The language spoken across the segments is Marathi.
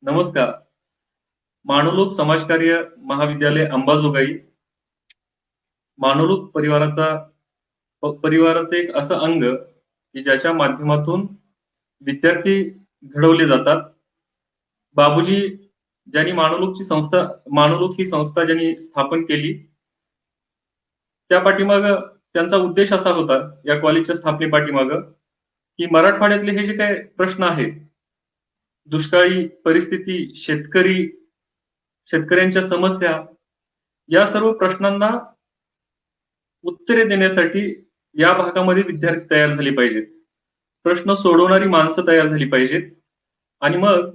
नमस्कार. माणूलोक समाजकार्य महाविद्यालय अंबाजोगाई माणूलोक परिवाराचं एक असं अंग की ज्याच्या माध्यमातून विद्यार्थी घडवले जातात. बाबूजी ज्यांनी माणूलोक ही संस्था ज्यांनी स्थापन केली, त्या पाठीमागं त्यांचा उद्देश असा होता, या कॉलेजच्या स्थापनेपाठीमागं, की मराठवाड्यातले हे जे काही प्रश्न आहेत, दुष्काळी परिस्थिती, शेतकऱ्यांच्या समस्या, या सर्व प्रश्नांना उत्तरे देण्यासाठी या भागामध्ये विद्यार्थी तयार झाले पाहिजेत. प्रश्न सोडवणारी माणसं तयार झाली पाहिजेत आणि मग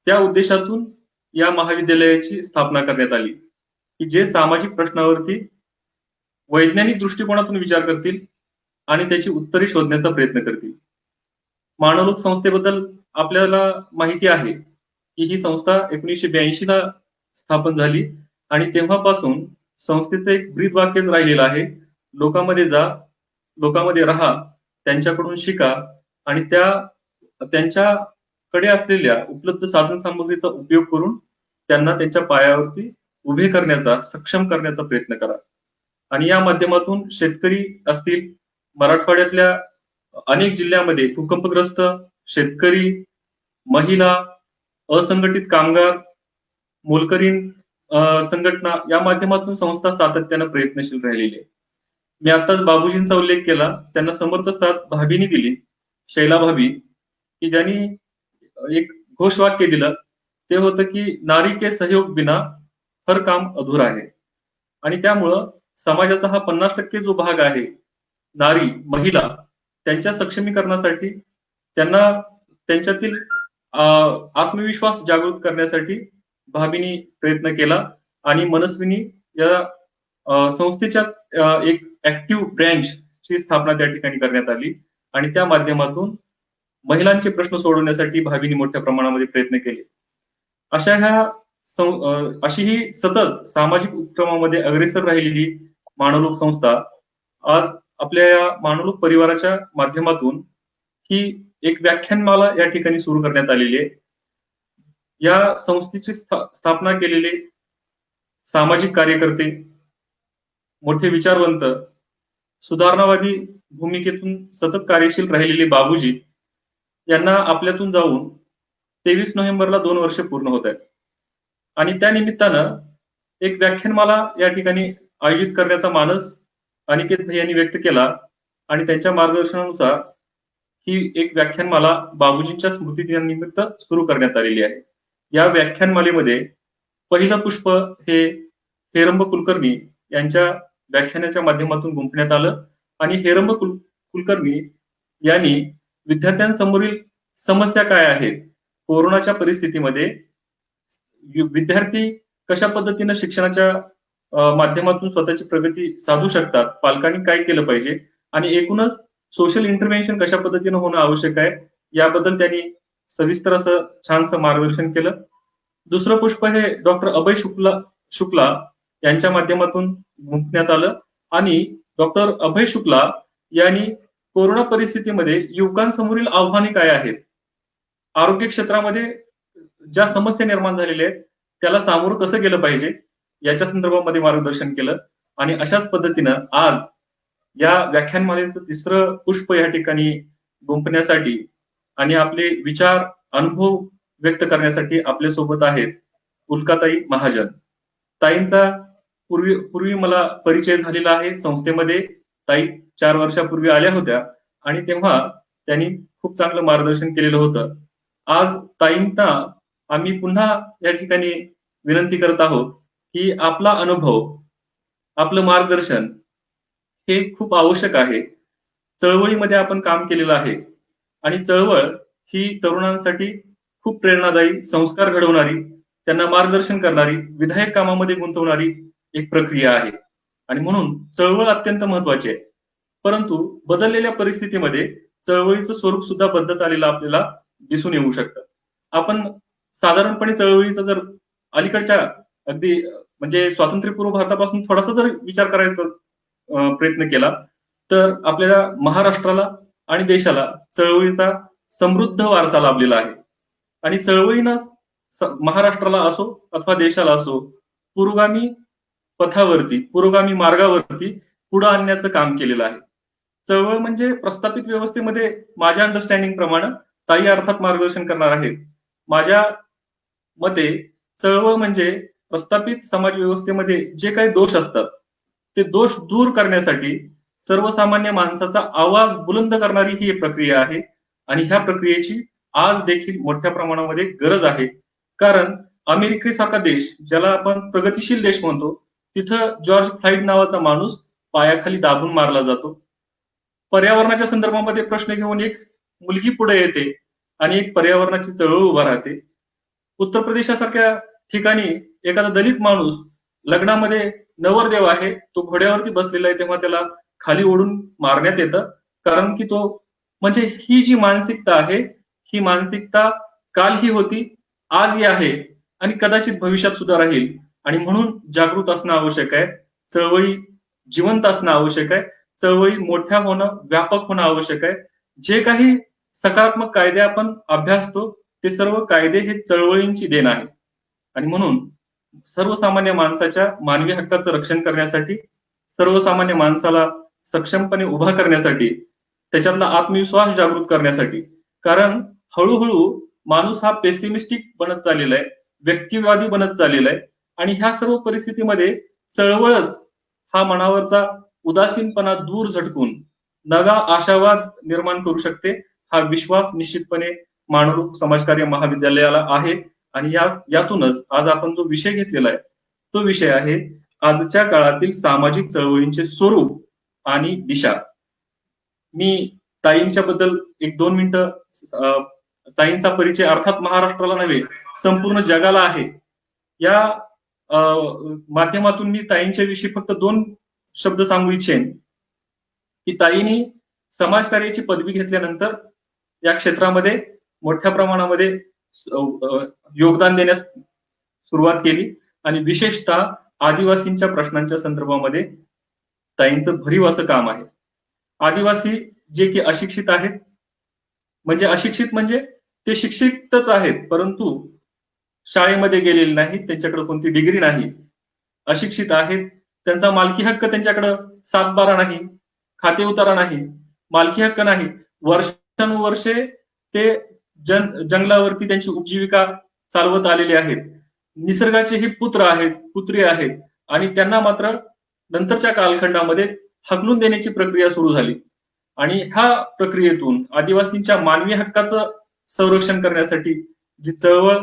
त्या उद्देशातून या महाविद्यालयाची स्थापना करण्यात आली, की जे सामाजिक प्रश्नावरती वैज्ञानिक दृष्टिकोनातून विचार करतील आणि त्याची उत्तरे शोधण्याचा प्रयत्न करतील. मानवलोक संस्थेबद्दल आपल्याला माहिती आहे, की ही संस्था 1982 ला स्थापन झाली आणि तेव्हापासून संस्थेचं एक ब्रीदवाक्यच राहिलेलं आहे, लोकांमध्ये जा, लोकांमध्ये राहा, त्यांच्याकडून शिका आणि त्यांच्याकडे असलेल्या उपलब्ध साधनसामुग्रीचा उपयोग करून त्यांना त्यांच्या पायावरती उभे करण्याचा, सक्षम करण्याचा प्रयत्न करा. आणि या माध्यमातून शेतकरी असतील, मराठवाड्यातल्या अनेक जिल्ह्यामध्ये भूकंपग्रस्त शेतकरी, महिला, असंघटित कामगार, मोलकरीण संघटना या माध्यमातून संस्था सातत्यानं प्रयत्नशील राहिलेली आहे. मी आत्ताच बाबूजींचा उल्लेख केला, त्यांना समर्थ साथ भाभीनी दिली, शैला भाभी, की ज्यांनी एक घोषवाक्य दिलं, ते होतं की नारी के सहयोग बिना हर काम अधुरा है. आणि त्यामुळं समाजाचा हा 50% जो भाग आहे, नारी, महिला, त्यांच्या सक्षमीकरणासाठी, त्यांना त्यांच्यातील आत्मविश्वास जागृत करण्यासाठी भाभीनी प्रयत्न केला आणि मनस्विनी या संस्थेच्या एक ऍक्टिव्ह ब्रँचची स्थापना त्या ठिकाणी करण्यात आली आणि त्या माध्यमातून महिलांचे प्रश्न सोडवण्यासाठी भाभीनी मोठ्या प्रमाणामध्ये प्रयत्न केले. अशी ही सतत सामाजिक उपक्रमामध्ये अग्रेसर राहिलेली मानवलोक संस्था आज आपल्या या मानवलोक परिवाराच्या माध्यमातून ही एक व्याख्यानमाला या ठिकाणी सुरू करण्यात आलेली आहे. या संस्थेची स्थापना केलेले सामाजिक कार्यकर्ते, मोठे विचारवंत, सुधारणावादी भूमिकेतून सतत कार्यशील राहिलेले बाबूजी यांना आपल्यातून जाऊन 23 नोव्हेंबरला 2 वर्ष पूर्ण होत आहेत. आणि त्या निमित्तानं एक व्याख्यानमाला या ठिकाणी आयोजित करण्याचा मानस अनिकेत भैयांनी व्यक्त केला आणि त्यांच्या मार्गदर्शनानुसार ही एक व्याख्यानमाला बाबूजींच्या स्मृतिदिनानिमित्त सुरू करण्यात आलेली आहे. या व्याख्यानमालेमध्ये पहिलं पुष्प हे हेरंब कुलकर्णी यांच्या व्याख्यानाच्या माध्यमातून गुंफण्यात आलं आणि हेरंब कुलकर्णी यांनी विद्यार्थ्यांसमोरील समस्या काय आहेत, कोरोनाच्या परिस्थितीमध्ये विद्यार्थी कशा पद्धतीनं शिक्षणाच्या माध्यमातून स्वतःची प्रगती साधू शकतात, पालकांनी काय केलं पाहिजे आणि एकूणच सोशल इंटरव्हेन्शन कशा पद्धतीनं होणं आवश्यक आहे, याबद्दल त्यांनी सविस्तर असं छानसं मार्गदर्शन केलं. दुसरं पुष्प हे डॉक्टर अभय शुक्ला यांच्या माध्यमातून गुंफण्यात आलं आणि डॉक्टर अभय शुक्ला यांनी कोरोना परिस्थितीमध्ये युवकांसमोरील आव्हाने काय आहेत, आरोग्य क्षेत्रामध्ये ज्या समस्या निर्माण झालेल्या आहेत त्याला सामोरं कसं गेलं पाहिजे याच्या संदर्भामध्ये मार्गदर्शन केलं. आणि अशाच पद्धतीनं आज या व्याख्यानमालेचं तिसरं पुष्प या ठिकाणी गुंफण्यासाठी आणि आपले विचार, अनुभव व्यक्त करण्यासाठी आपल्या सोबत आहेत उल्काताई महाजन. ताईंचा पूर्वी मला परिचय झालेला आहे संस्थेमध्ये. ताई 4 वर्षापूर्वी आल्या होत्या आणि तेव्हा त्यांनी खूप चांगलं मार्गदर्शन केलेलं होतं. आज ताईंना आम्ही पुन्हा या ठिकाणी विनंती करत आहोत की आपला अनुभव, आपलं मार्गदर्शन हे खूप आवश्यक आहे. चळवळीमध्ये आपण काम केलेलं आहे आणि चळवळ ही तरुणांसाठी खूप प्रेरणादायी, संस्कार घडवणारी, त्यांना मार्गदर्शन करणारी, विधायक कामामध्ये गुंतवणारी एक प्रक्रिया आहे आणि म्हणून चळवळ अत्यंत महत्वाची आहे. परंतु बदललेल्या परिस्थितीमध्ये चळवळीचं स्वरूप सुद्धा बदलत आलेलं आपल्याला दिसून येऊ शकतं. आपण साधारणपणे चळवळीचा जर अलीकडच्या अगदी म्हणजे स्वातंत्र्यपूर्व भारतापासून थोडासा जर विचार करायचा प्रयत्न केला तर आपल्याला महाराष्ट्राला आणि देशाला चळवळीचा समृद्ध वारसा लाभलेला आहे आणि चळवळीनं महाराष्ट्राला असो अथवा देशाला असो पुरोगामी पथावरती, पुरोगामी मार्गावरती पुढे आणण्याचं काम केलेलं आहे. चळवळ म्हणजे प्रस्थापित व्यवस्थेमध्ये माझ्या अंडरस्टँडिंग प्रमाणे ताई अर्थात मार्गदर्शन करणार आहेत. माझ्या मते चळवळ म्हणजे प्रस्थापित समाज व्यवस्थेमध्ये जे काही दोष असतात ते दोष दूर करण्यासाठी सर्वसामान्य माणसाचा आवाज बुलंद करणारी ही एक प्रक्रिया आहे आणि ह्या प्रक्रियेची आज देखील मोठ्या प्रमाणामध्ये गरज आहे. कारण अमेरिकेसारखा देश ज्याला आपण प्रगतीशील देश म्हणतो तिथं जॉर्ज फ्लाइड नावाचा माणूस पायाखाली दाबून मारला जातो. पर्यावरणाच्या संदर्भामध्ये प्रश्न घेऊन एक मुलगी पुढे येते आणि एक पर्यावरणाची चळवळ उभा राहते. उत्तर प्रदेशासारख्या ठिकाणी एखादा दलित माणूस लग्नामध्ये नवरदेव आहे तो घोड्यावरती बसलेला आहे तेव्हा त्याला खाली ओढून मारण्यात येतं. कारण की तो म्हणजे ही जी मानसिकता आहे ही मानसिकता कालही होती, आजही आहे आणि कदाचित भविष्यात सुद्धा राहील. आणि म्हणून जागृत असणं आवश्यक आहे. चळवळी जिवंत असणं आवश्यक आहे. चळवळी मोठ्या होणं, व्यापक होणं आवश्यक आहे. जे काही सकारात्मक कायदे आपण अभ्यासतो ते सर्व कायदे हे चळवळींची देण आहे. आणि म्हणून सर्वसामान्य माणसाच्या मानवी हक्काचं रक्षण करण्यासाठी, सर्वसामान्य माणसाला सक्षमपणे उभा करण्यासाठी, त्याच्यातला आत्मविश्वास जागृत करण्यासाठी, कारण हळूहळू माणूस हा पेसिमिस्टिक बनत चाललेला आहे, व्यक्तिवादी बनत चाललेला आहे आणि ह्या सर्व परिस्थितीमध्ये चळवळच हा मनावरचा उदासीनपणा दूर झटकून नवा आशावाद निर्माण करू शकते. हा विश्वास निश्चितपणे माणरूप समाजकार्य महाविद्यालयाला आहे आणि यातूनच आज आपण जो विषय घेतलेला आहे तो विषय आहे आजच्या काळातील सामाजिक चळवळींचे स्वरूप आणि दिशा. मी ताईंच्या बद्दल 1-2 मिनिटं ताईंचा परिचय अर्थात महाराष्ट्राला नव्हे संपूर्ण जगाला आहे. या माध्यमातून मी ताईंच्या विषयी फक्त 2 शब्द सांगू इच्छेन की ताईंनी समाजकार्याची पदवी घेतल्यानंतर या क्षेत्रामध्ये मोठ्या प्रमाणामध्ये योगदान देण्यास सुरुवात केली आणि विशेषतः आदिवासींच्या प्रश्नांच्या संदर्भामध्ये ताईंचं भरीव असं काम आहे. आदिवासी जे की अशिक्षित आहेत, म्हणजे अशिक्षित म्हणजे ते शिक्षितच आहेत परंतु शाळेमध्ये गेलेले नाहीत, त्यांच्याकडे कोणती डिग्री नाही, अशिक्षित आहेत, त्यांचा मालकी हक्क त्यांच्याकडे 7-12 नाही, खाते उतारा नाही, मालकी हक्क नाही. वर्षानुवर्षे ते जंगलावरती त्यांची उपजीविका चालवत आलेले आहेत. निसर्गाचे हे पुत्र आहेत, पुत्री आहेत आणि त्यांना मात्र नंतरच्या कालखंडामध्ये हकलून देण्याची प्रक्रिया सुरू झाली. आणि ह्या प्रक्रियेतून आदिवासींच्या मानवी हक्काचं संरक्षण करण्यासाठी जी चळवळ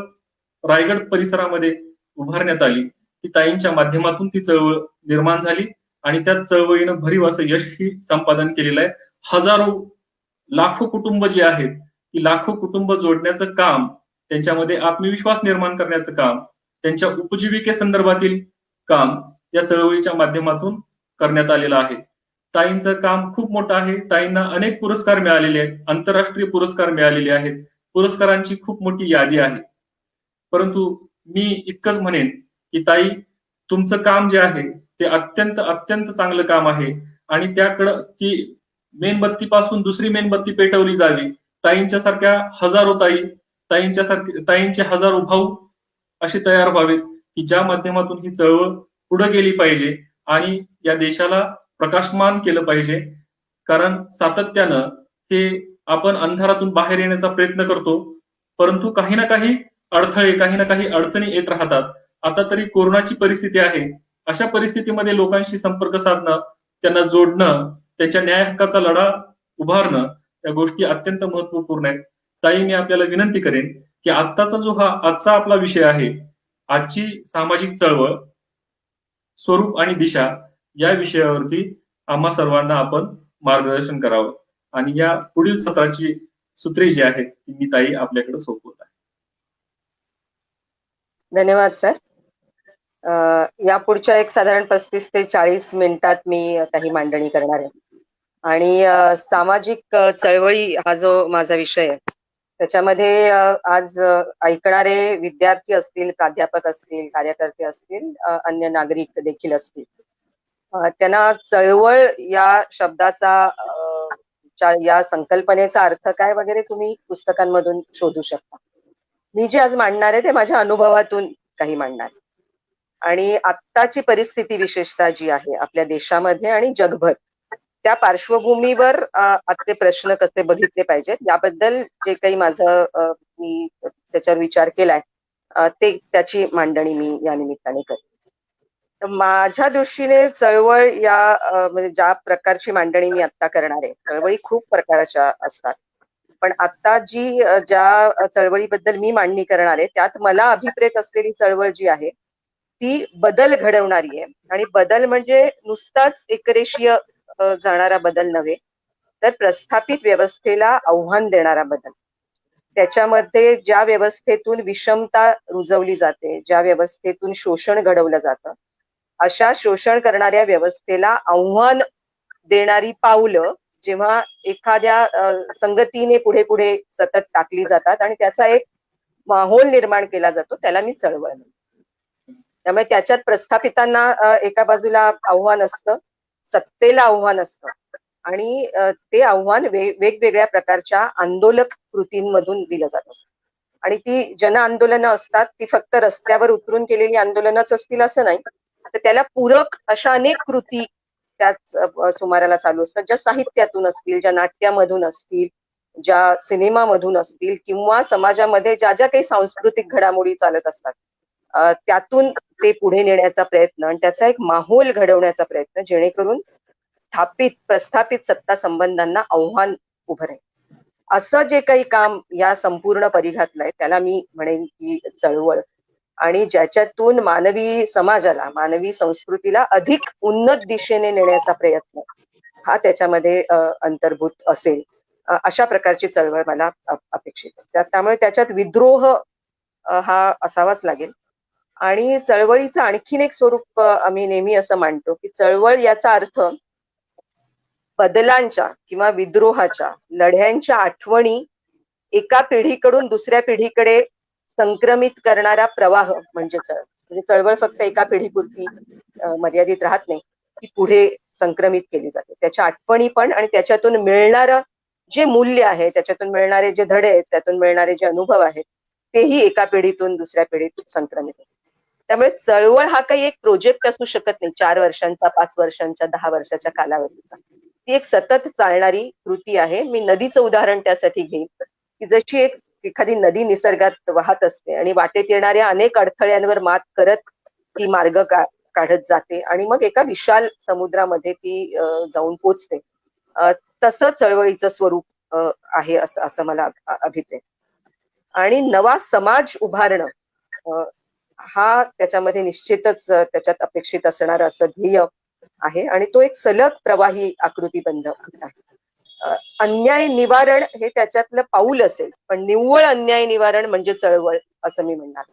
रायगड परिसरामध्ये उभारण्यात आली ती ताईंच्या माध्यमातून ती चळवळ निर्माण झाली आणि त्या चळवळीनं भरीव असं यशही संपादन केलेलं आहे. हजारो लाखो कुटुंब जे आहेत की लाखो कुटुंब जोडण्याचं काम, त्यांच्यामध्ये आत्मविश्वास निर्माण करण्याचं काम, त्यांच्या उपजीविकेसंदर्भातील काम या चळवळीच्या माध्यमातून करण्यात आलेलं आहे. ताईंचं काम खूप मोठं आहे. ताईंना अनेक पुरस्कार मिळालेले आहेत, आंतरराष्ट्रीय पुरस्कार मिळालेले आहेत, पुरस्कारांची खूप मोठी यादी आहे. परंतु मी इतकंच म्हणेन की ताई तुमचं काम जे आहे ते अत्यंत अत्यंत चांगलं काम आहे आणि त्याकडं ती मेणबत्तीपासून दुसरी मेणबत्ती पेटवली जावी. ताईंच्या सारख्या हजारो ताईंचे हजारो भाऊ असे तयार व्हावेत की ज्या माध्यमातून ही चळवळ पुढे गेली पाहिजे आणि या देशाला प्रकाशमान केलं पाहिजे. कारण सातत्यानं हे आपण अंधारातून बाहेर येण्याचा प्रयत्न करतो परंतु काही ना काही अडथळे, काही ना काही अडचणी येत राहतात. आता तरी कोरोनाची परिस्थिती आहे. अशा परिस्थितीमध्ये लोकांशी संपर्क साधणं, त्यांना जोडणं, त्यांच्या न्याय हक्काचा लढा उभारणं या गोष्टी अत्यंत महत्वपूर्ण आहेत. ताई मी आपल्याला विनंती करेन की आजचा आपला विषय आहे, आजची सामाजिक चळवळ स्वरूप आणि दिशा या विषयावरती आम्हा सर्वांना आपण मार्गदर्शन करावं आणि या पुढील सत्राची सूत्रे जी आहेत ती मी ताई आपल्याकडे सोपवत आहे. धन्यवाद सर. या पुढच्या एक साधारण 35 ते 40 मिनिटात मी काही मांडणी करणार आहे आणि सामाजिक चळवळी हा जो माझा विषय आहे त्याच्यामध्ये आज ऐकणारे विद्यार्थी असतील, प्राध्यापक असतील, कार्यकर्ते असतील, अन्य नागरिक देखील असतील, त्यांना चळवळ या शब्दाचा या संकल्पनेचा अर्थ काय वगैरे तुम्ही पुस्तकांमधून शोधू शकता. मी जे आज मांडणार आहे ते माझ्या अनुभवातून काही मांडणार आहे. आणि आत्ताची परिस्थिती विशेषतः जी आहे आपल्या देशामध्ये आणि जगभर, त्या पार्श्वभूमीवर आजचे प्रश्न कसे बघितले पाहिजेत याबद्दल जे काही माझं मी त्याच्यावर विचार केलाय, ते त्याची मांडणी मी या निमित्ताने करेन. तर माझ्या दृष्टीने चळवळ या म्हणजे ज्या प्रकारची मांडणी मी आता करणार आहे, चळवळी खूप प्रकारच्या असतात. पण आता जी ज्या चळवळीबद्दल मी मांडणी करणार आहे, त्यात मला अभिप्रेत असलेली चळवळ जी आहे, ती बदल घडवणारी आहे. आणि बदल म्हणजे नुसताच एकरेशीय जाणारा बदल नव्हे, तर प्रस्थापित व्यवस्थेला आव्हान देणारा बदल. त्याच्यामध्ये ज्या व्यवस्थेतून विषमता रुजवली जाते, ज्या व्यवस्थेतून शोषण घडवलं जातं, अशा शोषण करणाऱ्या व्यवस्थेला आव्हान देणारी पावलं जेव्हा एखाद्या संगतीने पुढे पुढे सतत टाकली जातात आणि त्याचा एक माहोल निर्माण केला जातो, त्याला मी चळवळ म्हणते. त्यामुळे त्याच्यात प्रस्थापितांना एका बाजूला आव्हान असतं, सत्तेला आव्हान असतं आणि ते आव्हान वेगवेगळ्या प्रकारच्या आंदोलक कृतींमधून दिलं जात असतं. आणि ती जन आंदोलनं असतात, ती फक्त रस्त्यावर उतरून केलेली आंदोलनच असतील असं नाही, तर त्याला पूरक अशा अनेक कृती त्याच सुमाराला चालू असतात, ज्या साहित्यातून असतील, ज्या नाट्यामधून असतील, ज्या सिनेमामधून असतील किंवा समाजामध्ये ज्या ज्या काही सांस्कृतिक घडामोडी चालत असतात, त्यातून ते पुढे नेण्याचा प्रयत्न आणि त्याचा एक माहोल घडवण्याचा प्रयत्न, जेणेकरून प्रस्थापित सत्ता संबंधांना आव्हान उभं राहील. असं जे काही काम या संपूर्ण परिघातलं आहे, त्याला मी म्हणेन की चळवळ. आणि ज्याच्यातून मानवी समाजाला, मानवी संस्कृतीला अधिक उन्नत दिशेने नेण्याचा प्रयत्न हा त्याच्यामध्ये अंतर्भूत असेल. अशा प्रकारची चळवळ मला अपेक्षित आहे. त्यामुळे त्याच्यात विद्रोह हा असावाच लागेल. आणि चळवळीचं आणखीन एक स्वरूप आम्ही नेहमी असं मांडतो की चळवळ याचा अर्थ बदलांच्या किंवा विद्रोहाच्या लढ्यांच्या आठवणी एका पिढीकडून दुसऱ्या पिढीकडे संक्रमित करणारा प्रवाह म्हणजे चळवळ. म्हणजे चळवळ फक्त एका पिढीपुरती मर्यादित राहत नाही, ती पुढे संक्रमित केली जाते. त्याच्या आठवणी पण आणि त्याच्यातून मिळणारं जे मूल्य आहे, त्याच्यातून मिळणारे जे धडे आहेत, त्यातून मिळणारे जे अनुभव आहेत, तेही एका पिढीतून दुसऱ्या पिढीत संक्रमित होते. त्यामुळे चळवळ हा काही एक प्रोजेक्ट असू शकत नाही, 4 वर्षांचा, 5 वर्षांच्या, 10 वर्षाच्या कालावधीचा. ती एक सतत चालणारी कृती आहे. मी नदीचं उदाहरण त्यासाठी घेईन, की जशी एखादी नदी निसर्गात वाहत असते आणि वाटेत येणाऱ्या अनेक अडथळ्यांवर मात करत ती मार्ग काढत जाते आणि मग एका विशाल समुद्रामध्ये ती जाऊन पोचते. अ, तसं चळवळीचं स्वरूप आहे असं असं मला अभिप्राय. आणि नवा समाज उभारणं हा त्याच्यामध्ये निश्चितच त्याच्यात अपेक्षित असणारं असं ध्येय आहे आणि तो एक सलग प्रवाही आकृतीबंध आहे. अन्याय निवारण हे त्याच्यातलं पाऊल असेल, पण निव्वळ अन्याय निवारण म्हणजे चळवळ असं मी म्हणणार.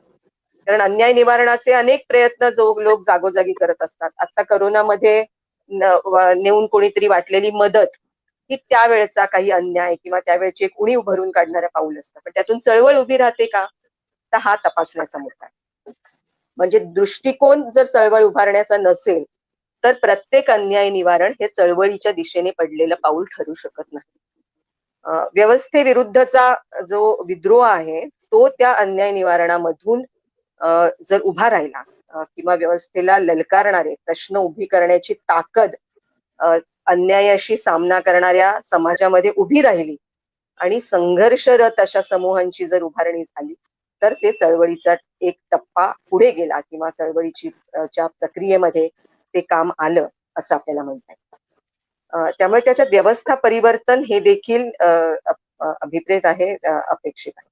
कारण अन्याय निवारणाचे अनेक प्रयत्न जो लोक जागोजागी करत असतात. आता करोनामध्ये नेऊन कोणीतरी वाटलेली मदत ही त्यावेळचा काही अन्याय किंवा त्यावेळची एक उणीव भरून काढणारं पाऊल असतं. पण त्यातून चळवळ उभी राहते का? तर हा तपासण्याचा मुद्दा आहे. म्हणजे दृष्टिकोन जर चळवळ उभारण्याचा नसेल, तर प्रत्येक अन्याय निवारण हे चळवळीच्या दिशेने पडलेलं पाऊल ठरू शकत नाही. व्यवस्थेविरुद्धचा जो विद्रोह आहे, तो त्या अन्याय निवारणामधून जर उभा राहिला किंवा व्यवस्थेला ललकारणारे प्रश्न उभी करण्याची ताकद अन्यायाशी सामना करणाऱ्या समाजामध्ये उभी राहिली आणि संघर्षरत अशा समूहांची जर उभारणी झाली, तर ते चळवळीचा एक टप्पा पुढे गेला किंवा चळवळीची च्या प्रक्रियेमध्ये ते काम आलं असं आपल्याला म्हणता येईल. त्यामुळे त्याच्यात व्यवस्था परिवर्तन हे देखील अभिप्रेत आहे, अपेक्षित आहे.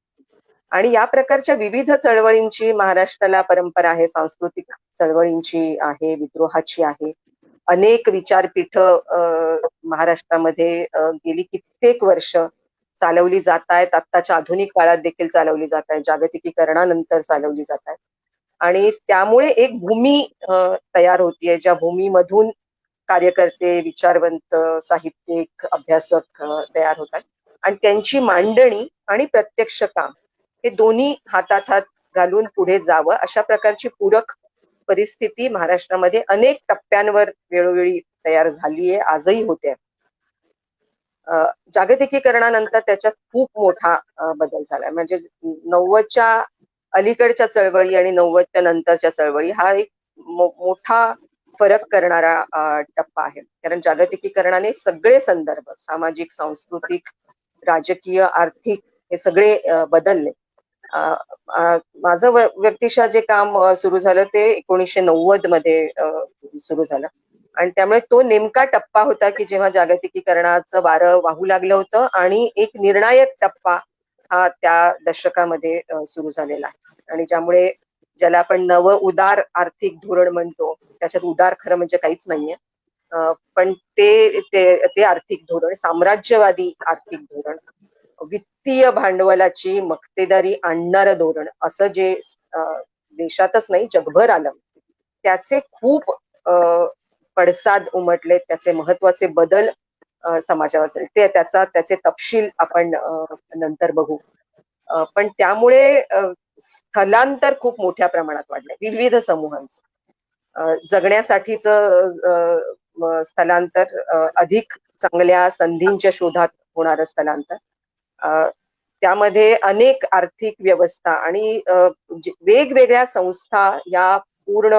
आणि या प्रकारच्या विविध चळवळींची महाराष्ट्राला परंपरा आहे, सांस्कृतिक चळवळींची आहे, विद्रोहाची आहे. अनेक विचारपीठ महाराष्ट्रामध्ये गेली कित्येक वर्ष चालवली जात आहेत. आत्ताच्या आधुनिक काळात देखील चालवली जात आहेत, जागतिकीकरणानंतर चालवली जात आहेत. आणि त्यामुळे एक भूमी तयार होतीये, ज्या भूमीमधून कार्यकर्ते, विचारवंत, साहित्यिक, अभ्यासक तयार होतात आणि त्यांची मांडणी आणि प्रत्यक्ष काम हे दोन्ही हातात हात घालून पुढे जावं अशा प्रकारची पूरक परिस्थिती महाराष्ट्रामध्ये अनेक टप्प्यांवर वेळोवेळी तयार झालीये, आजही होते. जागतिकीकरणानंतर त्याच्यात खूप मोठा बदल झालाय. म्हणजे 90च्या अलीकडच्या चळवळी आणि 90च्या नंतरच्या चळवळी हा एक मोठा फरक करणारा टप्पा आहे. कारण जागतिकीकरणाने सगळे संदर्भ सामाजिक, सांस्कृतिक, राजकीय, आर्थिक हे सगळे बदलले. अ, अ, माझं व्यक्तिशः जे काम सुरू झालं ते 1990 मध्ये सुरू झालं. आणि त्यामुळे तो नेमका टप्पा होता की जेव्हा जागतिकीकरणाचं वारं वाहू लागलं होतं आणि एक निर्णायक टप्पा हा त्या दशकामध्ये सुरू झालेला आहे. आणि ज्यामुळे ज्याला आपण नव उदार आर्थिक धोरण म्हणतो, त्याच्यात उदार खरं म्हणजे काहीच नाहीये. पण ते ते ते आर्थिक धोरण, साम्राज्यवादी आर्थिक धोरण, वित्तीय भांडवलाची मक्तेदारी आणणारं धोरण असं जे अ, देशातच नाही जगभर आलं, त्याचे खूप पडसाद उमटले, त्याचे महत्वाचे बदल समाजावर झाले. त्याचे तपशील आपण नंतर बघू. पण त्यामुळे स्थलांतर खूप मोठ्या प्रमाणात वाढलंय विविध समूहांचं. जगण्यासाठीचं स्थलांतर, अधिक चांगल्या संधींच्या शोधात होणारं स्थलांतर. अ, त्यामध्ये अनेक आर्थिक व्यवस्था आणि वेगवेगळ्या संस्था या पूर्ण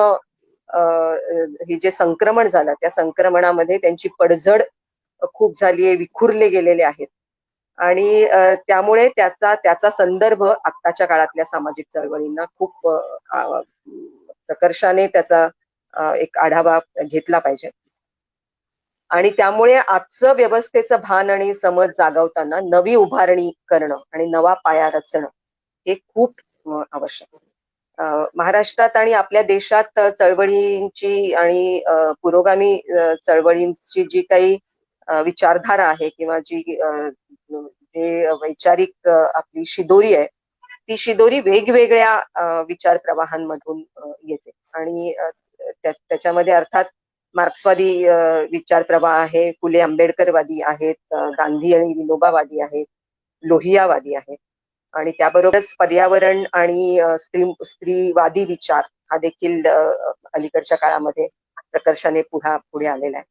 हे जे संक्रमण झालं त्या संक्रमणामध्ये त्यांची पडझड खूप झालीये, विखुरले गेलेले आहेत. आणि त्यामुळे त्याचा संदर्भ आत्ताच्या काळातल्या सामाजिक चळवळींना खूप प्रकर्षाने त्याचा एक आढावा घेतला पाहिजे. आणि त्यामुळे आजचं व्यवस्थेचं भान आणि समज जागवताना नवी उभारणी करणं आणि नवा पाया रचणं हे खूप आवश्यक आहे. महाराष्ट्रात आणि आपल्या देशात चळवळींची आणि पुरोगामी चळवळींची जी काही विचारधारा आहे किंवा जी जे वैचारिक आपली शिदोरी आहे, ती शिदोरी वेगवेगळ्या विचार प्रवाहांमधून येते. आणि त्याच्यामध्ये अर्थात मार्क्सवादी विचार प्रवाह आहे, फुले आंबेडकरवादी आहेत, गांधी आणि विनोबावादी आहेत, लोहियावादी आहेत. आणि त्याबरोबरच पर्यावरण आणि स्त्रीवादी विचार हा देखील अलीकडच्या काळामध्ये प्रकर्षाने पुढे आलेला आहे.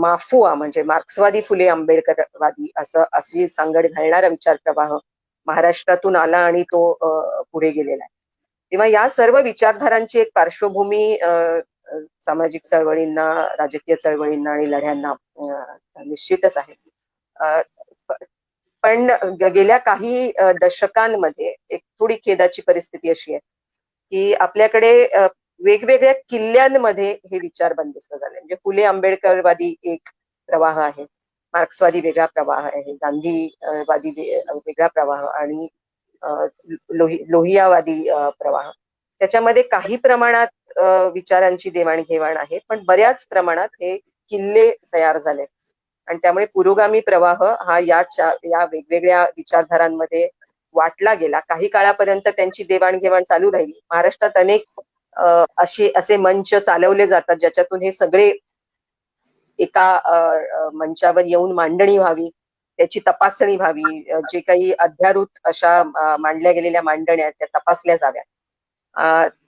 माफुआ म्हणजे मार्क्सवादी फुले आंबेडकरवादी अशी सांगड घालणारा विचार प्रवाह महाराष्ट्रातून आला आणि तो पुढे गेलेला आहे. तेव्हा या सर्व विचारधारांची एक पार्श्वभूमी सामाजिक चळवळींना, राजकीय चळवळींना आणि लढ्यांना निश्चितच आहे. पण गेल्या काही दशकांमध्ये एक थोडी खेदाची परिस्थिती अशी आहे की आपल्याकडे वेगवेगळ्या किल्ल्यांमध्ये हे विचार बंदिस्त झाले. म्हणजे फुले आंबेडकरवादी एक प्रवाह आहे, मार्क्सवादी वेगळा प्रवाह आहे, गांधीवादी वेगळा प्रवाह आणि लोहियावादी प्रवाह. त्याच्यामध्ये काही प्रमाणात विचारांची देवाणघेवाण आहे, पण बऱ्याच प्रमाणात हे किल्ले तयार झाले. आणि त्यामुळे पुरोगामी प्रवाह हा या वेगवेगळ्या विचारधारांमध्ये वाटला गेला. काही काळापर्यंत त्यांची देवाणघेवाण चालू राहिली. महाराष्ट्रात अनेक असे मंच चालवले जातात ज्याच्यातून हे सगळे एका मंचावर येऊन मांडणी व्हावी, त्याची तपासणी व्हावी, जे काही अध्यारूत अशा मांडल्या गेलेल्या मांडण्या त्या तपासल्या जाव्या.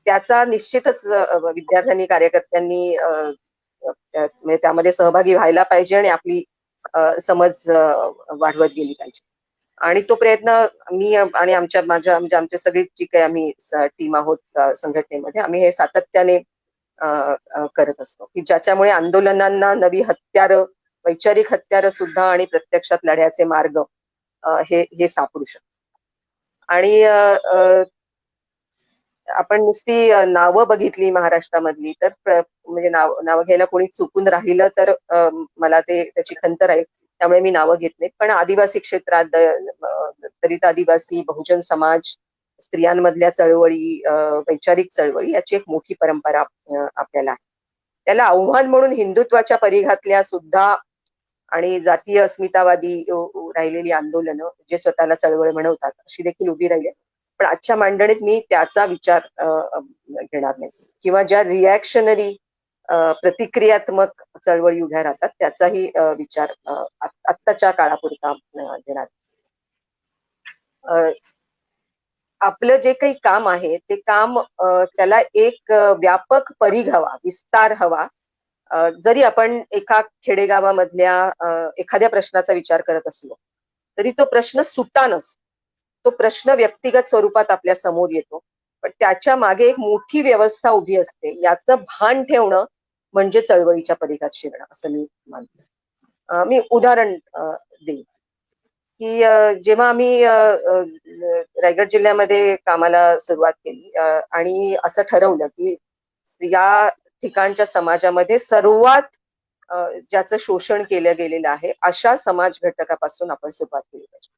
त्याचा निश्चितच विद्यार्थ्यांनी, कार्यकर्त्यांनी म्हणजे त्यामध्ये सहभागी व्हायला पाहिजे आणि आपली समज वाढवत गेली पाहिजे. आणि तो प्रयत्न मी आणि आमच्या सगळी जी काही आम्ही टीम आहोत संघटनेमध्ये, आम्ही हे सातत्याने करत असतो की ज्याच्यामुळे आंदोलनांना नवी हत्यारं, वैचारिक हत्यारं सुद्धा आणि प्रत्यक्षात लढ्याचे मार्ग हे सापडू शकतात. आणि आपण नुसती नावं बघितली महाराष्ट्रामधली तर म्हणजे नावं घ्यायला कोणी चुकून राहिलं तर मला त्याची खंत राहील, त्यामुळे मी नावं घेत नाहीत. पण आदिवासी क्षेत्रात दलित आदिवासी, बहुजन समाज, स्त्रियांमधल्या चळवळी, वैचारिक चळवळी याची एक मोठी परंपरा आपल्याला आहे. त्याला आव्हान म्हणून हिंदुत्वाच्या परिघातल्या सुद्धा आणि जातीय अस्मितावादी राहिलेली आंदोलनं, जे स्वतःला चळवळ म्हणवतात, अशी देखील उभी राहिली. पण आजच्या मांडणीत मी त्याचा विचार घेणार नाही किंवा ज्या रिॲक्शनरी प्रतिक्रियात्मक चळवळी उभ्या राहतात त्याचाही विचार आत्ताच्या काळापुरता घेणार. आपलं जे काही काम आहे ते काम त्याला एक व्यापक परिघ हवा, विस्तार हवा. जरी आपण एका खेडेगावामधल्या एखाद्या प्रश्नाचा विचार करत असलो तरी तो प्रश्न सुटा नसतो. तो प्रश्न व्यक्तिगत स्वरूपात आपल्या समोर येतो, पण त्याच्या मागे एक मोठी व्यवस्था उभी असते याचं भान ठेवणं म्हणजे चळवळीच्या परीघात शिरणं असं मी मानते. मी उदाहरण देईन की जेव्हा आम्ही रायगड जिल्ह्यामध्ये कामाला सुरुवात केली आणि असं ठरवलं की या ठिकाणच्या समाजामध्ये सर्वात ज्याचं शोषण केलं गेलेलं आहे अशा समाज घटकापासून आपण सुरुवात केली पाहिजे.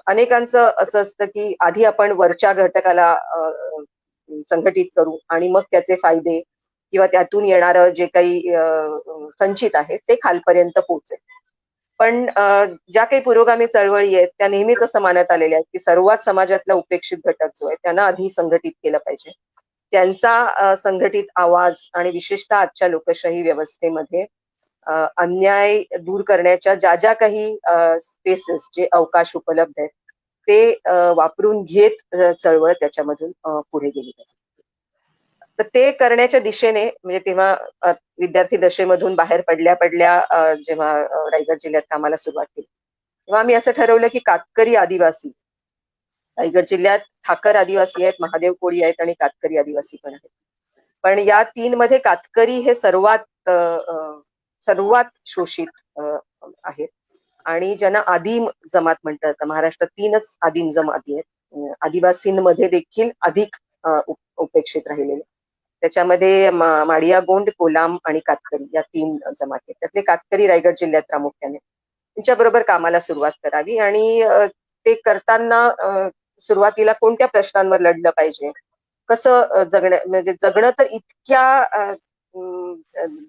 अनेकांचं असं असतं की आधी आपण वरच्या घटकाला संघटित करू आणि मग त्याचे फायदे किंवा त्यातून येणारं जे काही संचित आहे ते खालपर्यंत पोहोचेल. पण ज्या काही पुरोगामी चळवळी आहेत त्या नेहमीच असं मानत आलेल्या आहेत की सर्वात समाजातला उपेक्षित घटक जो आहे त्यांना आधी संघटित केलं पाहिजे. त्यांचा संघटित आवाज आणि विशेषतः आजच्या लोकशाही व्यवस्थेमध्ये अन्याय दूर करण्याच्या ज्या ज्या काही स्पेसेस जे अवकाश उपलब्ध आहेत ते वापरून घेत चळवळ त्याच्यामधून पुढे गेली पाहिजे. तर ते करण्याच्या दिशेने म्हणजे तेव्हा विद्यार्थी दशेमधून बाहेर पडल्या जेव्हा रायगड जिल्ह्यात कामाला सुरुवात केली तेव्हा आम्ही असं ठरवलं की कातकरी आदिवासी रायगड जिल्ह्यात ठाकर आदिवासी आहेत, महादेव कोळी आहेत आणि कातकरी आदिवासी पण आहेत. पण या तीन मध्ये कातकरी हे सर्वात शोषित आहेत आणि ज्यांना आदिम जमात म्हणतात. महाराष्ट्रात 3च आदिम जमाती आहेत. आदिवासींमध्ये देखील अधिक उपेक्षित राहिलेले. त्याच्यामध्ये माडिया गोंड, कोलाम आणि कातकरी या 3 जमाती आहेत. त्यातले कातकरी रायगड जिल्ह्यात प्रामुख्याने त्यांच्याबरोबर कामाला सुरुवात करावी आणि ते करताना सुरुवातीला कोणत्या प्रश्नांवर लढलं पाहिजे, कसं म्हणजे जगणं तर इतक्या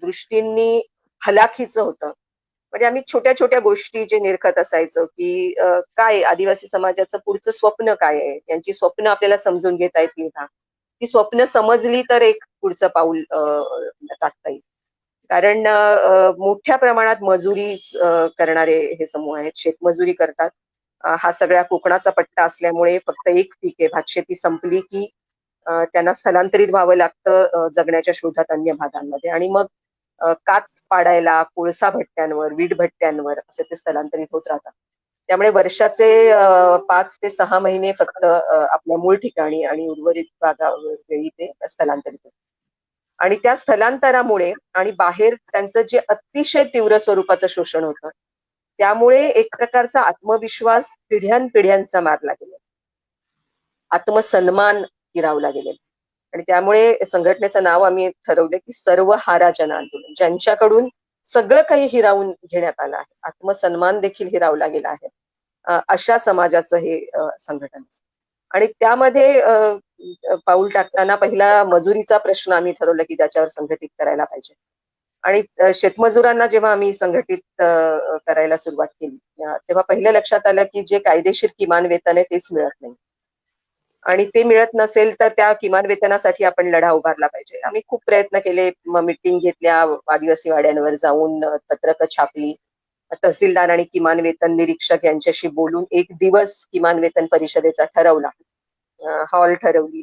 दृष्टींनी हलाखीचं होतं. म्हणजे आम्ही छोट्या छोट्या गोष्टी जे निरखत असायचो की काय आदिवासी समाजाचं पुढचं स्वप्न काय आहे, त्यांची स्वप्न आपल्याला समजून घेता येतील का, ती स्वप्न समजली तर एक पुढचं पाऊल टाकता येईल. कारण मोठ्या प्रमाणात मजुरी करणारे हे समूह आहेत, शेतमजुरी करतात. हा सगळ्या कोकणाचा पट्टा असल्यामुळे फक्त एक पीक आहे, भातशेती संपली की त्यांना स्थलांतरित व्हावं लागतं जगण्याच्या शोधात अन्य भागांमध्ये आणि मग कात पाडायला कोळसा भट्ट्यांवर, वीट भट्ट्यांवर असे ते स्थलांतरित होत राहतात. त्यामुळे वर्षाचे 5 ते 6 महिने फक्त आपल्या मूळ ठिकाणी आणि उर्वरित भागावेळी ते स्थलांतरित होतात. आणि त्या स्थलांतरामुळे आणि बाहेर त्यांचं जे अतिशय तीव्र स्वरूपाचं शोषण होतं त्यामुळे एक प्रकारचा आत्मविश्वास पिढ्यानपिढ्यांचा मारला गेला, आत्मसन्मान हिरावला गेलेला. आणि त्यामुळे संघटनेचं नाव आम्ही ठरवलं की सर्व हारा जन आंदोलन, ज्यांच्याकडून सगळं काही हिरावून घेण्यात आलं आहे, आत्मसन्मान देखील हिरावला गेला आहे, अशा समाजाचं हे संघटन. आणि त्यामध्ये पाऊल टाकताना पहिला मजुरीचा प्रश्न आम्ही ठरवलं की त्याच्यावर संघटित करायला पाहिजे. आणि शेतमजुरांना जेव्हा आम्ही संघटित करायला सुरुवात केली तेव्हा पहिलं लक्षात आलं की जे कायदेशीर किमान वेतन आहे तेच मिळत नाही आणि ते मिळत नसेल तर त्या किमान वेतनासाठी आपण लढा उभारला पाहिजे. आम्ही खूप प्रयत्न केले, मीटिंग घेतल्या, आदिवासी वाड्यांवर जाऊन पत्रकं छापली, तहसीलदार आणि किमान वेतन निरीक्षक यांच्याशी बोलून 1 दिवस किमान वेतन परिषदेचा ठरवला, हॉल ठरवली,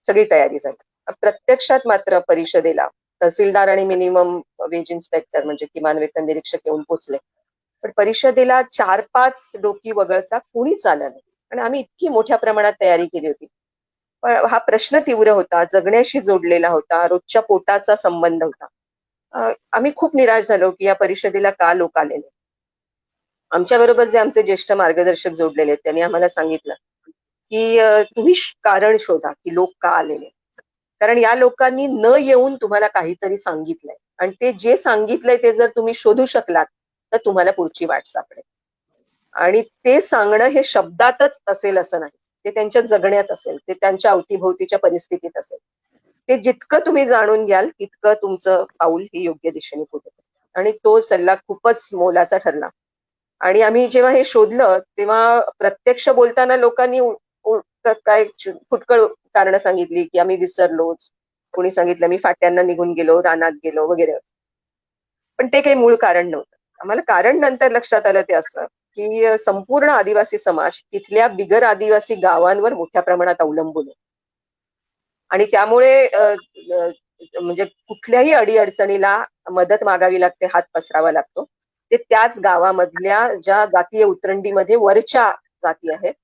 सगळी तयारी झाली. प्रत्यक्षात मात्र परिषदेला तहसीलदार आणि मिनिमम वेज इन्स्पेक्टर म्हणजे किमान वेतन निरीक्षक येऊन पोहोचले, पण परिषदेला 4-5 डोकी वगळता कुणीच आलं नाही. आणि आम्ही इतकी मोठ्या प्रमाणात तयारी केली होती, पण हा प्रश्न तीव्र होता, जगण्याशी जोडलेला होता, रोजच्या पोटाचा संबंध होता. आम्ही खूप निराश झालो की या परिषदेला का लोक आले नाही. आमच्या बरोबर जे आमचे ज्येष्ठ मार्गदर्शक जोडलेले आहेत त्यांनी आम्हाला सांगितलं की तुम्ही कारण शोधा की लोक का आलेले, कारण या लोकांनी न येऊन तुम्हाला काहीतरी सांगितलंय आणि ते जे सांगितलंय ते जर तुम्ही शोधू शकलात तर तुम्हाला पुढची वाट सापडेल. आणि ते सांगणं हे शब्दातच असेल असं नाही, ते त्यांच्या जगण्यात असेल, ते त्यांच्या अवतीभोवतीच्या परिस्थितीत असेल. ते जितकं तुम्ही जाणून घ्याल तितकं तुमचं पाऊल ही योग्य दिशेने पुढे. आणि तो सल्ला खूपच मोलाचा ठरला. आणि आम्ही जेव्हा हे शोधलं तेव्हा प्रत्यक्ष बोलताना लोकांनी काय फुटकळ कारण सांगितली की आम्ही विसरलोच, कोणी सांगितलं मी फाट्यांना निघून गेलो, रानात गेलो वगैरे. पण ते काही मूळ कारण नव्हतं. आम्हाला कारण नंतर लक्षात आलं ते असं की संपूर्ण आदिवासी समाज तिथल्या बिगर आदिवासी गावांवर मोठ्या प्रमाणात अवलंबून आहे आणि त्यामुळे म्हणजे कुठल्याही अडीअडचणीला मदत मागावी लागते, हात पसरावा लागतो, ते त्याच गावामधल्या ज्या जातीय उतरंडीमध्ये वरच्या जाती आहेत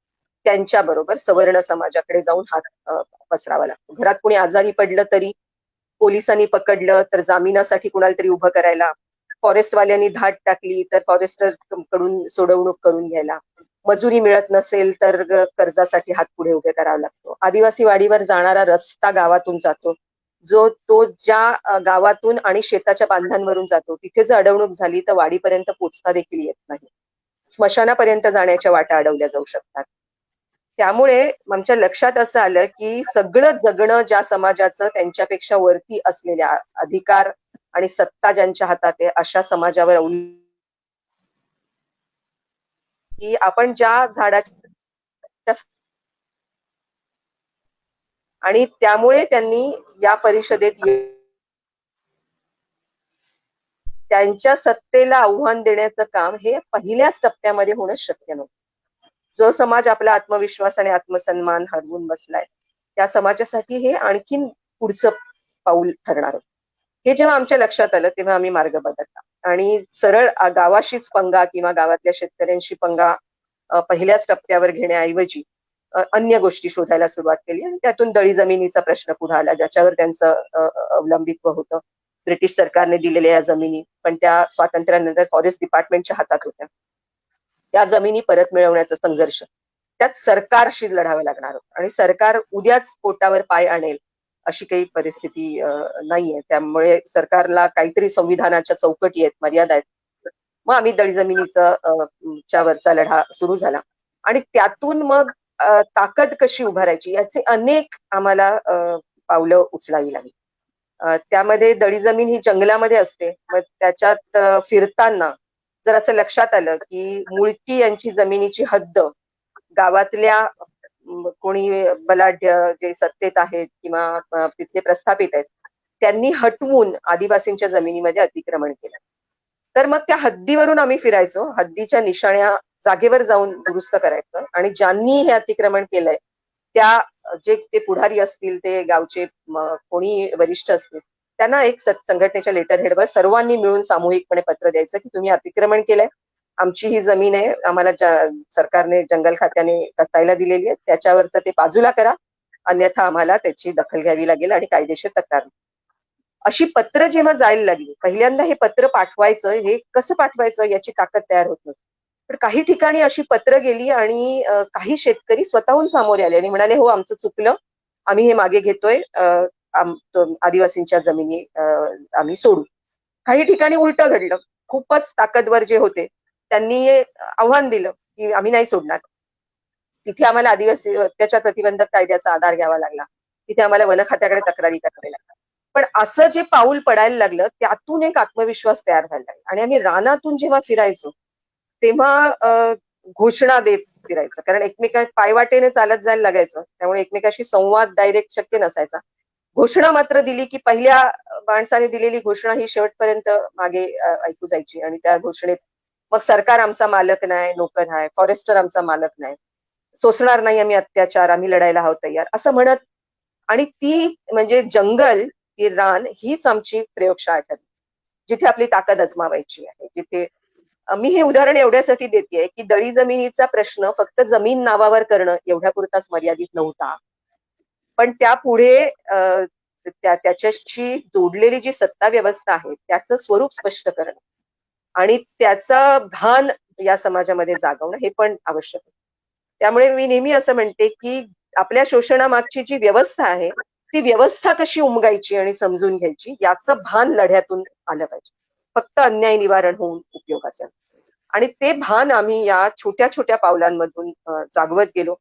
त्यांच्या बरोबर सवर्ण समाजाकडे जाऊन हात पसरावा लागतो. घरात कोणी आजारी पडलं तरी पोलिसांनी पकडलं तर जामिनासाठी कुणाला तरी उभं करायला, फॉरेस्टवाल्यांनी धाड टाकली तर फॉरेस्टर कडून सोडवणूक करून घ्यायला, मजुरी मिळत नसेल तर कर्जासाठी हात पुढे उभे करावा लागतो. आदिवासी वाडीवर जाणारा रस्ता गावातून जातो, तो ज्या गावातून आणि शेताच्या बांधांवरून जातो तिथे जर अडवणूक झाली तर वाडीपर्यंत पोचता देखील येत नाही. स्मशानापर्यंत जाण्याच्या वाटा अडवल्या जाऊ शकतात. त्यामुळे आमच्या लक्षात असं आलं की सगळं जगणं ज्या समाजाचं त्यांच्यापेक्षा वरती असलेल्या अधिकार आणि सत्ता ज्यांच्या हातात आहे अशा समाजावर की आपण ज्या झाडाच्या आणि त्यामुळे त्यांनी या परिषदेत त्यांच्या सत्तेला आव्हान देण्याचं काम हे पहिल्याच टप्प्यामध्ये होणं शक्य नव्हतं. जो समाज आपला आत्मविश्वास आणि आत्मसन्मान हरवून बसलाय त्या समाजासाठी हे आणखीन पुढचं पाऊल ठरणार होतं. हे जेव्हा आमच्या लक्षात आलं तेव्हा आम्ही मार्ग बदलला आणि सरळ गावाशीच पंगा किंवा गावातल्या शेतकऱ्यांशी पंगा पहिल्याच टप्प्यावर घेण्याऐवजी अन्य गोष्टी शोधायला सुरुवात केली आणि त्यातून दळी जमिनीचा प्रश्न पुढे आला, ज्याच्यावर त्यांचं अवलंबित्व होतं. ब्रिटिश सरकारने दिलेल्या या जमिनी पण त्या स्वातंत्र्यानंतर फॉरेस्ट डिपार्टमेंटच्या हातात होत्या. त्या जमिनी परत मिळवण्याचा संघर्ष त्यात सरकारशी लढावं लागणार होतं आणि सरकार उद्याच पोटावर पाय आणेल अशी काही परिस्थिती नाहीये. त्यामुळे सरकारला काहीतरी संविधानाच्या चौकटी आहेत, मर्यादा आहेत. मग आम्ही दळी जमिनीचा वरचा लढा सुरू झाला आणि त्यातून मग ताकद कशी उभारायची याचे अनेक आम्हाला पावलं उचलावी लागली. त्यामध्ये दळी जमीन ही जंगलामध्ये असते, मग त्याच्यात फिरताना जर असं लक्षात आलं की मुळची यांची जमिनीची हद्द गावातल्या कोणी बलाढ्य जे सत्तेत आहेत किंवा तिथले प्रस्थापित आहेत त्यांनी हटवून आदिवासींच्या जमिनीमध्ये अतिक्रमण केलं. तर मग त्या हद्दीवरून आम्ही फिरायचो, हद्दीच्या निशाण्या जागेवर जाऊन दुरुस्त करायचं आणि ज्यांनी हे अतिक्रमण केलंय त्या जे ते पुढारी असतील, ते गावचे कोणी वरिष्ठ असतील, त्यांना एक संघटनेच्या लेटर हेडवर सर्वांनी मिळून सामूहिकपणे पत्र द्यायचं की तुम्ही अतिक्रमण केलंय, आमची ही जमीन आहे, आम्हाला सरकारने जंगल खात्याने कसायला दिलेली आहे, त्याच्यावरचं ते बाजूला करा, अन्यथा आम्हाला त्याची दखल घ्यावी लागेल आणि कायदेशीर तक्रार. अशी पत्र जेव्हा जायला लागली, पहिल्यांदा हे पत्र पाठवायचं, हे कसं पाठवायचं याची ताकद तयार होत नव्हती. पण काही ठिकाणी अशी पत्र गेली आणि काही शेतकरी स्वतःहून सामोरे आले आणि म्हणाले हो आमचं चुकलं, आम्ही हे मागे घेतोय, आदिवासींच्या जमिनी आम्ही सोडू. काही ठिकाणी उलटं घडलं, खूपच ताकदवर जे होते त्यांनी आव्हान दिलं की आम्ही नाही सोडणार. तिथे आम्हाला आदिवासी अत्याचार प्रतिबंधक कायद्याचा आधार घ्यावा लागला, तिथे आम्हाला वन खात्याकडे तक्रारी कराव्या लागल्या. पण असं जे पाऊल पडायला लागलं त्यातून एक आत्मविश्वास तयार व्हायला लागला आणि आम्ही रानातून जेव्हा फिरायचो तेव्हा घोषणा देत फिरायचं, कारण एकमेका पायवाटेने चालत जायला लागायचं, त्यामुळे एकमेकाशी संवाद डायरेक्ट शक्य नसायचा. घोषणा मात्र दिली की पहिल्या माणसाने दिलेली घोषणा ही शेवटपर्यंत मागे ऐकू जायची आणि त्या घोषणेत मग सरकार आमचा मालक नाही, नोकर आहे, फॉरेस्टर आमचा मालक नाही, सोसणार नाही आम्ही अत्याचार, आम्ही लढायला आहोत तयार असं म्हणत. आणि ती म्हणजे जंगल, ती रान हीच आमची प्रयोगशाळा ठरली, जिथे आपली ताकद अजमावायची आहे. जिथे मी हे उदाहरण एवढ्यासाठी देतेय की दळी जमिनीचा प्रश्न फक्त जमीन नावावर करणं एवढ्यापुरताच मर्यादित नव्हता, पण त्यापुढे त्याच्याशी जोडलेली जी सत्ता व्यवस्था आहे त्याचं स्वरूप स्पष्ट करणं आणि त्याचं भान या समाजामध्ये जागवणं हे पण आवश्यक आहे. त्यामुळे मी नेहमी असं म्हणते की आपल्या शोषणामागची जी व्यवस्था आहे ती व्यवस्था कशी उमगायची आणि समजून घ्यायची याचं भान लढ्यातून आलं पाहिजे, फक्त अन्याय निवारण होऊन उपयोगाचं. आणि ते भान आम्ही या छोट्या छोट्या पावलांमधून जागवत गेलो.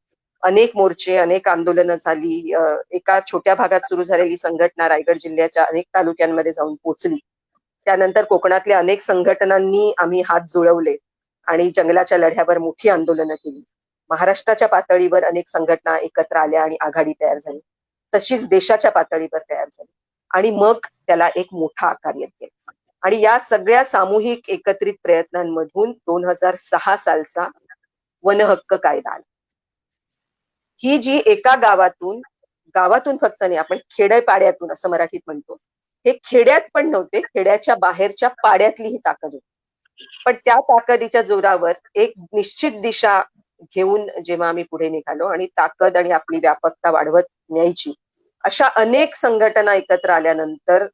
अनेक मोर्चे, अनेक आंदोलनं झाली, एका छोट्या भागात सुरू झालेली संघटना रायगड जिल्ह्याच्या अनेक तालुक्यांमध्ये जाऊन पोहोचली. त्यानंतर कोकणातल्या अनेक संघटनांनी आम्ही हात जुळवले आणि जंगलाच्या लढ्यावर मोठी आंदोलनं केली. महाराष्ट्राच्या पातळीवर अनेक संघटना एकत्र आल्या आणि आघाडी तयार झाली, तशीच देशाच्या पातळीवर तयार झाली आणि मग त्याला एक मोठा आकार येत गेला. आणि या सगळ्या सामूहिक एकत्रित प्रयत्नांमधून 2006 सालचा वन हक्क कायदा आला. ही जी एका गावातून गावातून फक्त नाही, आपण खेड्यापाड्यातून असं मराठीत म्हणतो, हे खेड्यात पण नव्हते, खेड्याच्या बाहेरच्या पाड्यातली ही ताकद होती. पण त्या ताकदीच्या जोरावर एक निश्चित दिशा घेऊन जेव्हा आम्ही पुढे निघालो आणि ताकद आणि आपली व्यापकता वाढवत न्यायची, अशा अनेक संघटना एकत्र आल्यानंतर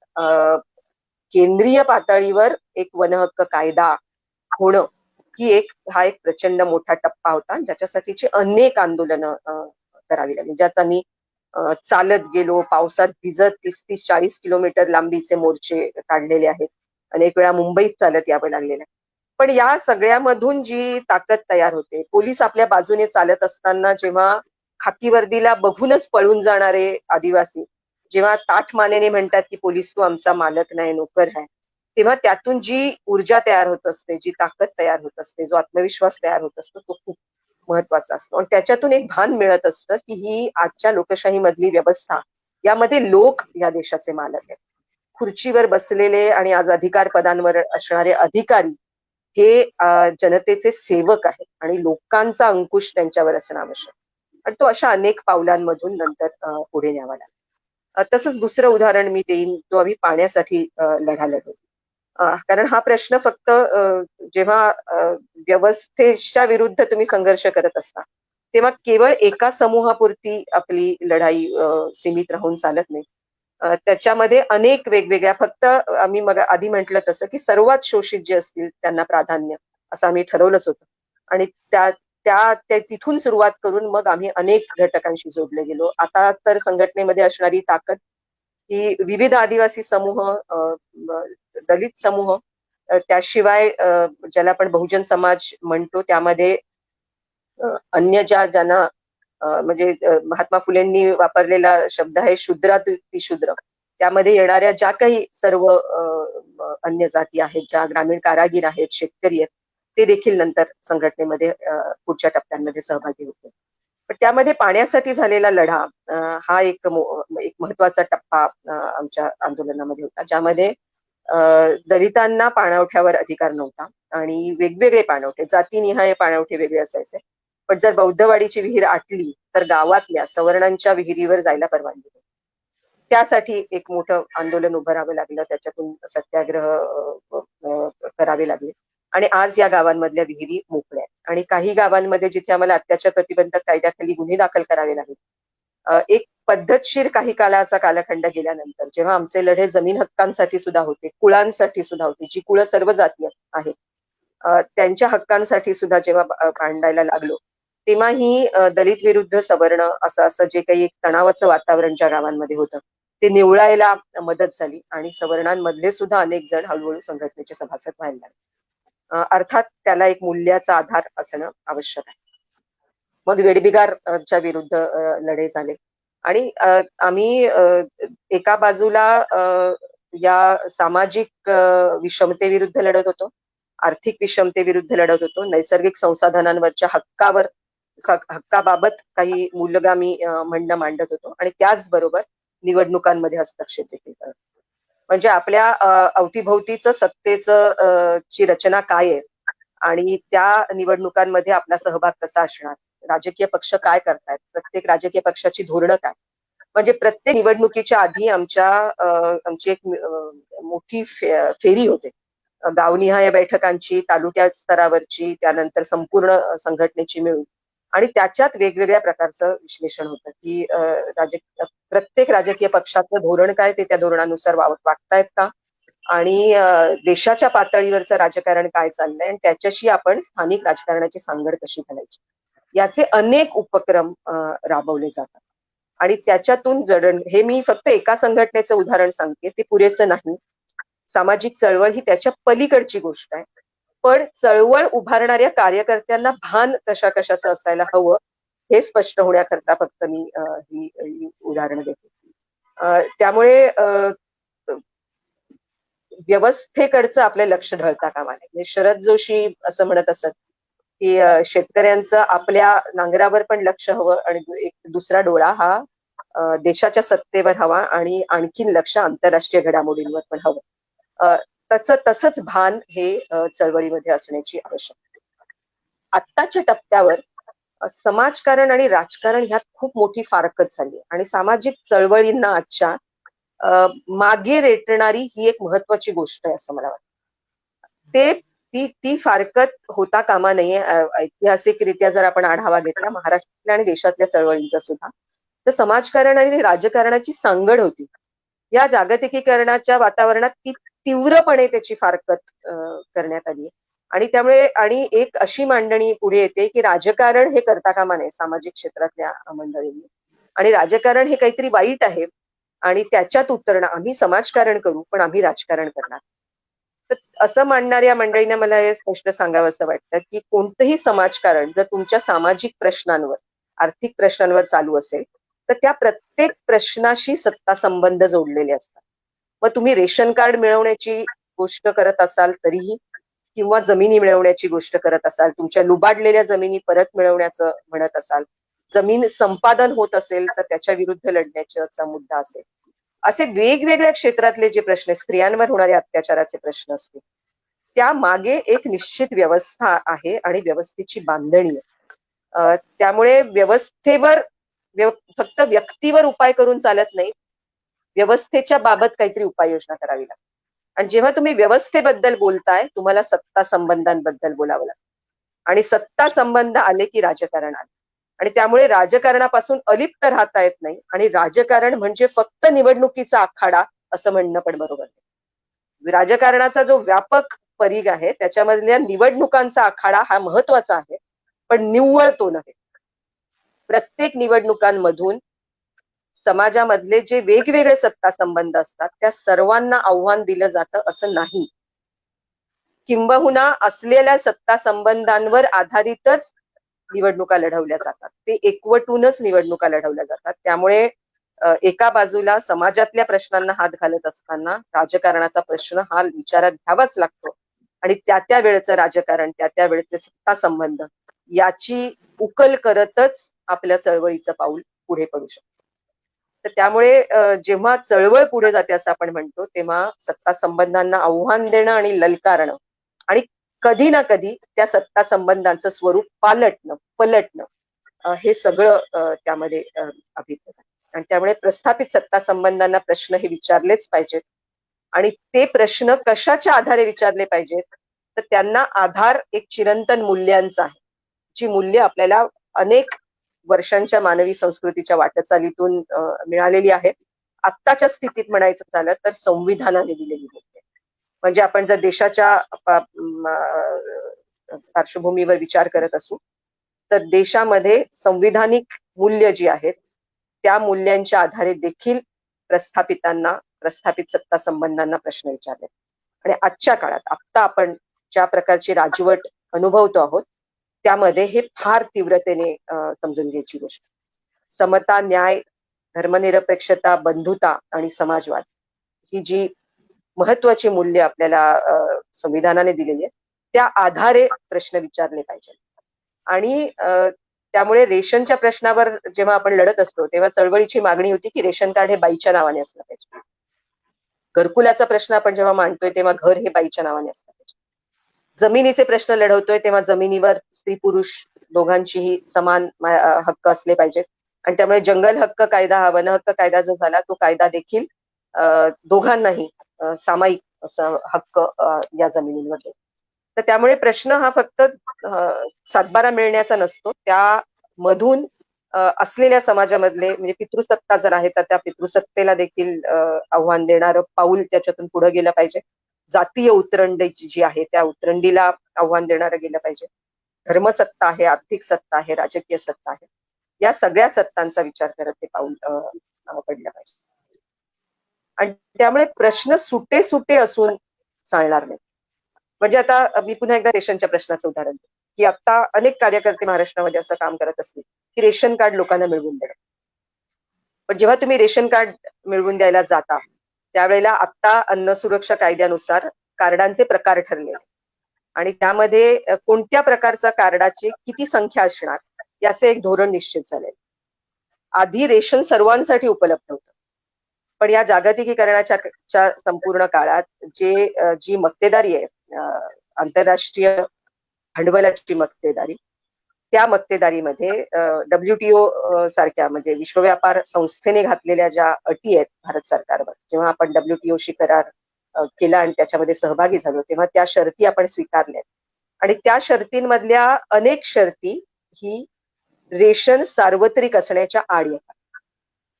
केंद्रीय पातळीवर एक वनहक्क कायदा होणं हा एक प्रचंड मोठा टप्पा होता, ज्याच्यासाठीची अनेक आंदोलनं करावी लागली, ज्यात आम्ही चालत गेलो, पावसात भिजत 30-40 किलोमीटर लांबीचे मोर्चे काढलेले आहेत. अनेक वेळा मुंबईत चालत यावं लागलेलं. पण या सगळ्यामधून जी ताकद तयार होते, पोलीस आपल्या बाजूने चालत असताना जेव्हा खाकी वर्दीला बघूनच पळून जाणारे आदिवासी जेव्हा ताठ मानेने म्हणतात की पोलीस तू आमचा मालक नाही, नोकर आहे, तेव्हा त्यातून जी ऊर्जा तयार होत असते, जी ताकद तयार होत असते, जो आत्मविश्वास तयार होत असतो, तो खूप महत्वाचा असतो. आणि त्याच्यातून एक भान मिळत असतं की ही आजच्या लोकशाही मधली व्यवस्था, यामध्ये लोक या देशाचे मालक आहेत. खुर्चीवर बसलेले आणि आज अधिकार पदांवर असणारे अधिकारी हे जनतेचे सेवक आहेत आणि लोकांचा अंकुश त्यांच्यावर असणं आवश्यक. आणि तो अशा अनेक पावलांमधून नंतर पुढे न्यावा लागला. तसंच दुसरं उदाहरण मी देईन, जो आम्ही पाण्यासाठी लढा लढवतो. कारण हा प्रश्न फक्त जेव्हा व्यवस्थेच्या विरुद्ध तुम्ही संघर्ष करत असता, तेव्हा केवळ एका समूहापुरती आपली लढाई सीमित राहून चालत नाही. त्याच्यामध्ये अनेक वेगवेगळ्या, फक्त आम्ही मग आधी म्हटलं तसं की सर्वात शोषित जे असतील त्यांना प्राधान्य, असं आम्ही ठरवलंच होतं. आणि त्या तिथून सुरुवात करून मग आम्ही अनेक घटकांशी जोडले गेलो. आता तर संघटनेमध्ये असणारी ताकद ही विविध आदिवासी समूह, दलित समूह, त्याशिवाय ज्याला आपण बहुजन समाज म्हणतो, त्यामध्ये अन्य ज्यांना म्हणजे महात्मा फुलेंनी वापरलेला शब्द आहे शूद्रातिशूद्र, त्यामध्ये येणाऱ्या ज्या काही सर्व अन्य जाती आहेत, ज्या ग्रामीण कारागीर आहेत, शेतकरी आहेत, ते देखील नंतर संघटनेमध्ये पुढच्या टप्प्यांमध्ये सहभागी होते. पण त्यामध्ये पाण्यासाठी झालेला लढा हा एक महत्वाचा टप्पा आमच्या आंदोलनामध्ये होता, ज्यामध्ये दलितांना पाणवठ्यावर अधिकार नव्हता आणि वेगवेगळे पाणवठे, जातीनिहाय पाणवठे वेगळे असायचे. पण जर बौद्धवाडीची विहीर आटली तर गावातल्या सवर्णांच्या विहिरीवर जायला परवानगी नाही. त्यासाठी एक मोठं आंदोलन उभं राहावं लागलं, त्याच्यातून सत्याग्रह करावे लागले. आणि आज या गावांमधल्या विहिरी मोकळ्या आहेत. आणि काही गावांमध्ये जिथे आम्हाला अत्याचार प्रतिबंधक कायद्याखाली गुन्हे दाखल करावे लागले, एक पद्धतशीर काही काळाचा कालखंड गेल्यानंतर जेव्हा आमचे लढे जमीन हक्कांसाठी सुद्धा होते, कुळांसाठी सुद्धा होते, जी कुळं सर्व जातीय आहेत, त्यांच्या हक्कांसाठी सुद्धा जेव्हा भांडायला लागलो, तेव्हा ही दलित विरुद्ध सवर्ण असं जे काही एक तणावाचं वातावरण ज्या गावांमध्ये होतं, ते निवळायला मदत झाली आणि सवर्णांमधले सुद्धा अनेक जण हळूहळू संघटनेचे सभासद व्हायला लागले. अर्थात त्याला एक मूल्याचा आधार असणं आवश्यक आहे. मग वेठबिगारच्या विरुद्ध लढे झाले आणि आम्ही एका बाजूला या सामाजिक विषमतेविरुद्ध लढत होतो, आर्थिक विषमतेविरुद्ध लढत होतो, नैसर्गिक संसाधनांवरच्या हक्काबाबत काही मूल्यगामी म्हणणं मांडत होतो आणि त्याचबरोबर निवडणुकांमध्ये हस्तक्षेप देखील करत. म्हणजे आपल्या अवतीभोवतीचं सत्तेचं ची रचना काय आहे आणि त्या निवडणुकांमध्ये आपला सहभाग कसा असणार, राजकीय पक्ष काय करतायत, प्रत्येक राजकीय पक्षाची धोरणं काय, म्हणजे प्रत्येक निवडणुकीच्या आधी आमची एक मोठी फेरी होते, गावनिहाय बैठकांची, तालुक्या स्तरावरची, त्यानंतर संपूर्ण संघटनेची मिळून. आणि त्याच्यात वेगवेगळ्या प्रकारचं विश्लेषण होतं की प्रत्येक राजकीय पक्षाचं धोरण काय, ते त्या धोरणानुसार वागतायत का, आणि देशाच्या पातळीवरचं राजकारण काय चाललंय आणि त्याच्याशी आपण स्थानिक राजकारणाची सांगड कशी घालायची, याचे अनेक उपक्रम राबवले जातात. आणि त्याच्यातून हे मी फक्त एका संघटनेचं उदाहरण सांगते, ते पुरेसं नाही. सामाजिक चळवळ ही त्याच्या पलीकडची गोष्ट आहे. पण चळवळ उभारणाऱ्या कार्यकर्त्यांना भान कशाचं असायला हवं, हे स्पष्ट होण्याकरता फक्त मी ही उदाहरणं देते. त्यामुळे व्यवस्थेकडचं आपलं लक्ष ढळता कामा नये. म्हणजे शरद जोशी असं म्हणत असत की शेतकऱ्यांचं आपल्या नांगरावर पण लक्ष हवं आणि एक दुसरा डोळा हा देशाच्या सत्तेवर हवा आणि आणखीन लक्ष आंतरराष्ट्रीय घडामोडींवर पण हवं. तसंच भान हे चळवळीमध्ये असण्याची आवश्यकता. आत्ताच्या टप्प्यावर समाजकारण आणि राजकारण ह्यात खूप मोठी फारकत झाली आहे आणि सामाजिक चळवळींना आजच्या मागे रेटणारी ही एक महत्वाची गोष्ट आहे असं मला वाटतं. ती ती फारकत होता कामा नये. ऐतिहासिकरित्या जर आपण आढावा घेतला महाराष्ट्रातल्या आणि देशातल्या चळवळींचा सुद्धा, तर समाजकारण आणि राजकारणाची सांगड होती. या जागतिकीकरणाच्या वातावरणात ती तीव्रपणे त्याची फारकत करण्यात आली आहे. आणि त्यामुळे आणि एक अशी मांडणी पुढे येते की राजकारण हे करता कामा नये सामाजिक क्षेत्रातल्या मंडळींनी, आणि राजकारण हे काहीतरी वाईट आहे आणि त्याच्यात उतरणं, आम्ही समाजकारण करू पण आम्ही राजकारण करणार. तर असं मांडणाऱ्या मंडळींना मला हे स्पष्ट सांगावंसं वाटतं की कोणतंही समाजकारण जर तुमच्या सामाजिक प्रश्नांवर, आर्थिक प्रश्नांवर चालू असेल तर त्या प्रत्येक प्रश्नाशी सत्ता संबंध जोडलेले असतात. मग तुम्ही रेशन कार्ड मिळवण्याची गोष्ट करत असाल तरीही, किंवा जमिनी मिळवण्याची गोष्ट करत असाल, तुमच्या लुबाडलेल्या जमिनी परत मिळवण्याचं म्हणत असाल, जमीन संपादन होत असेल तर त्याच्या विरुद्ध लढण्याचा मुद्दा असेल, असे वेगवेगळ्या क्षेत्रातले जे प्रश्न, स्त्रियांवर होणारे अत्याचाराचे प्रश्न असतील, त्या मागे एक निश्चित व्यवस्था आहे आणि व्यवस्थेची बांधणी आहे. त्यामुळे व्यवस्थेवर फक्त व्यक्तीवर उपाय करून चालत नाही, व्यवस्थेच्या बाबत काहीतरी उपाययोजना करावी लागते. आणि जेव्हा तुम्ही व्यवस्थेबद्दल बोलताय तुम्हाला सत्ता संबंधांबद्दल बोलावं लागतं. आणि सत्ता संबंध आले की राजकारण आले. आणि त्यामुळे राजकारणापासून अलिप्त राहता येत नाही, आणि राजकारण म्हणजे फक्त निवडणुकीचा आखाडा असं म्हणणं पण बरोबर नाही. राजकारणाचा जो व्यापक परीघ आहे त्याच्यामधल्या निवडणुकांचा आखाडा हा महत्वाचा आहे, पण निव्वळ तो नव्हे. प्रत्येक निवडणुकांमधून समाजामधले जे वेगवेगळे सत्ता संबंध असतात त्या सर्वांना आव्हान दिलं जातं असं नाही. किंबहुना असलेल्या सत्ता संबंधांवर आधारितच निवडणुका लढवल्या जातात, ते एकवटूनच निवडणुका लढवल्या जातात. त्यामुळे एका बाजूला समाजातल्या प्रश्नांना हात घालत असताना राजकारणाचा प्रश्न हा विचारात घ्यावाच लागतो, आणि त्या वेळेचं राजकारण, त्या वेळेचे सत्ता संबंध याची उकल करतच आपल्या चळवळीचं पाऊल पुढे पडू शकतो. तर त्यामुळे जेव्हा चळवळ पुढे जाते असं आपण म्हणतो तेव्हा सत्ता संबंधांना आव्हान देणं आणि ललकारणं, आणि कधी ना कधी त्या सत्ता संबंधांचं स्वरूप पलटणं हे सगळं त्यामध्ये अभिप्रेत आहे. आणि त्यामुळे प्रस्थापित सत्ता संबंधांना प्रश्न हे विचारलेच पाहिजेत. आणि ते प्रश्न कशाच्या आधारे विचारले पाहिजेत, तर त्यांना आधार एक चिरंतन मूल्यांचा आहे, जी मूल्य आपल्याला अनेक वर्षांच्या मानवी संस्कृतीच्या वाटचालीतून मिळालेली आहेत. आत्ताच्या स्थितीत म्हणायचं झालं तर संविधानाने दिलेली मूल्य. म्हणजे आपण जर देशाच्या पार्श्वभूमीवर विचार करत असू तर देशामध्ये संविधानिक मूल्य जी आहेत त्या मूल्यांच्या आधारे देखील प्रस्थापित सत्ता संबंधांना प्रश्न विचारले. आणि आजच्या काळात आत्ता आपण ज्या प्रकारची राजवट अनुभवतो आहोत त्यामध्ये हे फार तीव्रतेने समजून घ्यायची गोष्ट. समता, न्याय, धर्मनिरपेक्षता, बंधुता आणि समाजवाद ही जी महत्वाची मूल्य आपल्याला संविधानाने दिलेली आहेत त्या आधारे प्रश्न विचारले पाहिजे. आणि त्यामुळे रेशनच्या प्रश्नावर जेव्हा आपण लढत असतो तेव्हा चळवळीची मागणी होती की रेशन कार्ड हे बाईच्या नावाने असलं पाहिजे. घरकुलाचा प्रश्न आपण जेव्हा मांडतोय तेव्हा घर हे बाईच्या नावाने असलं पाहिजे. जमिनीचे प्रश्न लढवतोय तेव्हा जमिनीवर स्त्री पुरुष दोघांचीही समान हक्क असले पाहिजेत. आणि त्यामुळे जंगल हक्क कायदा, हा वन हक्क कायदा जो झाला तो कायदा देखील दोघांनाही सामायिक असा हक्क या जमिनींवर देतो. तर त्यामुळे प्रश्न हा फक्त सातबारा मिळण्याचा नसतो, त्यामधून असलेल्या समाजामधले म्हणजे पितृसत्ता जर आहे तर त्या पितृसत्तेला देखील आव्हान देणारं पाऊल त्याच्यातून पुढे गेलं पाहिजे. जातीय उतरंडीची जी आहे त्या उतरंडीला आव्हान देणारं गेलं पाहिजे. धर्मसत्ता आहे, आर्थिक सत्ता आहे, राजकीय सत्ता आहे, या सगळ्या सत्तांचा विचार करत ते पाऊल पडलं पाहिजे. आणि त्यामुळे प्रश्न सुटे सुटे असून चालणार नाही. म्हणजे आता मी पुन्हा एकदा रेशनच्या प्रश्नाचं उदाहरण देतो की आता अनेक कार्यकर्ते महाराष्ट्रामध्ये असं काम करत असतील की रेशन कार्ड लोकांना मिळवून देणं. पण जेव्हा तुम्ही रेशन कार्ड मिळवून द्यायला जाता त्यावेळेला आता अन्न सुरक्षा कायद्यानुसार कार्डांचे प्रकार ठरले आणि त्यामध्ये कोणत्या प्रकारचा कार्डाची किती संख्या असणार याचे एक धोरण निश्चित झाले. आधी रेशन सर्वांसाठी उपलब्ध होतं, पण या जागतिकीकरणाच्या संपूर्ण काळात जी मक्तेदारी आहे, आंतरराष्ट्रीय भांडवलाची मक्तेदारी, त्या मक्तेदारीमध्ये WTO सारख्या म्हणजे विश्व व्यापार संस्थेने घातलेल्या ज्या अटी आहेत भारत सरकारवर, जेव्हा आपण WTO शी करार केला आणि त्याच्यामध्ये सहभागी झालो, तेव्हा त्या शर्ती आपण स्वीकारल्या आणि त्या शर्तींमधल्या अनेक शर्ती ही रेशन सार्वत्रिक असण्याच्या आड येतात.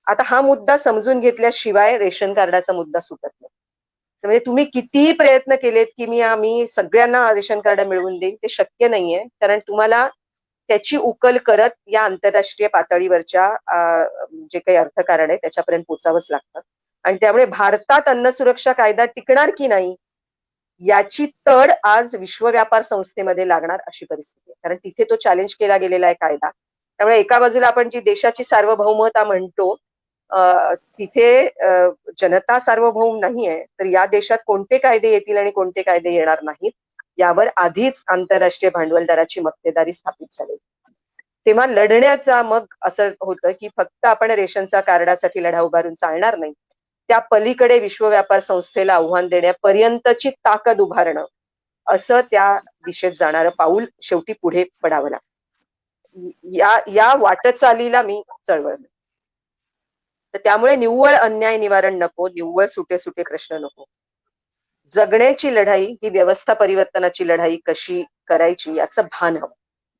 आता हा मुद्दा समजून घेतल्याशिवाय रेशन कार्डाचा मुद्दा सुटत नाही. म्हणजे तुम्ही कितीही प्रयत्न केलेत की आम्ही सगळ्यांना रेशन कार्ड मिळवून देईन, ते शक्य नाहीये. कारण तुम्हाला त्याची उकल करत या आंतरराष्ट्रीय पातळीवरच्या जे काही अर्थकारण आहे त्याच्यापर्यंत पोचावंच लागतं. आणि त्यामुळे भारतात अन्न सुरक्षा कायदा टिकणार की नाही याची तड आज विश्व व्यापार संस्थेमध्ये लागणार अशी परिस्थिती आहे. कारण तिथे तो चॅलेंज केला गेलेला आहे कायदा. त्यामुळे एका बाजूला आपण जी देशाची सार्वभौमता म्हणतो, तिथे जनता सार्वभौम नाहीये, तर या देशात कोणते कायदे येतील आणि कोणते कायदे येणार नाहीत यावर आधीच आंतरराष्ट्रीय भांडवलदाराची मक्तेदारी स्थापित झाली. तेव्हा लढण्याचा मग असं होतं की फक्त आपण रेशनचा कार्डासाठी लढा उभारून चालणार नाही, त्या पलीकडे विश्व व्यापार संस्थेला आव्हान देण्यापर्यंतची ताकद उभारणं, असं त्या दिशेत जाणारं पाऊल शेवटी पुढे पडावं लागतं. या वाटचालीला मी चळवळले. तर त्यामुळे निव्वळ अन्याय निवारण नको, निव्वळ सुटे सुटे प्रश्न नको. जगण्याची लढाई ही व्यवस्था परिवर्तनाची लढाई कशी करायची याचं भान हवं.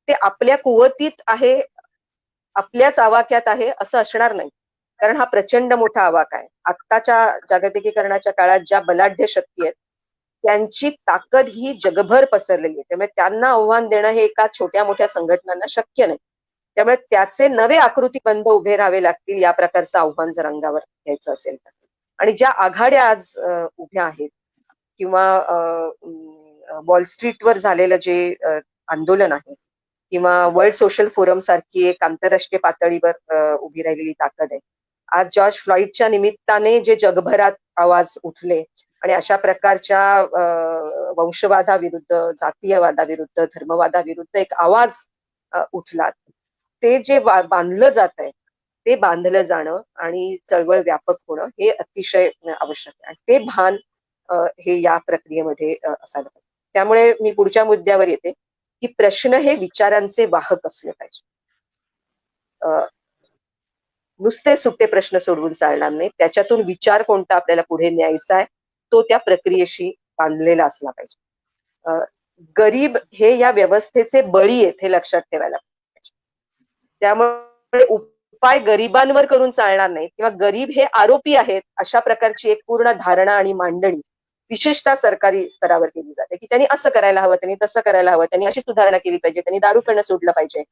ते आपल्या कुवतीत आहे, आपल्याच आवाक्यात आहे असं असणार नाही. कारण हा प्रचंड मोठा आवाक आहे. आत्ताच्या जागतिकीकरणाच्या काळात ज्या बलाढ्य शक्ती आहेत त्यांची ताकद ही जगभर पसरलेली आहे. त्यामुळे त्यांना आव्हान देणं हे एका छोट्या मोठ्या संघटनांना शक्य नाही. त्यामुळे त्याचे नवे आकृतीबंध उभे राहावे लागतील या प्रकारचं आव्हान जर अंगावर घ्यायचं असेल तर. आणि ज्या आघाड्या आज उभ्या आहेत किंवा वॉल स्ट्रीटवर झालेलं जे आंदोलन आहे किंवा वर्ल्ड सोशल फोरम सारखी एक आंतरराष्ट्रीय पातळीवर उभी राहिलेली ताकद आहे. आज जॉर्ज फ्लॉइडच्या निमित्ताने जे जगभरात आवाज उठले आणि अशा प्रकारच्या वंशवादाविरुद्ध, जातीयवादाविरुद्ध, धर्मवादाविरुद्ध एक आवाज उठला, ते जे बांधलं जात आहे ते बांधलं जाणं आणि चळवळ व्यापक होणं हे अतिशय आवश्यक आहे. आणि ते भान हे या प्रक्रियेमध्ये असायला पाहिजे. त्यामुळे मी पुढच्या मुद्द्यावर येते की प्रश्न हे विचारांचे वाहक असले पाहिजे. नुसते सुट्टे प्रश्न सोडवून चालणार नाही. त्याच्यातून विचार कोणता आपल्याला पुढे न्यायचा आहे तो त्या प्रक्रियेशी बांधलेला असला पाहिजे. गरीब हे या व्यवस्थेचे बळी आहेत हे लक्षात ठेवायला पाहिजे. त्यामुळे उपाय गरिबांवर करून चालणार नाही किंवा गरीब हे आरोपी आहेत अशा प्रकारची एक पूर्ण धारणा आणि मांडणी विशेषतः सरकारी स्तरावर केली जाते की त्यांनी असं करायला हवं, त्यांनी तसं करायला हवं, त्यांनी अशी सुधारणा केली पाहिजे, त्यांनी दारू पिणं सोडलं पाहिजे.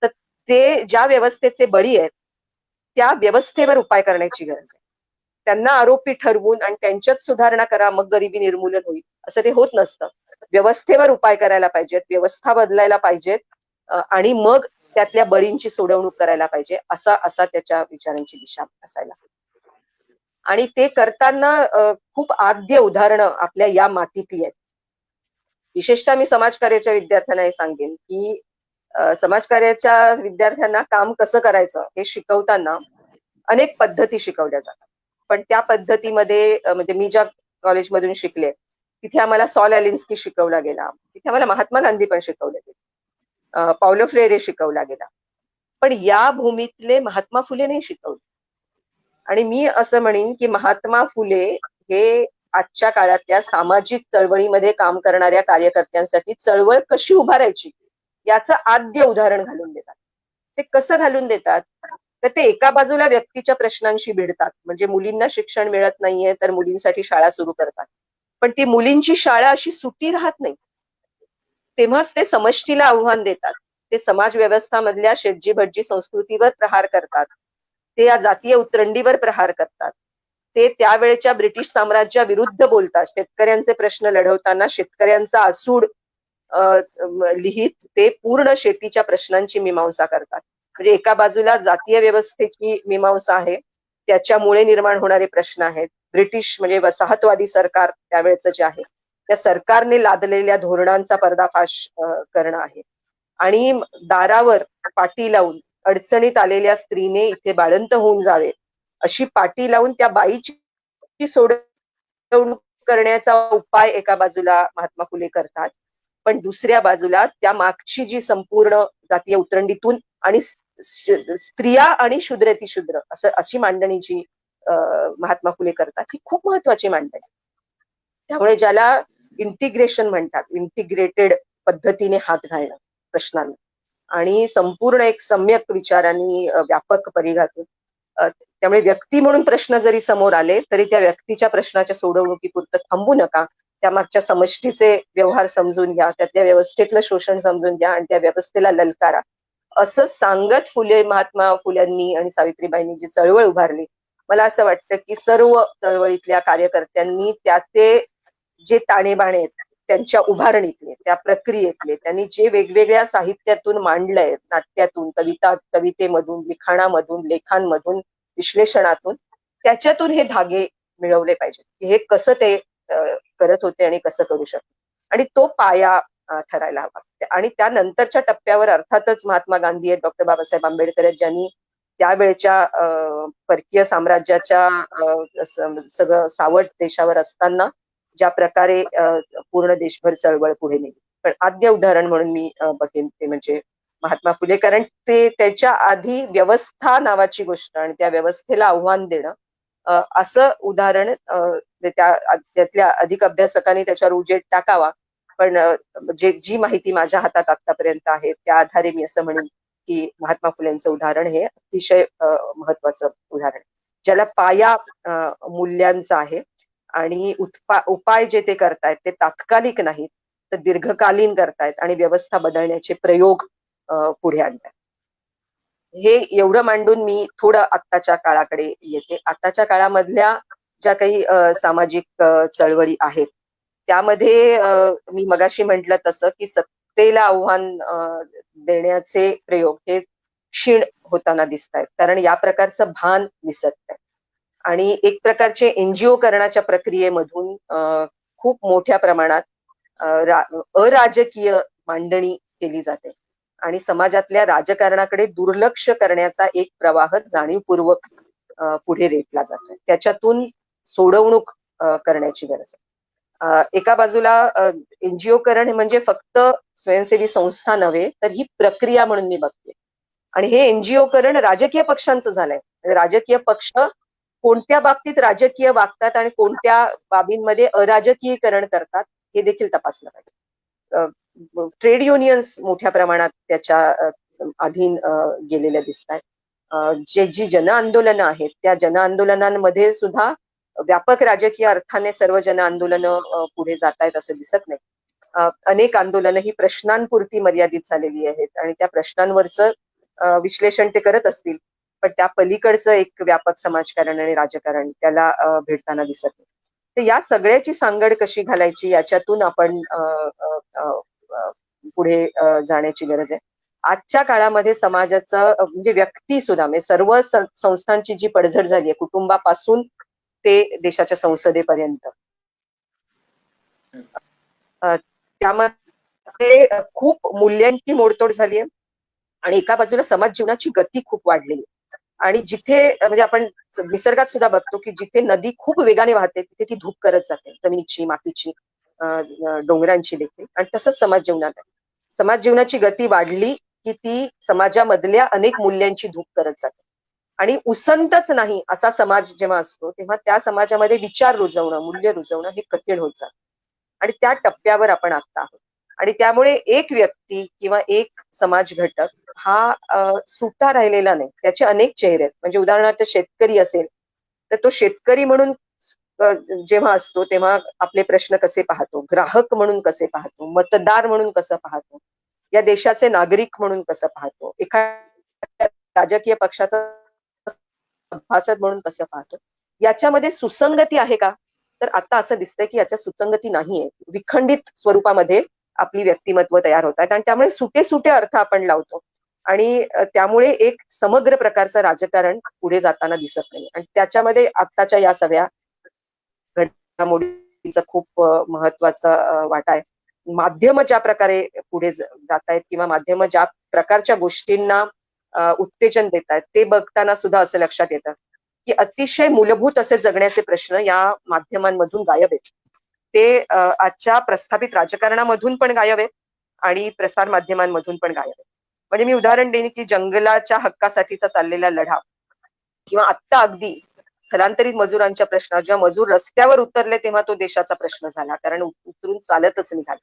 तर ते ज्या व्यवस्थेचे बळी आहेत त्या व्यवस्थेवर उपाय करण्याची गरज आहे. त्यांना आरोपी ठरवून आणि त्यांच्यात सुधारणा करा मग गरिबी निर्मूलन होईल असं ते होत नसतं. व्यवस्थेवर उपाय करायला पाहिजेत, व्यवस्था बदलायला पाहिजेत आणि मग त्यातल्या बळींची सोडवणूक करायला पाहिजे असा त्याच्या विचारांची दिशा असायला. आणि ते करताना खूप आद्य उदाहरणं आपल्या या मातीतली आहेत. विशेषतः मी समाजकार्याच्या विद्यार्थ्यांना हे सांगेन की समाजकार्याच्या विद्यार्थ्यांना काम कसं करायचं हे शिकवताना अनेक पद्धती शिकवल्या जातात. पण त्या पद्धतीमध्ये म्हणजे मी ज्या कॉलेजमधून शिकले तिथे आम्हाला सॉल ॲलिन्स्की शिकवला गेला, तिथे आम्हाला महात्मा गांधी पण शिकवले गेले, पावलो फ्रेरे शिकवला गेला, पण या भूमीतले महात्मा फुले नाही शिकवले. आणि मी असं म्हणेन की महात्मा फुले हे आजच्या काळातल्या सामाजिक चळवळीमध्ये काम करणाऱ्या कार्यकर्त्यांसाठी चळवळ कशी उभारायची याचं आद्य उदाहरण घालून देतात. ते कसं घालून देतात तर ते एका बाजूला व्यक्तीच्या प्रश्नांशी भिडतात, म्हणजे मुलींना शिक्षण मिळत नाहीये तर मुलींसाठी शाळा सुरू करतात, पण ती मुलींची शाळा अशी सुटी राहत नाही. तेव्हाच ते समष्टीला आव्हान देतात. ते समाज व्यवस्थामधल्या शेटजी भटजी संस्कृतीवर प्रहार करतात, ते या जातीय उतरंडीवर प्रहार करतात, ते त्यावेळेच्या ब्रिटिश साम्राज्याविरुद्ध बोलतात. शेतकऱ्यांचे प्रश्न लढवताना शेतकऱ्यांचा आसूड लिहित ते पूर्ण शेतीच्या प्रश्नांची मीमांसा करतात. म्हणजे एका बाजूला जातीय व्यवस्थेची मीमांसा आहे, त्याच्यामुळे निर्माण होणारे प्रश्न आहेत. ब्रिटिश म्हणजे वसाहतवादी सरकार त्यावेळेचं जे आहे त्या सरकारने लादलेल्या धोरणांचा पर्दाफाश करणं आहे. आणि दारावर पाटी लावून अडचणीत आलेल्या स्त्रीने इथे बाळंत होऊन जावे अशी पाटी लावून त्या बाईची सोडवणूक करण्याचा उपाय एका बाजूला महात्मा फुले करतात, पण दुसऱ्या बाजूला त्या मागची जी संपूर्ण जातीय उतरंडीतून आणि स्त्रिया आणि शूद्र अशी मांडणी जी महात्मा फुले करतात ही खूप महत्वाची मांडणी. त्यामुळे ज्याला इंटिग्रेशन म्हणतात, इंटिग्रेटेड पद्धतीने हात घालणं प्रश्नांना आणि संपूर्ण एक सम्यक विचारांनी व्यापक परिघातून, त्यामुळे व्यक्ती म्हणून प्रश्न जरी समोर आले तरी त्या व्यक्तीच्या प्रश्नाच्या सोडवणुकीपुरतं थांबू नका, त्यामागच्या समष्टीचे व्यवहार समजून घ्या, त्यातल्या व्यवस्थेतलं शोषण समजून घ्या आणि त्या व्यवस्थेला ललकारा, असं सांगत महात्मा फुल्यांनी आणि सावित्रीबाईंनी जी चळवळ उभारली, मला असं वाटतं की सर्व चळवळीतल्या कार्यकर्त्यांनी त्याचे जे ताणेबाणे आहेत त्यांच्या उभारणीतले, त्या प्रक्रियेतले, त्यांनी जे वेगवेगळ्या साहित्यातून मांडलंय, नाट्यातून, कवितेमधून, लिखाणामधून, लेखांमधून, विश्लेषणातून, त्याच्यातून हे धागे मिळवले पाहिजेत. हे कसं ते करत होते आणि कसं करू शकते, आणि तो पाया ठरायला हवा. आणि त्यानंतरच्या टप्प्यावर अर्थातच महात्मा गांधी आहेत, डॉक्टर बाबासाहेब आंबेडकर आहेत, ज्यांनी त्यावेळच्या परकीय साम्राज्याच्या सगळं सावट देशावर असताना ज्या प्रकारे पूर्ण देशभर चळवळ पुढे नेली. पण आद्य उदाहरण म्हणून मी बघेन ते म्हणजे महात्मा फुले, कारण ते त्याच्या आधी व्यवस्था नावाची गोष्ट आणि त्या व्यवस्थेला आव्हान देणं असं उदाहरण त्यातल्या अधिक अभ्यासकांनी त्याच्यावर उजेड टाकावा. पण जी माहिती माझ्या हातात आतापर्यंत आहे त्या आधारे मी असं म्हणेन की महात्मा फुलेंचं उदाहरण हे अतिशय महत्वाचं उदाहरण, ज्याला पाया मूल्यांचा आहे आणि उपाय जे ते करतायत ते तात्कालिक नाहीत तर दीर्घकालीन करतायत आणि व्यवस्था बदलण्याचे प्रयोग पुढे आणतायत. हे एवढं मांडून मी थोडं आत्ताच्या काळाकडे येते. आत्ताच्या काळामधल्या ज्या काही सामाजिक चळवळी आहेत त्यामध्ये मी मगाशी म्हटलं तसं की सत्तेला आव्हान देण्याचे प्रयोग हे क्षीण होताना दिसत आहेत, कारण या प्रकारचं भान दिसत नाही आणि एक प्रकारचे एनजीओ करण्याच्या प्रक्रियेमधून खूप मोठ्या प्रमाणात अराजकीय मांडणी केली जाते आणि समाजातल्या राजकारणाकडे दुर्लक्ष करण्याचा एक प्रवाह जाणीवपूर्वक पुढे रेटला जातोय. त्याच्यातून सोडवणूक करण्याची गरज आहे. एका बाजूला एनजीओ करण म्हणजे फक्त स्वयंसेवी संस्था नव्हे तर ही प्रक्रिया म्हणून मी बघते, आणि हे एनजीओ करण राजकीय पक्षांचं झालंय. राजकीय पक्ष कोणत्या बाबतीत राजकीय वागतात आणि कोणत्या बाबींमध्ये अराजकीयकरण करतात हे देखील तपासलं पाहिजे. ट्रेड युनियन्स मोठ्या प्रमाणात त्याच्या अधीन गेलेल्या दिसत आहेत. जी जन आंदोलनं आहेत त्या जन आंदोलनांमध्ये सुद्धा व्यापक राजकीय अर्थाने सर्व जन आंदोलनं पुढे जात आहेत असं दिसत नाही. अनेक आंदोलनं ही प्रश्नांपुरती मर्यादित झालेली आहेत आणि त्या प्रश्नांवरचं विश्लेषण ते करत असतील, पण त्या पलीकडचं एक व्यापक समाजकारण आणि राजकारण त्याला भेटताना दिसत नाही. तर या सगळ्याची सांगड कशी घालायची याच्यातून आपण पुढे जाण्याची गरज आहे. आजच्या काळामध्ये समाजाचं म्हणजे व्यक्ती सुद्धा म्हणजे सर्व संस्थांची जी पडझड झाली आहे, कुटुंबापासून ते देशाच्या संसदेपर्यंत, त्यामध्ये खूप मूल्यांची मोडतोड झाली आहे आणि एका बाजूला समाज जीवनाची गती खूप वाढलेली आहे. आणि जिथे म्हणजे आपण निसर्गात सुद्धा बघतो की जिथे नदी खूप वेगाने वाहते तिथे ती धूप करत जाते, जमिनीची, मातीची, डोंगरांची देखील. आणि तसंच समाज जीवनात आहे. समाज जीवनाची गती वाढली की ती समाजामधल्या अनेक मूल्यांची धूप करत जाते आणि उसंतच नाही असा समाज जेव्हा असतो तेव्हा त्या समाजामध्ये विचार रुजवणं, मूल्य रुजवणं हे कठीण होत जातं आणि त्या टप्प्यावर आपण आता आहोत. आणि त्यामुळे एक व्यक्ती किंवा एक समाज घटक हा सुटा राहिलेला नाही, त्याचे अनेक चेहरे आहेत. म्हणजे उदाहरणार्थ शेतकरी असेल तर तो शेतकरी म्हणून जेव्हा असतो तेव्हा आपले प्रश्न कसे पाहतो, ग्राहक म्हणून कसे पाहतो, मतदार म्हणून कसं पाहतो, या देशाचे नागरिक म्हणून कसं पाहतो, एखाद्या राजकीय पक्षाचा सभासद म्हणून कसं पाहतो, याच्यामध्ये सुसंगती आहे का? तर आता असं दिसतंय की याच्यात सुसंगती नाहीये. विखंडित स्वरूपामध्ये आपली व्यक्तिमत्व तयार होत आहेत आणि त्यामुळे सुटे सुटे अर्थ आपण लावतो आणि त्यामुळे एक समग्र प्रकारचं राजकारण पुढे जाताना दिसत नाही. आणि त्याच्यामध्ये आत्ताच्या या सगळ्या घडामोडीचा खूप महत्वाचा वाटा आहे. माध्यम ज्या प्रकारे पुढे जात आहेत किंवा माध्यम ज्या प्रकारच्या गोष्टींना उत्तेजन देत आहेत ते बघताना सुद्धा असं लक्षात येतं की अतिशय मूलभूत असे जगण्याचे प्रश्न या माध्यमांमधून गायब आहेत. ते आजच्या प्रस्थापित राजकारणामधून पण गायब आहेत आणि प्रसार माध्यमांमधून पण गायब आहेत. म्हणजे मी उदाहरण देईन की जंगलाच्या हक्कासाठीचा चाललेला लढा किंवा आत्ता अगदी स्थलांतरित मजुरांच्या प्रश्न, जेव्हा मजूर रस्त्यावर उतरले तेव्हा तो देशाचा प्रश्न झाला, कारण उतरून चालतच निघाले.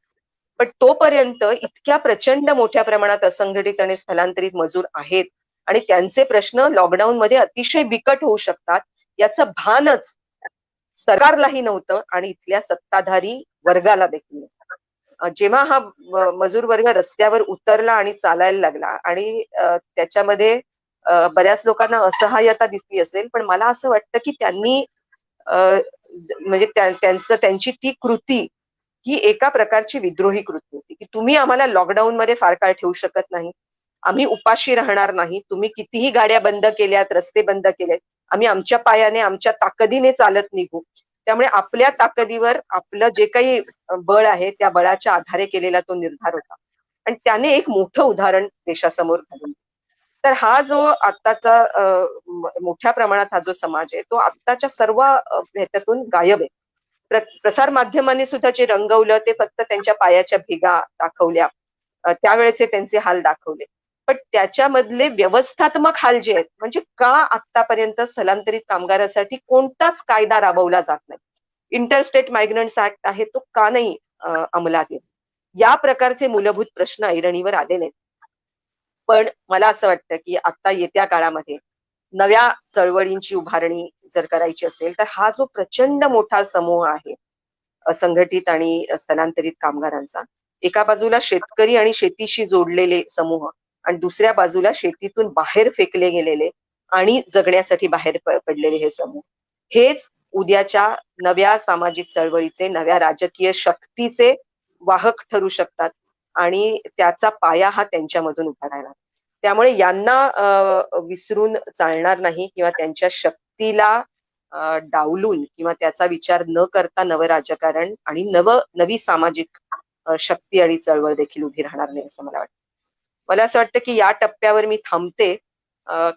पण तोपर्यंत इतक्या प्रचंड मोठ्या प्रमाणात असंघटित आणि स्थलांतरित मजूर आहेत आणि त्यांचे प्रश्न लॉकडाऊन मध्ये अतिशय बिकट होऊ शकतात याचं भानच सरकारलाही नव्हतं आणि इथल्या सत्ताधारी वर्गाला देखील नव्हतं. जेव्हा हा मजूर वर्ग रस्त्यावर उतरला आणि चालायला लागला आणि त्याच्यामध्ये बऱ्याच लोकांना असहाय्यता दिसली असेल, पण मला असं वाटतं की त्यांनी म्हणजे त्यांची ती कृती ही एका प्रकारची विद्रोही कृती होती, की तुम्ही आम्हाला लॉकडाऊन मध्ये फार काळ ठेवू शकत नाही. आम्ही उपाशी राहणार नाही. तुम्ही कितीही गाड्या बंद केल्यात, रस्ते बंद केलेत, आम्ही आमच्या पायाने, आमच्या ताकदीने चालत निघू. त्यामुळे आपल्या ताकदीवर आपलं जे काही बळ आहे, त्या बळाच्या आधारे केलेला तो निर्धार होता. आणि त्याने एक मोठं उदाहरण देशासमोर घालून. तर हा जो आत्ताचा मोठ्या प्रमाणात हा जो समाज आहे, तो आत्ताच्या सर्व ह्याच्यातून गायब आहे. प्रसार माध्यमांनी सुद्धा जे रंगवलं ते फक्त त्यांच्या पायाच्या भेगा दाखवल्या, त्यावेळेचे त्यांचे हाल दाखवले. पण त्याच्यामधले व्यवस्थात्मक हाल जे आहेत, म्हणजे का आतापर्यंत स्थलांतरित कामगारांसाठी कोणताच कायदा राबवला जात नाही. इंटरस्टेट मायग्रंट्स ऍक्ट आहे तो का नाही अंमलात येत? या प्रकारचे मूलभूत प्रश्न ऐरणीवर आले नाहीत. पण मला असं वाटतं की आता येत्या काळामध्ये नव्या चळवळींची उभारणी जर करायची असेल, तर हा जो प्रचंड मोठा समूह आहे असंघटित आणि स्थलांतरित कामगारांचा, एका बाजूला शेतकरी आणि शेतीशी जोडलेले समूह आणि दुसऱ्या बाजूला शेतीतून बाहेर फेकले गेलेले आणि जगण्यासाठी बाहेर पडलेले हे समूह, हेच उद्याच्या नव्या सामाजिक चळवळीचे, नव्या राजकीय शक्तीचे वाहक ठरू शकतात आणि त्याचा पाया हा त्यांच्यामधून उभा राहणार. त्यामुळे यांना विसरून चालणार नाही किंवा त्यांच्या शक्तीला डावलून किंवा त्याचा विचार न करता नवं राजकारण आणि नवी सामाजिक शक्ती आणि चळवळ देखील उभी राहणार नाही असं मला वाटतं. मला असं वाटतं की या टप्प्यावर मी थांबते,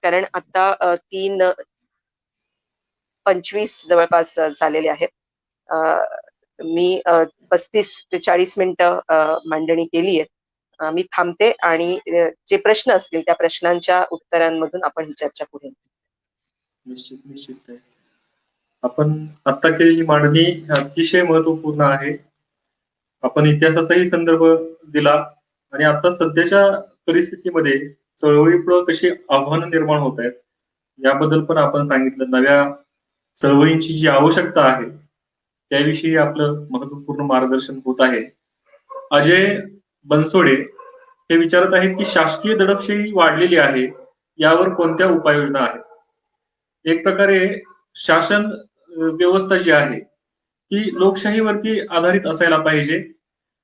कारण आता 3:25 जवळपास झालेले आहेत. मी 35 ते 40 मिनिटं मांडणी केली आहे. मी थांबते आणि जे प्रश्न असतील त्या प्रश्नांच्या उत्तरांमधून आपण ही चर्चा पुढे नेऊ. निश्चित आहे. आपण आता केलेली मांडणी अतिशय महत्वपूर्ण आहे. आपण इतिहासाचाही संदर्भ दिला आणि आता सध्याच्या परिस्थितीमध्ये चळवळीपुढे कशी आव्हानं निर्माण होत आहेत याबद्दल पण आपण सांगितलं. नव्या चळवळींची जी आवश्यकता आहे त्याविषयी आपलं महत्वपूर्ण मार्गदर्शन होत आहे. अजय बनसोडे हे विचारत आहेत की शासकीय दडपशाही वाढलेली आहे, यावर कोणत्या उपाययोजना आहेत? एक प्रकारे शासन व्यवस्था जी आहे ती लोकशाहीवरती आधारित असायला पाहिजे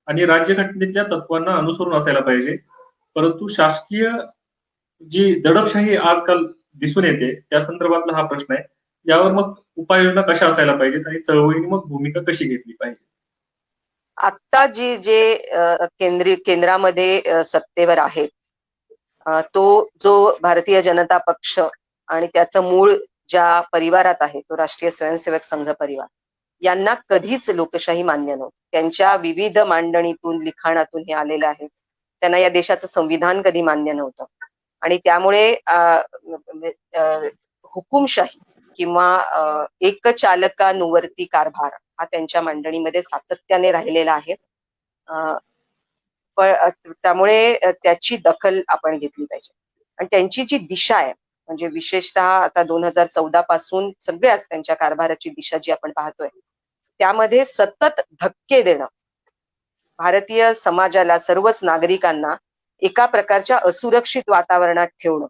आणि राज्यघटनेतल्या तत्वांना अनुसरून असायला पाहिजे. परंतु शासकीय जी दडपशाही आजकाल दिसून येते त्या संदर्भातला हा प्रश्न आहे. यावर मग उपाययोजना कशा असायला पाहिजेत आणि चळवळीने मग भूमिका कशी घेतली पाहिजे? आत्ता जे केंद्रामध्ये सत्तेवर आहेत, तो जो भारतीय जनता पक्ष आणि त्याचं मूळ ज्या परिवारात आहे तो राष्ट्रीय स्वयंसेवक संघ परिवार, यांना कधीच लोकशाही मान्य नव्हती. त्यांच्या विविध मांडणीतून, लिखाणातून हे आलेलं आहे. त्यांना या देशाचं संविधान कधी मान्य नव्हतं आणि त्यामुळे हुकुमशाही किंवा एकचालकानुवर्ती कारभार हा त्यांच्या मांडणीमध्ये सातत्याने राहिलेला आहे. त्यामुळे त्याची दखल आपण घेतली पाहिजे. आणि त्यांची जी दिशा आहे, म्हणजे विशेषतः आता 2014 पासून सगळ्याच त्यांच्या कारभाराची दिशा जी आपण पाहतोय, त्यामध्ये सतत धक्के देणं, भारतीय समाजाला, सर्वच नागरिकांना एका प्रकारच्या असुरक्षित वातावरणात ठेवणं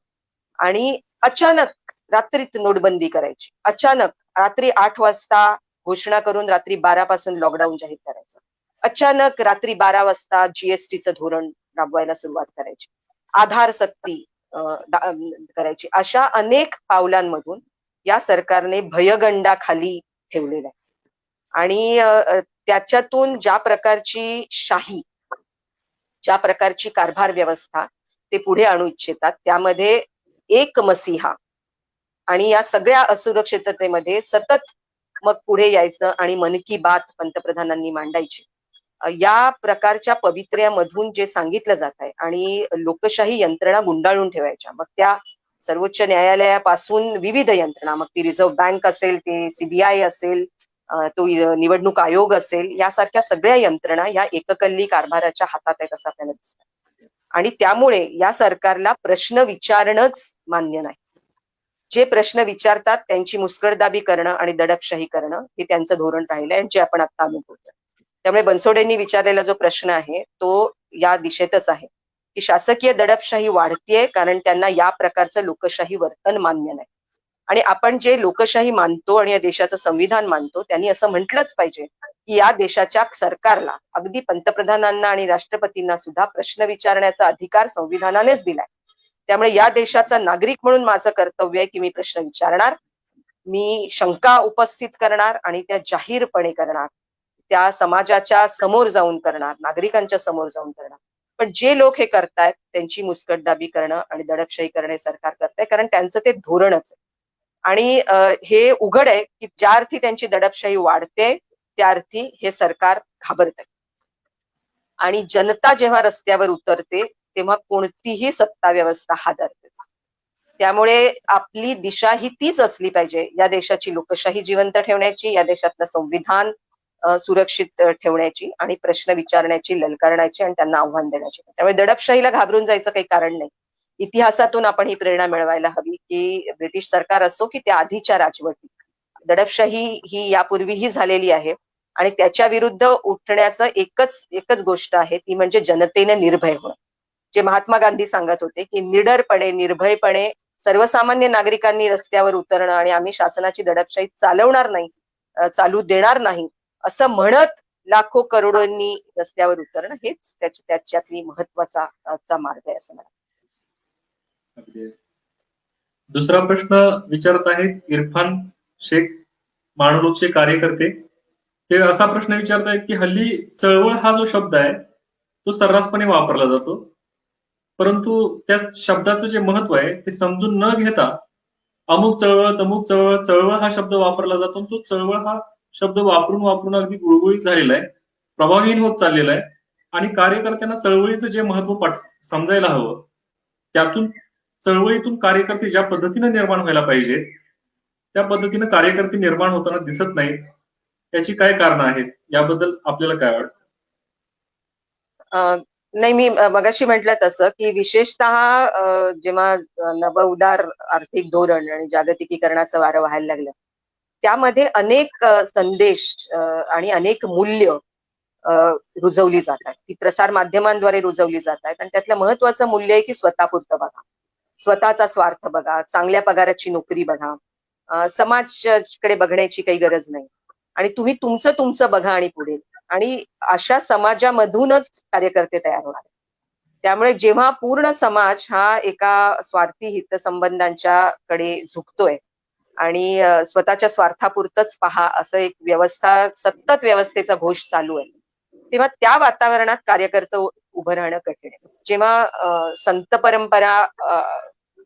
आणि अचानक रात्रीत नोटबंदी करायची, अचानक रात्री 8 वाजता घोषणा करून रात्री 12 पासून लॉकडाऊन जाहीर करायचं, अचानक रात्री 12 वाजता जीएसटीचं धोरण राबवायला सुरुवात करायची, आधार सक्ती करायची. अशा अनेक पावलांमधून या सरकारने भयगंडा खाली ठेवलेला आहे आणि त्याच्यातून ज्या प्रकारची शाही, ज्या प्रकारची कारभार व्यवस्था ते पुढे आणू इच्छितात, त्यामध्ये एक मसीहा आणि या सगळ्या असुरक्षिततेमध्ये सतत मग पुढे यायचं आणि मन की बात पंतप्रधानांनी मांडायची. या प्रकारच्या पवित्र्यामधून जे सांगितलं जात आहे आणि लोकशाही यंत्रणा गुंडाळून ठेवायच्या. मग त्या सर्वोच्च न्यायालयापासून विविध यंत्रणा, मग ती रिझर्व्ह बँक असेल, ते सीबीआय असेल, तो निवडणूक आयोग असेल, यासारख्या सगळ्या यंत्रणा या एककल्ली कारभाराच्या हातात आहेत असं आपल्याला दिसतं. आणि त्यामुळे या सरकारला प्रश्न विचारणंच मान्य नाही. जे प्रश्न विचारतात त्यांची मुस्कटदाबी करणं आणि दडपशाही करणं हे त्यांचं धोरण राहिलंय, जे आपण आता अनुभवतोय. त्यामुळे बनसोडेंनी विचारलेला जो प्रश्न आहे तो या दिशेतच आहे की शासकीय दडपशाही वाढतीये कारण त्यांना या प्रकारचं लोकशाही वर्तन मान्य नाही. आणि आपण जे लोकशाही मानतो आणि या देशाचं संविधान मानतो त्यांनी असं म्हटलंच पाहिजे की या देशाच्या सरकारला, अगदी पंतप्रधानांना आणि राष्ट्रपतींना सुद्धा प्रश्न विचारण्याचा अधिकार संविधानानेच दिलाय. त्यामुळे या देशाचा नागरिक म्हणून माझं कर्तव्य आहे की मी प्रश्न विचारणार, मी शंका उपस्थित करणार आणि त्या जाहीरपणे करणार, त्या समाजाच्या समोर जाऊन करणार, नागरिकांच्या समोर जाऊन करणार. पण जे लोक हे करतायत त्यांची मुस्कटदाबी करणं आणि दडपशाही करणे सरकार करतंय, कारण त्यांचं ते धोरणच आहे. आणि हे उघड आहे की ज्या अर्थी त्यांची दडपशाही वाढते त्या अर्थी हे सरकार घाबरतंय. आणि जनता जेव्हा रस्त्यावर उतरते तेव्हा कोणतीही सत्ता व्यवस्था हादरतेच. त्यामुळे आपली दिशा ही तीच असली पाहिजे, या देशाची लोकशाही जिवंत ठेवण्याची, या देशातलं संविधान सुरक्षित ठेवण्याची आणि प्रश्न विचारण्याची, ललकारण्याची आणि त्यांना आव्हान देण्याची. त्यामुळे दडपशाहीला घाबरून जायचं काही कारण नाही. इतिहासातून आपण ही प्रेरणा मिळवायला हवी की ब्रिटिश सरकार असो की त्या आधीच्या राजवटी, दडपशाही ही यापूर्वीही झालेली आहे आणि त्याच्या विरुद्ध उठण्याचं एकच गोष्ट आहे, ती म्हणजे जनतेने निर्भय होणं. जे महात्मा गांधी सांगत होते की निडरपणे, निर्भयपणे सर्वसामान्य नागरिकांनी रस्त्यावर उतरणं आणि आम्ही शासनाची दडपशाही चालवणार नाही, चालू देणार नाही, असं म्हणत लाखो करोडोंनी रस्त्यावर उतरणं हेच त्याच्यातली महत्वाचा मार्ग आहे असं मला. अगदी. दुसरा प्रश्न विचारत आहेत इरफान शेख, माणलोकचे कार्यकर्ते. ते असा प्रश्न विचारत आहेत की हल्ली चळवळ हा जो शब्द आहे तो सर्रासपणे वापरला जातो, परंतु त्या शब्दाचं जे महत्व आहे ते समजून न घेता अमुक चळवळ, तमुक चळवळ, चळवळ हा शब्द वापरला जातो. तो चळवळ हा शब्द वापरून वापरून अगदी गुळगुळीत झालेला आहे, प्रभावहीन होत चाललेला आहे. आणि कार्यकर्त्यांना चळवळीचं जे महत्व समजायला हवं, त्यातून चळवळीतून कार्यकर्ते ज्या पद्धतीने निर्माण व्हायला पाहिजे त्या पद्धतीने कार्यकर्ते निर्माण होताना दिसत नाहीत. त्याची काय कारणं आहेत, याबद्दल आपल्याला काय वाटतं? नाही, मी मगाशी म्हटलं तसं की विशेषतः जेव्हा नवउदार आर्थिक धोरण आणि जागतिकीकरणाचं वारं व्हायला लागलं, त्यामध्ये अनेक संदेश आणि अनेक मूल्य रुजवली जातात. ती प्रसार माध्यमांद्वारे रुजवली जातात आणि त्यातलं महत्वाचं मूल्य आहे की स्वतःपुरतं बघा, स्वतःचा स्वार्थ बघा, चांगल्या पगाराची नोकरी बघा, समाजाकडे बघण्याची काही गरज नाही आणि तुम्ही तुमचं बघा आणि पुढे. आणि अशा समाजामधूनच कार्यकर्ते तयार होणार. त्यामुळे जेव्हा पूर्ण समाज हा एका स्वार्थी हितसंबंधांच्या कडे झुकतोय आणि स्वतःच्या स्वार्थापुरतच पहा असं एक सतत व्यवस्थेचा घोष चालू आहे, तेव्हा त्या वातावरणात कार्यकर्ते उभं राहणं कठीण आहे. जेव्हा संत परंपरा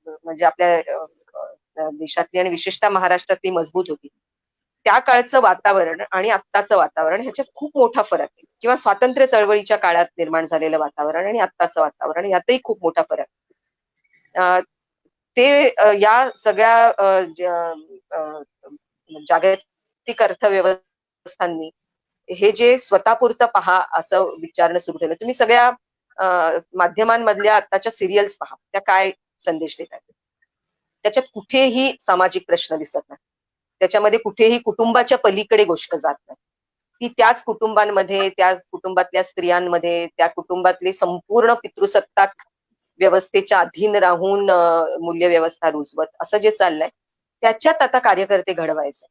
म्हणजे आपल्या देशातली आणि विशेषतः महाराष्ट्रातली मजबूत होती, त्या काळचं वातावरण आणि आत्ताचं वातावरण ह्याच्यात खूप मोठा फरक आहे. किंवा स्वातंत्र्य चळवळीच्या काळात निर्माण झालेलं वातावरण आणि आत्ताचं वातावरण यातही खूप मोठा फरक. ते या सगळ्या जागतिक अर्थव्यवस्थांनी हे जे स्वतःपुरतं पहा असं विचारणं सुरू केलं. तुम्ही सगळ्या माध्यमांमधल्या आत्ताच्या सिरियल्स पहा, त्या काय संदेश देतात. त्याच्यात कुठेही सामाजिक प्रश्न दिसत नाही, त्याच्यामध्ये कुठेही कुटुंबाच्या पलीकडे गोष्ट जात नाही. ती त्याच कुटुंबांमध्ये, त्याच कुटुंबातल्या स्त्रियांमध्ये, त्या कुटुंबातले संपूर्ण पितृसत्ताक व्यवस्थेच्या अधीन राहून मूल्यव्यवस्था रुजवत असं जे चाललंय त्याच्यात आता कार्यकर्ते घडवायचे.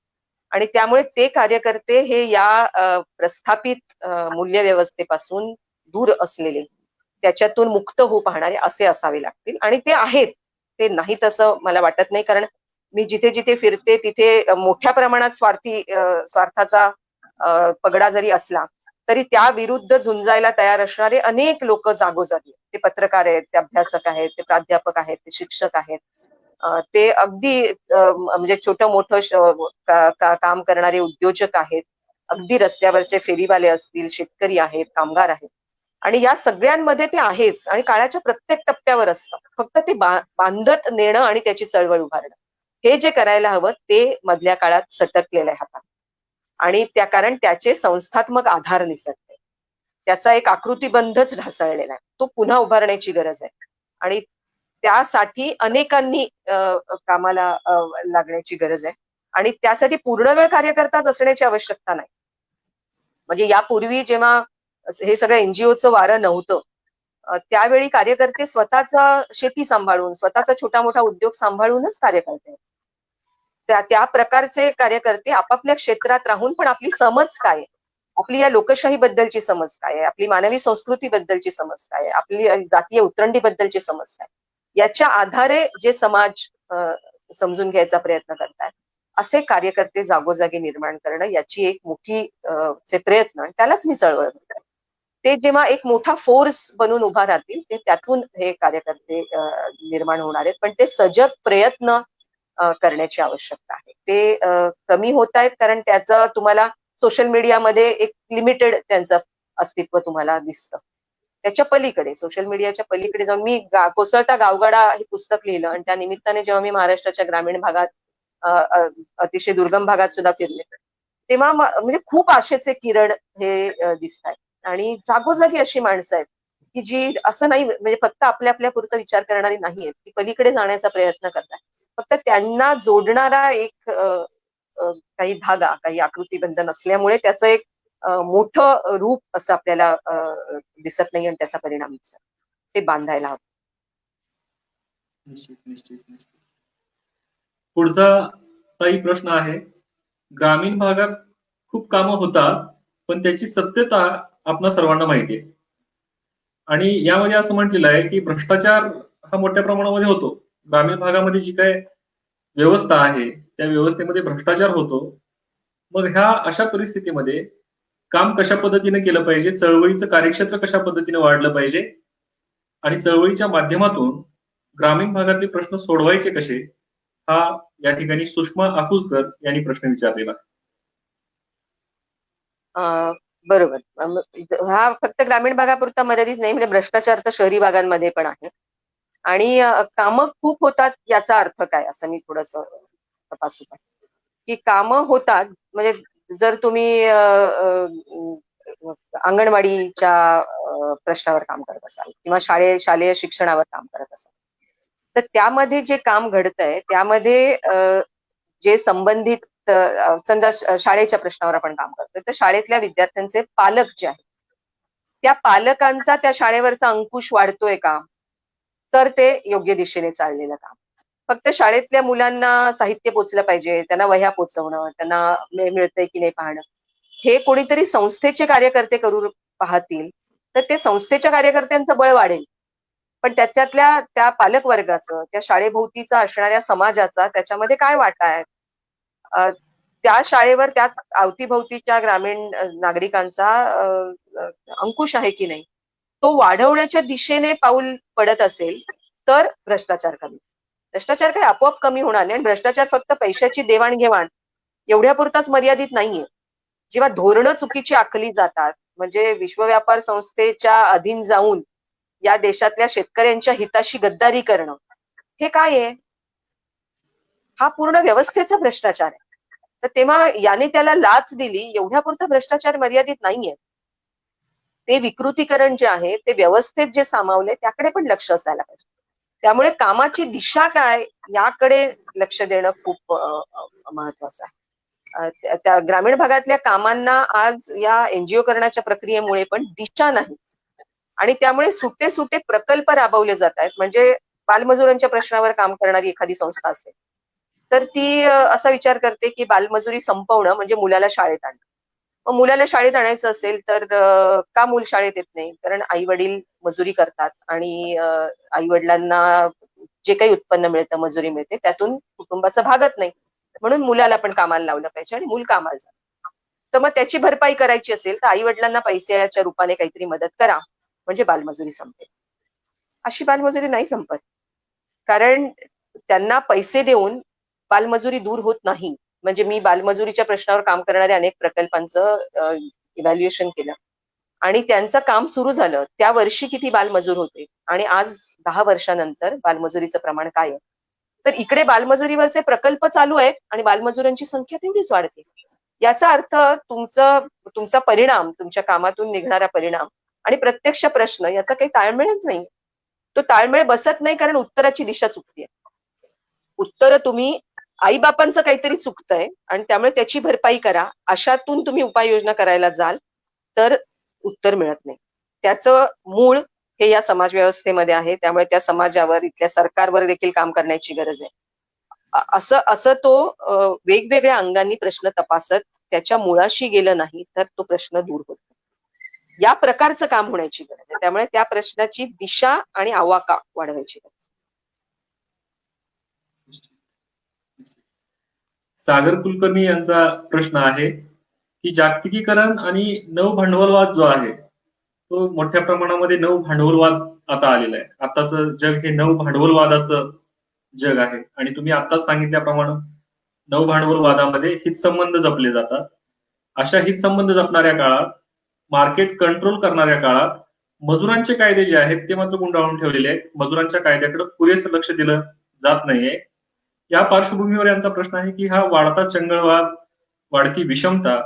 आणि त्यामुळे ते कार्यकर्ते हे या प्रस्थापित मूल्यव्यवस्थेपासून दूर असलेले, त्याच्यातून मुक्त होऊ पाहणारे असे असावे लागतील. आणि ते आहेत, ते नाहीत असं मला वाटत नाही. कारण मी जिथे जिथे फिरते तिथे मोठ्या प्रमाणात स्वार्थाचा पगडा जरी असला तरी त्या विरुद्ध झुंजायला तयार असणारे अनेक लोक जागोजागी, ते पत्रकार आहेत, ते अभ्यासक आहेत, ते प्राध्यापक आहेत, ते शिक्षक आहेत, ते अगदी म्हणजे छोटं मोठं काम करणारे उद्योजक आहेत, अगदी रस्त्यावरचे फेरीवाले असतील, शेतकरी आहेत, कामगार आहेत. आणि या सगळ्यांमध्ये ते आहेच आणि काळाच्या प्रत्येक टप्प्यावर असतं. फक्त ते बांधत नेणं आणि त्याची चळवळ उभारणं. हे जे करायला हवं ते मधल्या काळात सटकलेलं आहे हातात. आणि कारण त्याचे संस्थात्मक आधार निसटले. त्याचा एक आकृतिबंधच ढासळलेला आहे. तो पुन्हा उभारण्याची गरज आहे. आणि त्यासाठी अनेकांनी कामाला लागण्याची गरज आहे. आणि त्यासाठी पूर्णवेळ कार्यकर्ताच असण्याची आवश्यकता नाही. म्हणजे यापूर्वी जेव्हा हे सगळं एनजीओचं वारं नव्हतं, त्यावेळी कार्यकर्ते स्वतःचा शेती सांभाळून, स्वतःचा छोटा-मोठा उद्योग सांभाळूनच कार्य करतायत. त्या त्या प्रकारचे कार्यकर्ते आपापल्या क्षेत्रात राहून पण आपली समज काय आहे? आपली या लोकशाहीबद्दलची समज काय आहे? आपली मानवी संस्कृतीबद्दलची समज काय आहे? आपली जातीय उतरंडीबद्दलची समज काय? याच्या आधारे जे समाज समजून घ्यायचा प्रयत्न करतायत, असे कार्यकर्ते जागोजागी निर्माण करणं याची एक मोठी चे प्रयत्न आणि त्यालाच मी चळवळ म्हणते. ते जेव्हा एक मोठा फोर्स बनून उभा राहतील, ते त्यातून हे कार्यकर्ते निर्माण होणार आहेत. पण ते सजग प्रयत्न करण्याची आवश्यकता आहे. ते कमी होतायत कारण त्याचं तुम्हाला सोशल मीडियामध्ये एक लिमिटेड त्यांचं अस्तित्व तुम्हाला दिसतं. त्याच्या पलीकडे सोशल मीडियाच्या पलीकडे जाऊन मी कोसळता गावगाडा हे पुस्तक लिहिलं आणि त्या निमित्ताने जेव्हा मी महाराष्ट्राच्या ग्रामीण भागात अतिशय दुर्गम भागात सुद्धा फिरले, तेव्हा म्हणजे खूप आशेचे किरण हे दिसतायत आणि जागोजागी अशी माणसं आहेत, की जी असं नाही म्हणजे फक्त आपल्या पुरतं विचार करणारी नाहीयेत, ती पलीकडे जाण्याचा प्रयत्न करतात. फक्त त्यांना जोडणारा एक काही धागा, काही आकृतिबंध नसल्यामुळे त्याचं एक मोठं रूप असं आपल्याला दिसत नाही आणि त्याचा परिणाम दिसत. ते बांधायला हवं. निश्चित, निश्चित, निश्चित. पुढचा काही प्रश्न आहे. ग्रामीण भागात खूप कामं होतात, पण त्याची सत्यता आपणा सर्वांना माहिती आहे. आणि यामध्ये असं म्हटलेलं आहे, की भ्रष्टाचार हा मोठ्या प्रमाणामध्ये होतो. ग्रामीण भागामध्ये जी काही व्यवस्था आहे, त्या व्यवस्थेमध्ये भ्रष्टाचार होतो. मग ह्या अशा परिस्थितीमध्ये काम कशा पद्धतीने केलं पाहिजे, चळवळीचं कार्यक्षेत्र कशा पद्धतीने वाढलं पाहिजे आणि चळवळीच्या माध्यमातून ग्रामीण भागातले प्रश्न सोडवायचे कसे, हा या ठिकाणी सुषमा अकुसकर यांनी प्रश्न विचारलेला आहे. बरोबर. हा फक्त ग्रामीण भागापुरता मर्यादित नाही, म्हणजे भ्रष्टाचार तर शहरी भागांमध्ये पण आहे. आणि कामं खूप होतात याचा अर्थ काय? असं मी थोडंसं तपासू का? की कामं होतात म्हणजे जर तुम्ही अंगणवाडीच्या प्रश्नावर काम करत असाल किंवा शालेय शिक्षणावर काम करत असाल, तर त्यामध्ये जे काम घडतंय त्यामध्ये जे संबंधित समजा शाळेच्या प्रश्नावर आपण काम करतोय, तर शाळेतल्या विद्यार्थ्यांचे पालक जे आहेत, त्या पालकांचा त्या शाळेवरचा अंकुश वाढतोय का? तर ते योग्य दिशेने चाललेलं काम. फक्त शाळेतल्या मुलांना साहित्य पोहोचलं पाहिजे, त्यांना वह्या पोहोचवणं, त्यांना मिळतंय की नाही पाहणं. हे कोणीतरी संस्थेचे कार्यकर्ते करू पाहतील, तर ते संस्थेच्या कार्यकर्त्यांचं बळ वाढेल. पण त्याच्यातल्या त्या पालक वर्गाचं, त्या शाळेभोवतीचा असणाऱ्या समाजाचा त्याच्यामध्ये काय वाटा आहे? अ, त्या शाळेवर त्या अवतीभोवतीच्या ग्रामीण नागरिकांचा अंकुश आहे की नाही? तो वाढवण्याच्या दिशेने पाऊल पडत असेल, तर भ्रष्टाचार कमी. भ्रष्टाचार काही आपोआप कमी होणार नाही आणि भ्रष्टाचार फक्त पैशाची देवाण-घेवाण एवढ्यापुरताच मर्यादित नाहीये. जेव्हा धोरणं चुकीची आखली जातात, म्हणजे विश्व व्यापार संस्थेच्या अधीन जाऊन या देशातल्या शेतकऱ्यांच्या हिताशी गद्दारी करणं, हे काय आहे? हा पूर्ण व्यवस्थेचा भ्रष्टाचार आहे. तर तेव्हा याने त्याला लाच दिली, एवढ्यापुरता भ्रष्टाचार मर्यादित नाहीये. ते विकृतीकरण जे आहे, ते व्यवस्थेत जे सामावलंय त्याकडे पण लक्ष असायला पाहिजे. त्यामुळे कामाची दिशा काय याकडे लक्ष देणं खूप महत्वाचं आहे. त्या ग्रामीण भागातल्या कामांना आज या एनजीओकरणाच्या प्रक्रियेमुळे पण दिशा नाही. आणि त्यामुळे सुटे-सुटे प्रकल्प राबवले जातायत. म्हणजे बालमजुरांच्या प्रश्नावर काम करणारी एखादी संस्था असेल, तर ती असा विचार करते, की बालमजुरी संपवणं म्हणजे मुलाला शाळेत आणणं. मग मुलाला शाळेत आणायचं असेल तर का मूल शाळेत येत नाही? कारण आई-वडील मजुरी करतात आणि आई-वडिलांना जे काही उत्पन्न मिळतं, मजुरी मिळते त्यातून कुटुंबाचं भागत नाही. म्हणून मुलाला पण कामाला लावलं पाहिजे आणि मूल कामाला जातं. तर मग त्याची भरपाई करायची असेल तर आई-वडिलांना पैशाच्या रूपाने काहीतरी मदत करा, म्हणजे बालमजुरी संपेल. अशी बालमजुरी नाही संपत. कारण त्यांना पैसे देऊन बालमजुरी दूर होत नाही. म्हणजे मी बालमजुरीच्या प्रश्नावर काम करणाऱ्या अनेक प्रकल्पांचं इव्हॅल्युएशन केलं आणि त्यांचं काम सुरू झालं त्या वर्षी किती बालमजूर होते आणि आज 10 वर्षानंतर बालमजुरीचं प्रमाण काय आहे. तर इकडे बालमजुरीवरचे प्रकल्प चालू आहेत आणि बालमजुरांची संख्या तेवढीच वाढते. याचा अर्थ तुमचा परिणाम, तुमच्या कामातून निघणारा परिणाम आणि प्रत्यक्ष प्रश्न याचा काही ताळमेळच नाही. तो ताळमेळ बसत नाही कारण उत्तराची दिशा चुकतीये. उत्तर तुम्ही आईबापांचं काहीतरी चुकतंय आणि त्यामुळे त्याची भरपाई करा, अशातून तुम्ही उपाययोजना करायला जाल तर उत्तर मिळत नाही. त्याचं मूळ हे या समाज व्यवस्थेमध्ये आहे. त्यामुळे त्या समाजावर, इथल्या सरकारवर देखील काम करण्याची गरज आहे. असं असं तो वेगवेगळ्या अंगांनी प्रश्न तपासत त्याच्या मुळाशी गेलं नाही तर तो प्रश्न दूर होतो. या प्रकारचं काम होण्याची गरज आहे. त्यामुळे त्या प्रश्नाची दिशा आणि आवाका वाढवायची गरज आहे. सागर कुलकर्णी यांचा प्रश्न आहे की जागतिकीकरण आणि नव भांडवलवाद जो आहे तो मोठ्या प्रमाणामध्ये नव भांडवलवाद आता आलेला आहे. आताचं जग हे नव भांडवलवादाचं जग आहे आणि तुम्ही आताच सांगितल्याप्रमाणे नव भांडवलवादामध्ये हितसंबंध जपले जातात. अशा हितसंबंध जपणाऱ्या काळात, मार्केट कंट्रोल करणाऱ्या काळात मजुरांचे कायदे जे आहेत ते मात्र गुंडाळून ठेवलेले आहेत. मजुरांच्या कायद्याकडे पुरेसं लक्ष दिलं जात नाहीये. या पार्श्वभूमीवर यांचा प्रश्न आहे की हा वाढता चंगळवाद, वाढती विषमता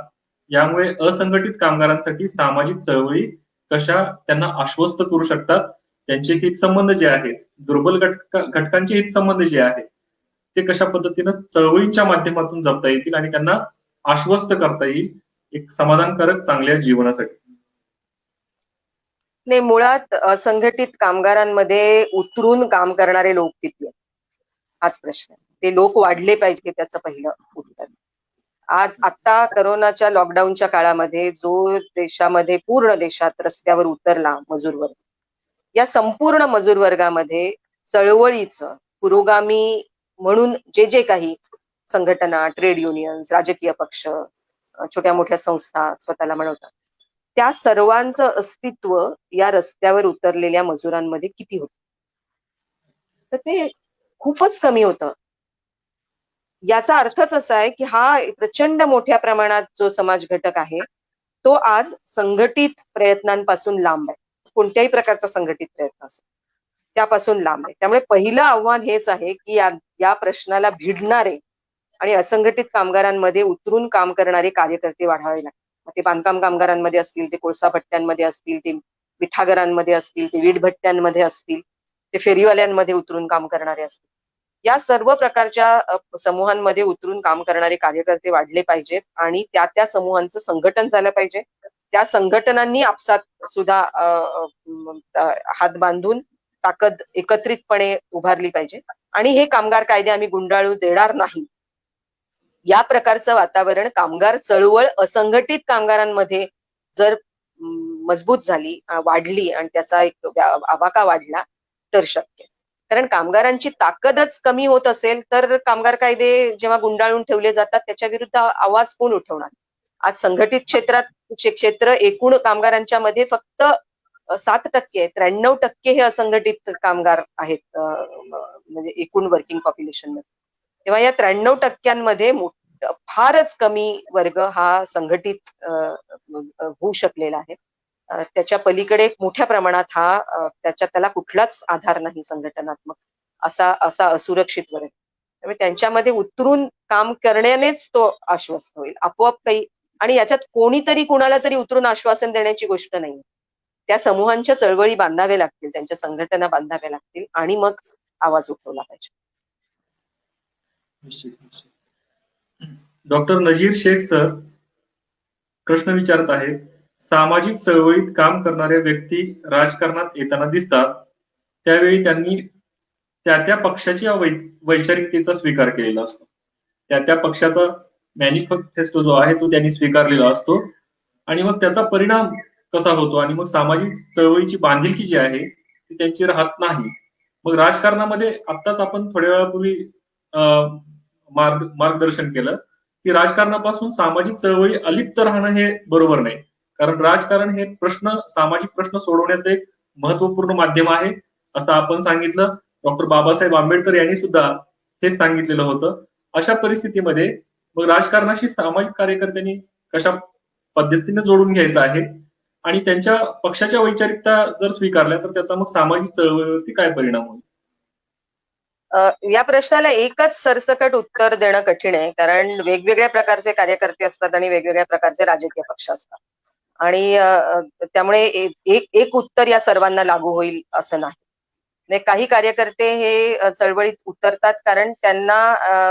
यामुळे असंघटित कामगारांसाठी सामाजिक चळवळी कशा त्यांना आश्वस्त करू शकतात. त्यांचे हितसंबंध जे आहेत, दुर्बल घटकांचे हितसंबंध जे आहेत ते कशा पद्धतीनं चळवळींच्या माध्यमातून जपता येतील आणि त्यांना आश्वस्त करता येईल एक समाधानकारक चांगल्या जीवनासाठी. नाही, मुळात असंघटित कामगारांमध्ये उतरून काम करणारे लोक किती आहेत हाच प्रश्न आहे. ते लोक वाढले पाहिजे त्याचं पहिलं उत्तर. आता करोनाच्या लॉकडाऊनच्या काळामध्ये जो देशामध्ये पूर्ण देशात रस्त्यावर उतरला मजूर वर्ग, या संपूर्ण मजूर वर्गामध्ये चळवळीचं पुरोगामी म्हणून जे जे काही संघटना, ट्रेड युनियन्स, राजकीय पक्ष, छोट्या मोठ्या संस्था स्वतःला म्हणवतात, त्या सर्वांचं अस्तित्व या रस्त्यावर उतरलेल्या मजुरांमध्ये किती होतं? तर ते खूपच कमी होतं. याचा अर्थच असा आहे की हा प्रचंड मोठ्या प्रमाणात जो समाज घटक आहे तो आज संघटित प्रयत्नांपासून लांब आहे. कोणत्याही प्रकारचा संघटित प्रयत्न असेल त्यापासून लांब आहे. त्यामुळे पहिलं आव्हान हेच आहे की या प्रश्नाला भिडणारे आणि असंघटित कामगारांमध्ये उतरून काम करणारे कार्यकर्ते वाढवावे लागतात. मग ते बांधकाम कामगारांमध्ये असतील, ते कोळसा भट्ट्यांमध्ये असतील, ते मिठागरांमध्ये असतील, ते वीट भट्ट्यांमध्ये असतील, ते फेरीवाल्यांमध्ये उतरून काम करणारे असतील. या सर्व प्रकारच्या समूहांमध्ये उतरून काम करणारे कार्यकर्ते वाढले पाहिजेत आणि त्या समूहांचं संघटन झालं पाहिजे. त्या संघटनांनी आपसात सुद्धा हात बांधून ताकद एकत्रितपणे उभारली पाहिजे आणि हे कामगार कायदे आम्ही गुंडाळू देणार नाही या प्रकारचं वातावरण कामगार चळवळ असंघटित कामगारांमध्ये जर मजबूत झाली, वाढली आणि त्याचा एक आवाका वाढला तर शक्य. कारण कामगारांची ताकदच कमी होत असेल तर कामगार कायदे जेव्हा गुंडाळून ठेवले जातात त्याच्या विरुद्ध आवाज कोण उठवणार? आज संघटित क्षेत्र एकूण कामगारांच्या मध्ये फक्त 7% 93% हे असंघटित कामगार आहेत म्हणजे एकूण वर्किंग पॉप्युलेशन मध्ये. तेव्हा या 93% फारच कमी वर्ग हा संघटित होऊ शकलेला आहे. त्याच्या पलीकडे मोठ्या प्रमाणात त्याला कुठलाच आधार नाही संघटनात्मक असा असुरक्षित वर्ग. त्यामुळे त्यांच्यामध्ये उतरून काम करण्यानेच तो आश्वस्त होईल आपोआप काही. आणि याच्यात कोणीतरी कुणाला तरी उतरून आश्वासन देण्याची गोष्ट नाही. त्या समूहांच्या चळवळी बांधाव्या लागतील, त्यांच्या संघटना बांधाव्या लागतील आणि मग आवाज उठवला पाहिजे. डॉक्टर नजीर शेख सर प्रश्न विचारत आहेत. सामाजिक चळवळीत काम करणाऱ्या व्यक्ती राजकारणात येताना दिसतात त्यावेळी त्यांनी त्या पक्षाची वैचारिकतेचा स्वीकार केलेला असतो. त्या पक्षाचा मॅनिफेस्टो जो आहे तो त्यांनी स्वीकारलेला असतो आणि मग त्याचा परिणाम कसा होतो आणि मग सामाजिक चळवळीची बांधिलकी जी आहे ती त्यांची राहत नाही. मग राजकारणामध्ये आत्ताच आपण थोड्या वेळापूर्वी मार्गदर्शन केलं की राजकारणापासून सामाजिक चळवळी अलिप्त राहणं हे बरोबर नाही. कारण राजकारण हे सामाजिक प्रश्न सोडवण्याचं एक महत्वपूर्ण माध्यम आहे असं आपण सांगितलं. डॉक्टर बाबासाहेब आंबेडकर यांनी सुद्धा हेच सांगितलेलं होतं. अशा परिस्थितीमध्ये मग राजकारणाशी सामाजिक कार्यकर्त्यांनी कशा पद्धतीने जोडून घ्यायचं आहे आणि त्यांच्या पक्षाच्या वैचारिकता जर स्वीकारल्या तर त्याचा मग सामाजिक चळवळीवरती काय परिणाम होईल? या प्रश्नाला एकच सरसकट उत्तर देणं कठीण आहे, कारण वेगवेगळ्या प्रकारचे कार्यकर्ते असतात आणि वेगवेगळ्या प्रकारचे राजकीय पक्ष असतात. आणि त्यामुळे एक एक उत्तर या सर्वांना लागू होईल असं नाही. म्हणजे काही कार्यकर्ते हे चळवळीत उतरतात कारण त्यांना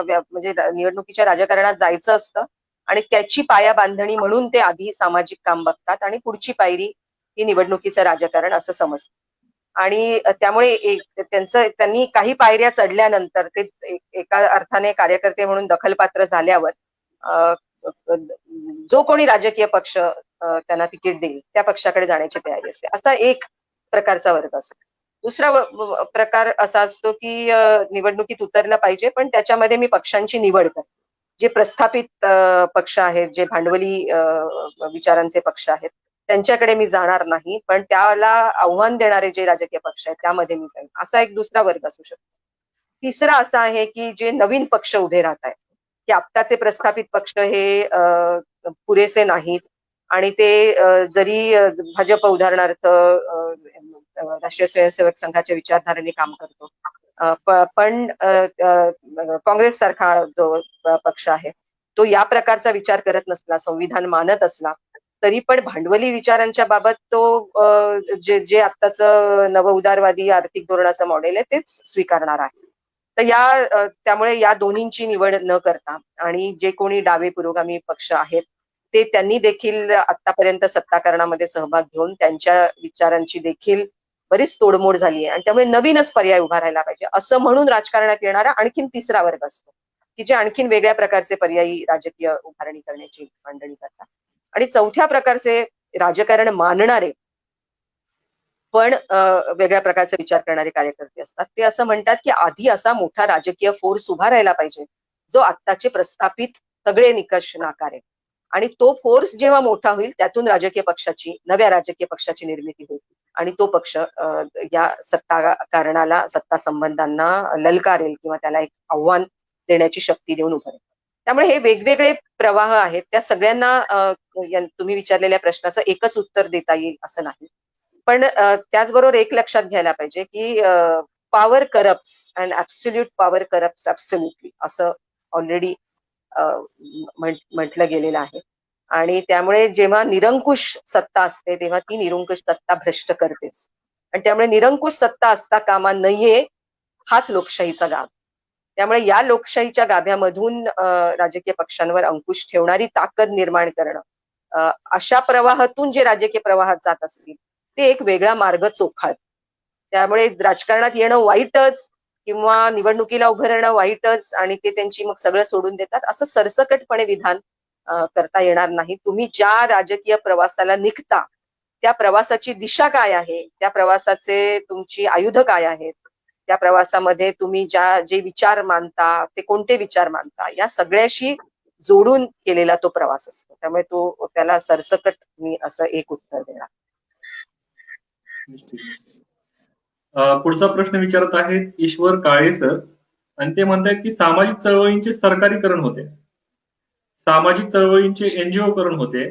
म्हणजे निवडणुकीच्या राजकारणात जायचं असतं आणि त्याची पायाबांधणी म्हणून ते आधी सामाजिक काम बघतात आणि पुढची पायरी ही निवडणुकीचं राजकारण असं समजतं. आणि त्यामुळे त्यांनी काही पायऱ्या चढल्यानंतर ते एका अर्थाने कार्यकर्ते म्हणून दखलपात्र झाल्यावर अ, जो कोणी राजकीय पक्ष त्यांना तिकीट देईल त्या पक्षाकडे जाण्याची तयारी असते. असा एक प्रकारचा वर्ग असतो. दुसरा प्रकार असा असतो की निवडणुकीत उतरलं पाहिजे, पण त्याच्यामध्ये मी पक्षांची निवड करते. जे प्रस्थापित पक्ष आहेत, जे भांडवली विचारांचे पक्ष आहेत, त्यांच्याकडे मी जाणार नाही, पण त्याला आव्हान देणारे जे राजकीय पक्ष आहेत त्यामध्ये मी जाईन. असा एक दुसरा वर्ग असू शकतो. तिसरा असा आहे की जे नवीन पक्ष उभे राहत आहेत, की आत्ताचे प्रस्थापित पक्ष हे पुरेसे नाहीत आणि ते जरी भाजप उदाहरणार्थ राष्ट्रीय स्वयंसेवक संघाच्या विचारधारेने काम करतो. पण काँग्रेस सारखा जो पक्ष आहे तो या प्रकारचा विचार करत नसला, संविधान मानत असला, तरी पण भांडवली विचारांच्या बाबत तो जे जे आत्ताचं नवउदारवादी आर्थिक धोरणाचं मॉडेल आहे तेच स्वीकारणार आहे. तर त्यामुळे या दोन्हींची निवड न करता आणि जे कोणी डावे पुरोगामी पक्ष आहेत ते त्यांनी देखील आतापर्यंत सत्ताकारणामध्ये सहभाग घेऊन त्यांच्या विचारांची देखील बरीच तोडमोड झाली आहे आणि त्यामुळे नवीनच पर्याय उभा राहायला पाहिजे असं म्हणून राजकारणात येणारा आणखीन तिसरा वर्ग असतो की जे आणखीन वेगळ्या प्रकारचे पर्यायी राजकीय उभारणी करण्याची मांडणी करतात. आणि चौथ्या प्रकारचे राजकारण मानणारे पण वेगळ्या प्रकारचे विचार करणारे कार्यकर्ते असतात. ते असं म्हणतात की आधी असा मोठा राजकीय फोर्स उभा राहायला पाहिजे जो आत्ताचे प्रस्थापित सगळे निकष नाकारेल आणि तो फोर्स जेव्हा मोठा होईल त्यातून नव्या राजकीय पक्षाची निर्मिती होईल आणि तो पक्ष या सत्ता कारणाला, सत्ता संबंधांना ललकारेल किंवा त्याला एक आव्हान देण्याची शक्ती देऊन उभारेल. त्यामुळे हे वेगवेगळे प्रवाह आहेत. त्या सगळ्यांना तुम्ही विचारलेल्या प्रश्नाचं एकच उत्तर देता येईल असं नाही. पण त्याचबरोबर एक लक्षात घ्यायला पाहिजे की power corrupts and absolute power corrupts absolutely असं ऑलरेडी म्हटलं गेलेलं आहे. आणि त्यामुळे जेव्हा निरंकुश सत्ता असते तेव्हा ती निरंकुश सत्ता भ्रष्ट करतेच. आणि त्यामुळे निरंकुश सत्ता असता कामा नये हाच लोकशाहीचा गाभ. त्यामुळे या लोकशाहीच्या गाभ्यामधून राजकीय पक्षांवर अंकुश ठेवणारी ताकद निर्माण करणं, अशा प्रवाहातून जे राजकीय प्रवाहात जात असतील ते एक वेगळा मार्ग चोखाळत. त्यामुळे राजकारणात येणं वाईटच किंवा निवडणुकीला उभं राहणं वाईटच आणि ते त्यांची मग सगळं सोडून देतात असं सरसकटपणे विधान करता येणार नाही. तुम्ही ज्या राजकीय प्रवासाला निघता त्या प्रवासाची दिशा काय आहे, त्या प्रवासाचे तुमची आयुध काय आहेत, त्या प्रवासामध्ये तुम्ही जे विचार मानता ते कोणते विचार मानता या सगळ्याशी जोडून केलेला तो प्रवास असतो. त्यामुळे त्याला सरसकट मी असं एक उत्तर देणार. पुढचा प्रश्न विचारत आहेत ईश्वर काळे सर आणि ते म्हणतात की सामाजिक चळवळींचे सरकारीकरण होते, सामाजिक चळवळींचे एनजीओ करण होते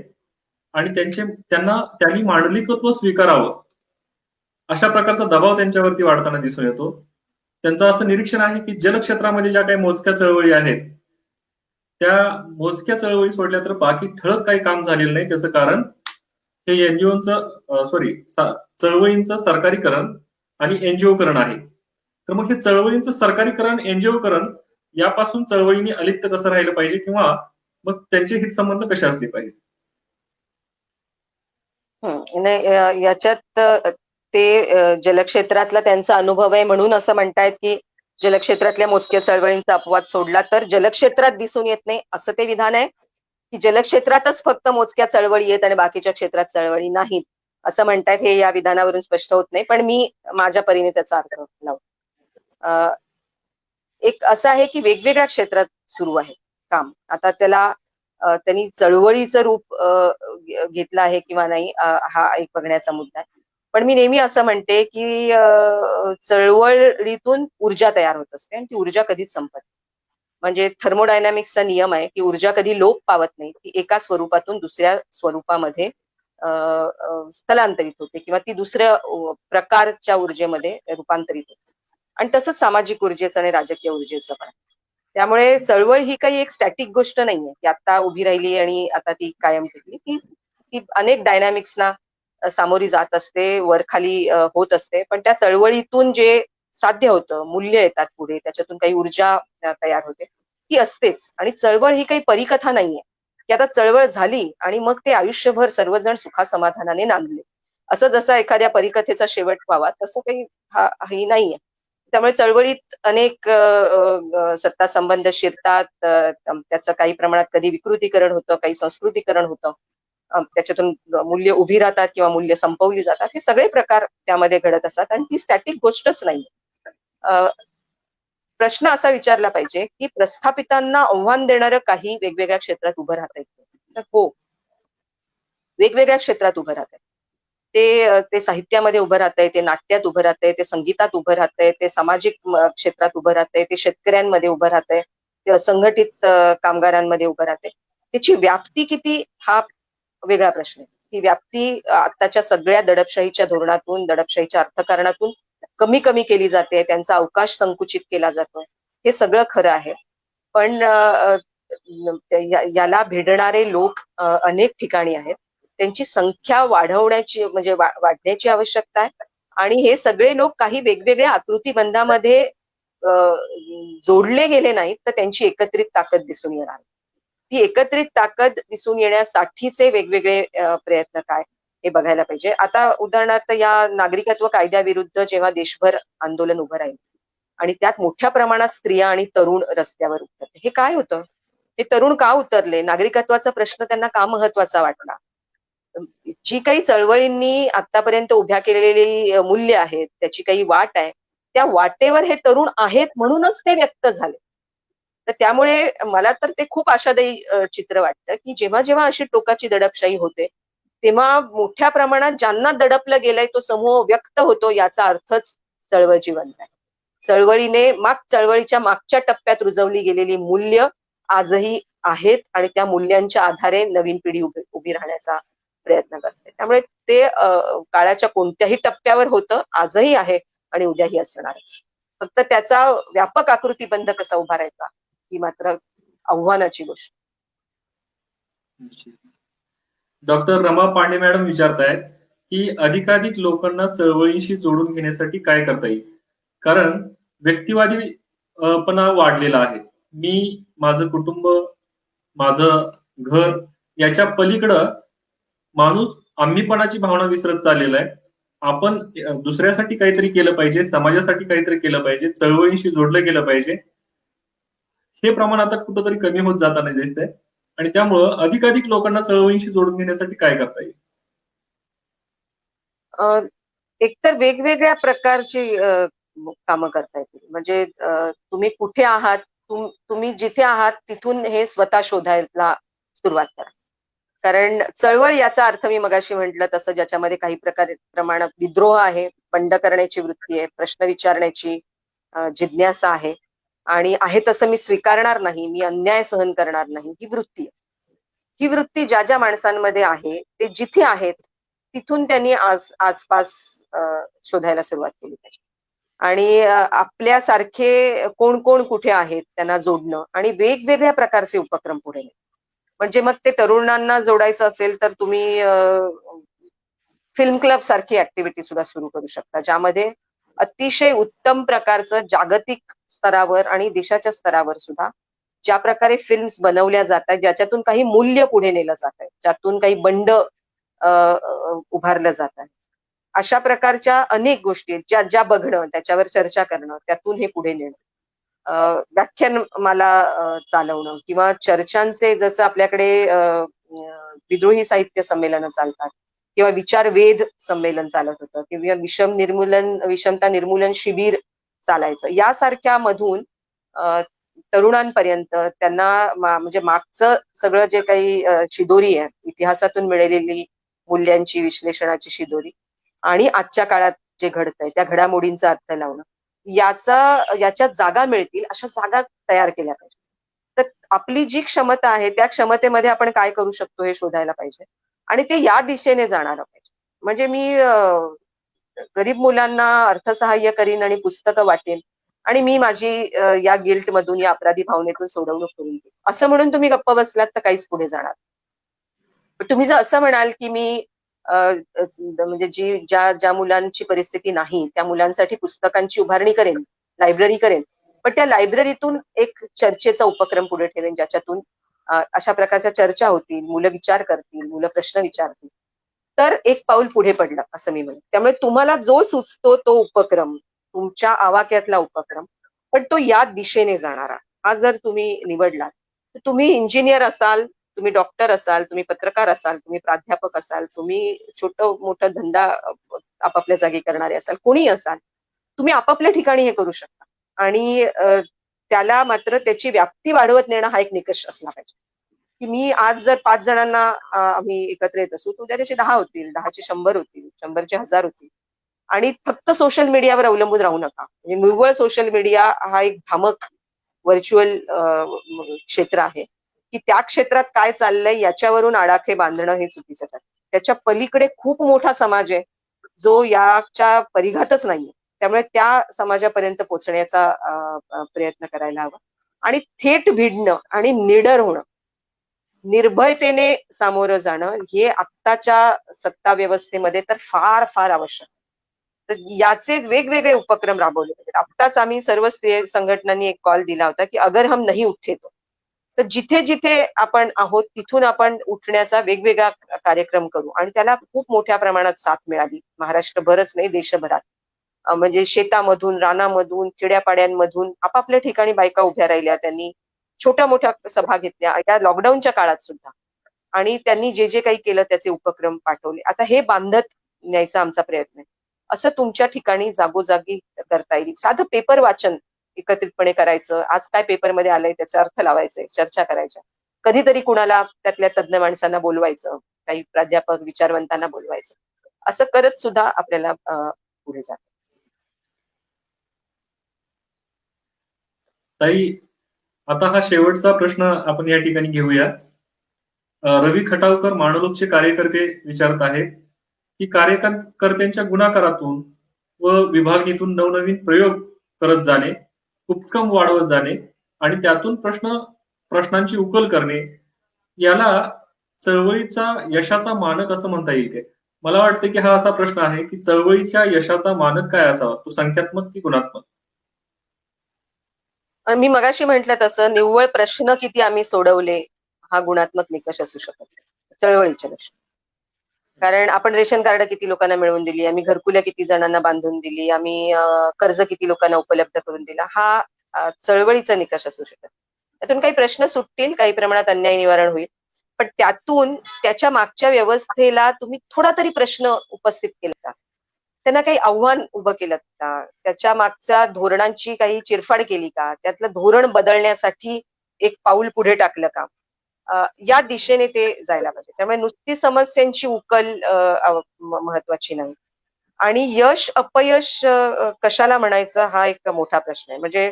आणि त्यांनी मांडलिकत्व स्वीकारावं अशा प्रकारचा दबाव त्यांच्यावरती वाढताना दिसून येतो. त्यांचं असं निरीक्षण आहे की जलक्षेत्रामध्ये ज्या काही मोजक्या चळवळी आहेत त्या मोजक्या चळवळी सोडल्या तर बाकी ठळक काही काम झालेलं नाही. त्याचं कारण हे एनजीओचं चळवळींचं सरकारीकरण आणि एनजीओ करण आहे. तर मग हे चळवळींचं सरकारीकरण, एनजीओ करण यापासून चळवळींनी अलिप्त कसं राहिलं पाहिजे किंवा मग त्यांचे हितसंबंध कसे असले पाहिजे? नाही, याच्यात ते जलक्षेत्रातला त्यांचा अनुभव आहे म्हणून असं म्हणतायत की जलक्षेत्रातल्या मोजक्या चळवळींचा अपवाद सोडला तर जलक्षेत्रात दिसून येत नाही असं ते विधान आहे की जलक्षेत्रातच फक्त मोजक्या चळवळी आहेत आणि बाकीच्या क्षेत्रात चळवळी नाहीत असं म्हणतायत. हे या विधानावरून स्पष्ट होत नाही, पण मी माझ्या परीने त्याचा अर्थ लावतो. एक असं आहे की वेगवेगळ्या क्षेत्रात सुरू आहे काम. आता त्याला त्यांनी चळवळीचं रूप घेतलं आहे किंवा नाही हा एक बघण्याचा मुद्दा आहे. पण मी नेहमी असं म्हणते की चळवळीतून ऊर्जा तयार होत असते आणि ती ऊर्जा कधीच संपत नाही. म्हणजे थर्मोडायनामिक्सचा नियम आहे की ऊर्जा कधी लोप पावत नाही, ती एका स्वरूपातून दुसऱ्या स्वरूपामध्ये स्थलांतरित होते किंवा ती दुसऱ्या प्रकारच्या ऊर्जेमध्ये रूपांतरित होते. आणि तसंच सामाजिक ऊर्जेचं आणि राजकीय ऊर्जेचं पण. त्यामुळे चळवळ ही काही एक स्टॅटिक गोष्ट नाहीये की आता उभी राहिली आणि आता ती कायम टिकली. ती ती अनेक डायनामिक्सना सामोरी जात असते, वर खाली होत असते. पण त्या चळवळीतून जे साध्य होतं, मूल्य येतात पुढे, त्याच्यातून काही ऊर्जा तयार होते, ती असतेच. आणि चळवळ ही काही परीकथा नाहीये की आता चळवळ झाली आणि मग ते आयुष्यभर सर्वजण सुखासमाधानाने नांदले. असं जसं एखाद्या परीकथेचा शेवट व्हावा तसं काही ही नाहीये. त्यामुळे चळवळीत अनेक सत्ता संबंध शिरतात. त्याचं काही प्रमाणात कधी विकृतीकरण होतं, काही संस्कृतीकरण होतं. त्याच्यातून मूल्य उभी राहतात किंवा मूल्य संपवली जातात. हे सगळे प्रकार त्यामध्ये घडत असतात आणि ती स्टॅटिक गोष्टच नाही. प्रश्न असा विचारला पाहिजे की प्रस्थापितांना आव्हान देणारं काही वेगवेगळ्या क्षेत्रात उभं राहता येतं. तर हो, वेगवेगळ्या क्षेत्रात उभं राहत आहे. ते साहित्यामध्ये उभं राहतंय, ते नाट्यात उभं राहतंय, ते संगीतात उभं राहतंय, ते सामाजिक क्षेत्रात उभं राहतंय, ते शेतकऱ्यांमध्ये उभं राहतंय, ते असंघटित कामगारांमध्ये उभं राहतंय. त्याची व्याप्ती किती हा वेगळा प्रश्न आहे. ती व्याप्ती आत्ताच्या सगळ्या दडपशाहीच्या धोरणातून, दडपशाहीच्या अर्थकारणातून कमी कमी केली जाते. त्यांचा अवकाश संकुचित केला जातोय. हे सगळं खरं आहे. पण याला भिडणारे लोक अनेक ठिकाणी आहेत. त्यांची संख्या वाढवण्याची म्हणजे वाढण्याची आवश्यकता आहे. आणि हे सगळे लोक काही वेगवेगळ्या आकृतीबंधामध्ये जोडले गेले नाहीत तर त्यांची एकत्रित ताकद दिसून येणार. ती एकत्रित ताकद दिसून येण्यासाठीचे वेगवेगळे प्रयत्न काय हे बघायला पाहिजे. आता उदाहरणार्थ या नागरिकत्व कायद्याविरुद्ध जेव्हा देशभर आंदोलन उभं राहील आणि त्यात मोठ्या प्रमाणात स्त्रिया आणि तरुण रस्त्यावर उतरले. हे काय होतं? हे तरुण का उतरले? नागरिकत्वाचा प्रश्न त्यांना का महत्वाचा वाटला? जी काही चळवळींनी आतापर्यंत उभ्या केलेली मूल्य आहेत, त्याची काही वाट आहे, त्या वाटेवर हे तरुण आहेत म्हणूनच ते व्यक्त झाले. तर त्यामुळे मला तर ते खूप आशादायी चित्र वाटतं, की जेव्हा-जेव्हा अशी टोकाची दडपशाही होते, तेव्हा मोठ्या प्रमाणात ज्यांना दडपलं गेलंय तो समूह व्यक्त होतो याचा अर्थच चळवळ जिवंत आहे. चळवळीच्या मागच्या टप्प्यात रुजवली गेलेली मूल्य आजही आहेत आणि त्या मूल्यांच्या आधारे नवीन पिढी उभी राहण्याचा प्रयत्न करते. त्यामुळे ते काळाच्या कोणत्याही टप्प्यावर होतं, आजही आहे आणि उद्याही असणारच. फक्त त्याचा व्यापक आकृतीबंध कसा उभारायचा ही मात्र आव्हानाची गोष्ट. डॉक्टर रमा पांडे मॅडम विचारतायत की अधिकाधिक लोकांना चळवळीशी जोडून घेण्यासाठी काय करता येईल? कारण व्यक्तिवादी पणा वाढलेला आहे. मी, माझं कुटुंब, माझं घर याच्या पलीकडं माणूस आम्हीपणाची भावना विसरत चाललेला आहे. आपण दुसऱ्यासाठी काहीतरी केलं पाहिजे, समाजासाठी काहीतरी केलं पाहिजे, चळवळीशी जोडलं गेलं पाहिजे. हे प्रमाण आता कुठंतरी कमी होत जाताना दिसतंय आणि त्यामुळं अधिकाधिक लोकांना चळवळीशी जोडून घेण्यासाठी काय करता येईल? एकतर वेगवेगळ्या प्रकारची कामं करता येतील. म्हणजे तुम्ही कुठे आहात, तुम्ही जिथे आहात तिथून हे स्वतः शोधायला सुरुवात करा. कारण चळवळ याचा अर्थ मी मगाशी म्हटलं तसं ज्याच्यामध्ये काही प्रमाणात विद्रोह आहे, बंड करण्याची वृत्ती आहे, प्रश्न विचारण्याची जिज्ञासा आहे आणि आहे तसं मी स्वीकारणार नाही, मी अन्याय सहन करणार नाही, ही वृत्ती आहे. ही वृत्ती ज्या ज्या माणसांमध्ये आहे ते जिथे आहेत तिथून त्यांनी आसपास शोधायला सुरुवात केली पाहिजे. आणि आपल्यासारखे कोण कोण कुठे आहेत त्यांना जोडणं आणि वेगवेगळ्या प्रकारचे उपक्रम पुढे नेणं. म्हणजे मग ते तरुणांना जोडायचं असेल तर तुम्ही फिल्म क्लब सारखी ऍक्टिव्हिटी सुद्धा सुरू करू शकता, ज्यामध्ये अतिशय उत्तम प्रकारचं जागतिक स्तरावर आणि देशाच्या स्तरावर सुद्धा ज्या प्रकारे फिल्म्स बनवल्या जातात, ज्याच्यातून काही मूल्य पुढे नेलं जात आहे, ज्यातून काही बंड उभारलं जात आहे. अशा प्रकारच्या अनेक गोष्टी आहेत ज्या ज्या बघणं, त्याच्यावर चर्चा करणं, त्यातून हे पुढे नेणं. व्याख्यानमाला चालवणं किंवा चर्चांचे जसं आपल्याकडे विद्रोही साहित्य संमेलनं चालतात किंवा विचारवेध संमेलन चालत होतं किंवा विषमता निर्मूलन शिबिर चालायचं. यासारख्या मधून तरुणांपर्यंत त्यांना म्हणजे मागचं सगळं जे काही शिदोरी आहे, इतिहासातून मिळालेली मूल्यांची, विश्लेषणाची शिदोरी, आणि आजच्या काळात जे घडतंय त्या घडामोडींचा अर्थ लावणं, याच्या जागा मिळतील अशा जागा तयार केल्या पाहिजे. तर आपली जी क्षमता आहे त्या क्षमतेमध्ये आपण काय करू शकतो हे शोधायला पाहिजे आणि ते या दिशेने जाणारं पाहिजे. म्हणजे मी गरीब मुलांना अर्थसहाय्य करीन आणि पुस्तकं वाटेन आणि मी माझी या गिल्ट मधून, या अपराधी भावनेतून सोडवणूक करून देईन. असं म्हणून तुम्ही गप्प बसलात तर काहीच पुढे जाणार. पण तुम्ही जर असं म्हणाल, की मी म्हणजे ज्या मुलांची परिस्थिती नाही, त्या मुलांसाठी पुस्तकांची उभारणी करेन, लायब्ररी करेन. पण त्या लायब्ररीतून एक चर्चेचा उपक्रम पुढे ठेवेन, ज्याच्यातून अशा प्रकारच्या चर्चा होतील, मुलं विचार करतील, मुलं प्रश्न विचारतील. तर एक पाऊल पुढे पडलं असं मी म्हणेन. त्यामुळे तुम्हाला जो सुचतो तो उपक्रम, तुमच्या आवाक्यातला उपक्रम, पण तो या दिशेने जाणारा, हा जर तुम्ही निवडलात, तर तुम्ही इंजिनियर असाल, तुम्ही डॉक्टर असाल, तुम्ही पत्रकार असाल, तुम्ही प्राध्यापक असाल, तुम्ही छोटं-मोठं धंदा आपापल्या जागी करणारे असाल, कोणीही असाल, तुम्ही आपापल्या ठिकाणी हे करू शकता. आणि त्याला मात्र त्याची व्याप्ती वाढवत नेणं हा एक निकष असला पाहिजे. की मी आज जर 5 जणांना आम्ही एकत्र येत असू, तर उद्या त्याचे 10 होतील, 10चे 100 होतील, 100चे 1000 होतील. आणि फक्त सोशल मीडियावर अवलंबून राहू नका. म्हणजे निव्वळ सोशल मीडिया हा एक भ्रामक व्हर्चुअल क्षेत्र आहे, की त्या क्षेत्रात काय चाललंय याच्यावरून आडाखे बांधणं हे चुकीचं ठरतं. त्याच्या पलीकडे खूप मोठा समाज आहे, जो याच्या परिघातच नाहीये. त्यामुळे त्या समाजापर्यंत पोहोचण्याचा प्रयत्न करायला हवा. आणि थेट भिडणं आणि निडर होणं, निर्भयतेने सामोरं जाणं हे आत्ताच्या सत्ता व्यवस्थेमध्ये तर फार फार आवश्यक आहे. तर याचे वेगवेगळे उपक्रम राबवले पाहिजेत. आत्ताच आम्ही सर्व स्त्रिया संघटनांनी एक कॉल दिला होता, की अगर हम नहीं उठे तो. तर जिथे जिथे आपण आहोत तिथून आपण उठण्याचा वेगवेगळा कार्यक्रम करू आणि त्याला खूप मोठ्या प्रमाणात साथ मिळाली. महाराष्ट्रभरच नाही, देशभरात. म्हणजे शेतामधून, रानामधून, खेड्यापाड्यांमधून आपापल्या ठिकाणी बायका उभ्या राहिल्या. त्यांनी छोट्या-मोठ्या सभा घेतल्या या लॉकडाऊनच्या काळात सुद्धा. आणि त्यांनी जे काही केलं त्याचे उपक्रम पाठवले. आता हे बांधत न्यायचा आमचा प्रयत्न आहे. असं तुमच्या ठिकाणी जागोजागी करता येईल. साधं पेपर वाचन एकत्रितपणे करायचं. आज काय पेपरमध्ये आलंय त्याचा अर्थ लावायचे, चर्चा करायच्या. कधीतरी कुणाला त्यातल्या तज्ञ माणसांना बोलवायचं, काही प्राध्यापक, विचारवंतांना बोलवायचं. असं करत सुद्धा आपल्याला पुढे जाता. ताई, आता हा शेवटचा प्रश्न आपण या ठिकाणी घेऊया. रवी खटावकर माणलोकचे कार्यकर्ते विचारत आहेत, की कार्यकर्त्यांच्या गुणाकारातून व विभागणीतून नवनवीन प्रयोग करत जाणे, उपक्रम वाढवत जाणे आणि त्यातून प्रश्नांची उकल करणे, याला चळवळीचा यशाचा मानक असं म्हणता येईल काय? मला वाटतं की हा असा प्रश्न आहे की चळवळीच्या यशाचा मानक काय असावा? तो संख्यात्मक की गुणात्मक? मी मगाशी म्हटलं तसं निव्वळ प्रश्न किती आम्ही सोडवले हा गुणात्मक निकष असू शकत नाही. चळवळीच्या दृष्टीने. कारण आपण रेशन कार्ड किती लोकांना मिळवून दिली, आम्ही घरकुल्या किती जणांना बांधून दिली, आम्ही कर्ज किती लोकांना उपलब्ध करून दिला, हा चळवळीचा निकष असू शकत. त्यातून काही प्रश्न सुटतील, काही प्रमाणात अन्याय निवारण होईल. पण त्यातून त्याच्या मागच्या व्यवस्थेला तुम्ही थोडा तरी प्रश्न उपस्थित केला का? त्यांना काही आव्हान उभं केलं का? त्याच्या मागच्या धोरणांची काही चिरफाड केली का? त्यातलं धोरण बदलण्यासाठी एक पाऊल पुढे टाकलं का? या दिशेने ते जायला पाहिजे. त्यामुळे नुसती समस्यांची उकल महत्वाची नाही. आणि यश अपयश कशाला म्हणायचं हा एक मोठा प्रश्न आहे. म्हणजे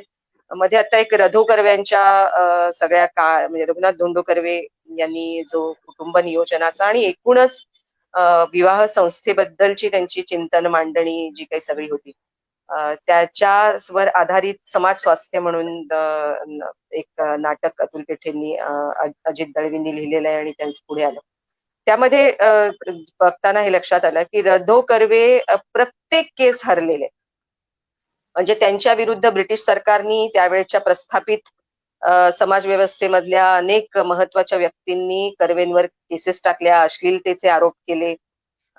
मध्ये आता एक रधो कर्व्यांच्या सगळ्या म्हणजे रघुनाथ धोंडो कर्वे यांनी जो कुटुंब नियोजनाचा आणि एकूणच विवाह संस्थेबद्दलची त्यांची चिंतन मांडणी जी काही सगळी होती, त्याच्यावर आधारित समाज स्वास्थ्य म्हणून एक नाटक अतुल पेठेंनी अजित दळवींनी लिहिलेलं आहे आणि त्यांचं पुढे आलं. त्यामध्ये बघताना हे लक्षात आलं की रधो कर्वे प्रत्येक केस हरलेले. म्हणजे त्यांच्या विरुद्ध ब्रिटिश सरकारनी त्यावेळेच्या प्रस्थापित समाज व्यवस्थेमधल्या अनेक महत्वाच्या व्यक्तींनी कर्वेंवर केसेस टाकल्या, अश्लीलतेचे आरोप केले.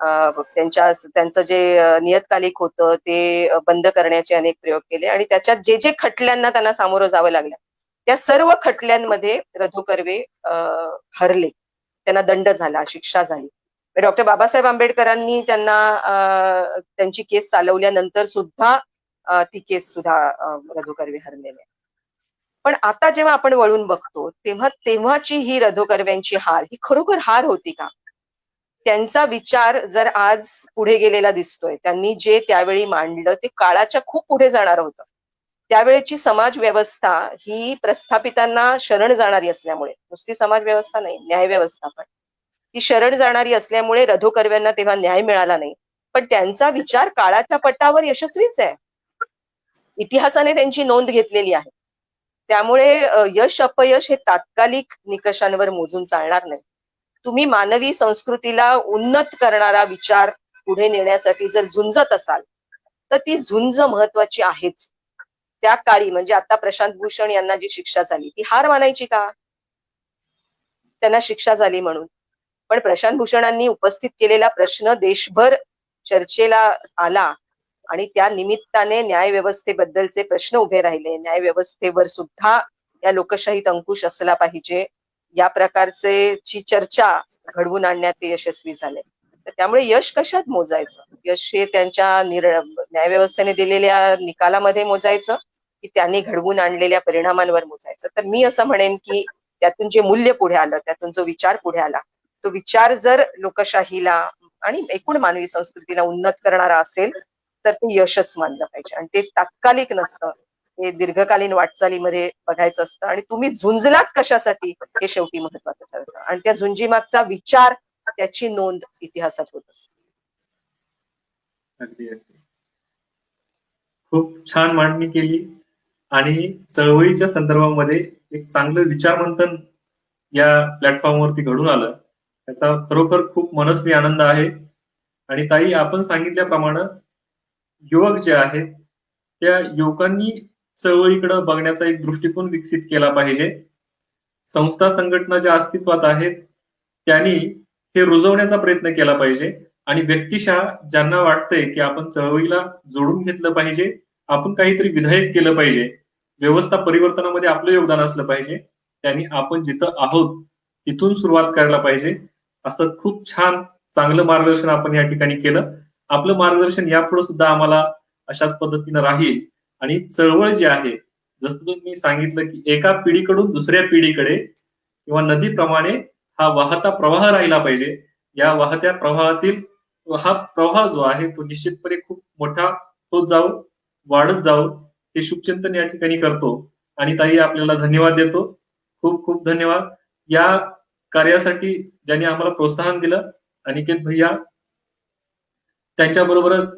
त्यांचं जे नियतकालिक होतं ते बंद करण्याचे अनेक प्रयोग केले आणि त्याच्यात जे जे खटल्यांना त्यांना सामोरं जावं लागलं, त्या सर्व खटल्यांमध्ये रधो कर्वे हरले. त्यांना दंड झाला, शिक्षा झाली. डॉक्टर बाबासाहेब आंबेडकरांनी त्यांना त्यांची केस चालवल्यानंतर सुद्धा ती केस सुद्धा रधो कर्वे हरलेले. पण आता जेव्हा आपण वळून बघतो तेव्हाची ही रधो कर्व्यांची हार ही खरोखर हार होती का? त्यांचा विचार जर आज पुढे गेलेला दिसतोय, त्यांनी जे त्यावेळी मांडलं ते काळाच्या खूप पुढे जाणार होतं. त्यावेळेची समाज व्यवस्था ही प्रस्थापितांना शरण जाणारी असल्यामुळे, नुसती समाज व्यवस्था नाही, न्याय व्यवस्था पण ती शरण जाणारी असल्यामुळे रधोकरव्यांना तेव्हा न्याय मिळाला नाही. पण त्यांचा विचार काळाच्या पटावर यशस्वीच आहे. इतिहासाने त्यांची नोंद घेतलेली आहे. त्यामुळे यश अपयश हे तात्कालिक निकषांवर मोजून चालणार नाही. तुम्ही मानवी संस्कृतीला उन्नत करणारा विचार पुढे नेण्यासाठी जर झुंजत असाल, तर ती झुंज महत्वाची आहेच. त्या काळी म्हणजे आता प्रशांत भूषण यांना जी शिक्षा झाली ती हार मानायची का? त्यांना शिक्षा झाली म्हणून. पण प्रशांत भूषणांनी उपस्थित केलेला प्रश्न देशभर चर्चेला आला आणि त्या निमित्ताने न्यायव्यवस्थेबद्दलचे प्रश्न उभे राहिले. न्यायव्यवस्थेवर सुद्धा या लोकशाहीत अंकुश असला पाहिजे या प्रकारचे ची चर्चा घडवून आणण्यात ते यशस्वी झाले. तर त्यामुळे यश कशात मोजायचं? यश हे त्यांच्या न्यायव्यवस्थेने दिलेल्या निकालामध्ये मोजायचं की त्यांनी घडवून आणलेल्या परिणामांवर मोजायचं? तर मी असं म्हणेन की त्यातून जे मूल्य पुढे आलं, त्यातून जो विचार पुढे आला, तो विचार जर लोकशाहीला आणि एकूण मानवी संस्कृतीला उन्नत करणारा असेल तर ते यशच मानलं पाहिजे. आणि ते तात्कालिक नसतं, ते दीर्घकालीन वाटचालीमध्ये बघायचं असतं. आणि तुम्ही झुंजलात कशासाठी हे शेवटी महत्वाचं ठरतं. आणि त्या झुंजीमागचा विचार, त्याची नोंद इतिहासात होत असते. अगदी अगदी खूप छान मांडणी केली आणि चळवळीच्या संदर्भामध्ये एक चांगलं विचारमंथन या प्लॅटफॉर्मवरती घडून आलं. त्याचा खरोखर खूप मनस्वी आनंद आहे. आणि ताई, आपण सांगितल्याप्रमाणे युवक जे आहेत त्या युवकांनी चळवळीकडे बघण्याचा एक दृष्टिकोन विकसित केला पाहिजे. संस्था संघटना ज्या अस्तित्वात आहेत त्यांनी हे रुजवण्याचा प्रयत्न केला पाहिजे. आणि व्यक्तिशः ज्यांना वाटतंय की आपण चळवळीला जोडून घेतलं पाहिजे, आपण काहीतरी विधायक केलं पाहिजे, व्यवस्था परिवर्तनामध्ये आपलं योगदान असलं पाहिजे, त्यांनी आपण जिथं आहोत तिथून सुरुवात करायला पाहिजे. असं खूप छान चांगलं मार्गदर्शन आपण या ठिकाणी केलं. आपलं मार्गदर्शन यापुढे सुद्धा आम्हाला अशाच पद्धतीनं राहील. आणि चळवळ जी आहे, जसं तुम्ही सांगितलं की एका पिढीकडून दुसऱ्या पिढीकडे किंवा नदीप्रमाणे हा वाहता प्रवाह राहिला पाहिजे. या वाहत्या प्रवाहातील हा प्रवाह जो आहे तो निश्चितपणे खूप मोठा होत जाऊ, वाढत जाऊ, हे शुभचिंतन या ठिकाणी करतो. आणि ताई, आपल्याला धन्यवाद देतो. खूप खूप धन्यवाद. या कार्यासाठी ज्यांनी आम्हाला प्रोत्साहन दिलं, अनिकेत भैया, त्यांच्याबरोबरच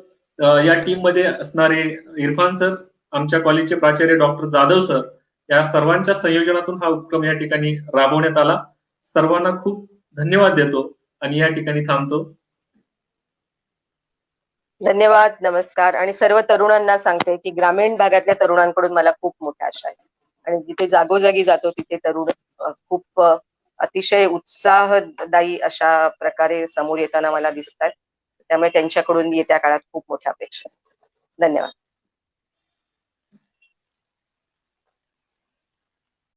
या टीम मध्ये असणारे इरफान सर, आमच्या कॉलेजचे प्राचार्य डॉक्टर जाधव सर, या सर्वांच्या संयोजनातून हा उपक्रम या ठिकाणी राबवण्यात आला. सर्वांना खूप धन्यवाद देतो आणि या ठिकाणी थांबतो. धन्यवाद, नमस्कार. आणि सर्व तरुणांना सांगते की ग्रामीण भागातल्या तरुणांकडून मला खूप मोठा आशा आहे. आणि जिथे जागोजागी जातो तिथे तरुण खूप अतिशय उत्साहदायी अशा प्रकारे समोर येताना मला दिसतात. त्यामुळे त्यांच्याकडून येत्या काळात खूप मोठ्या अपेक्षा. धन्यवाद.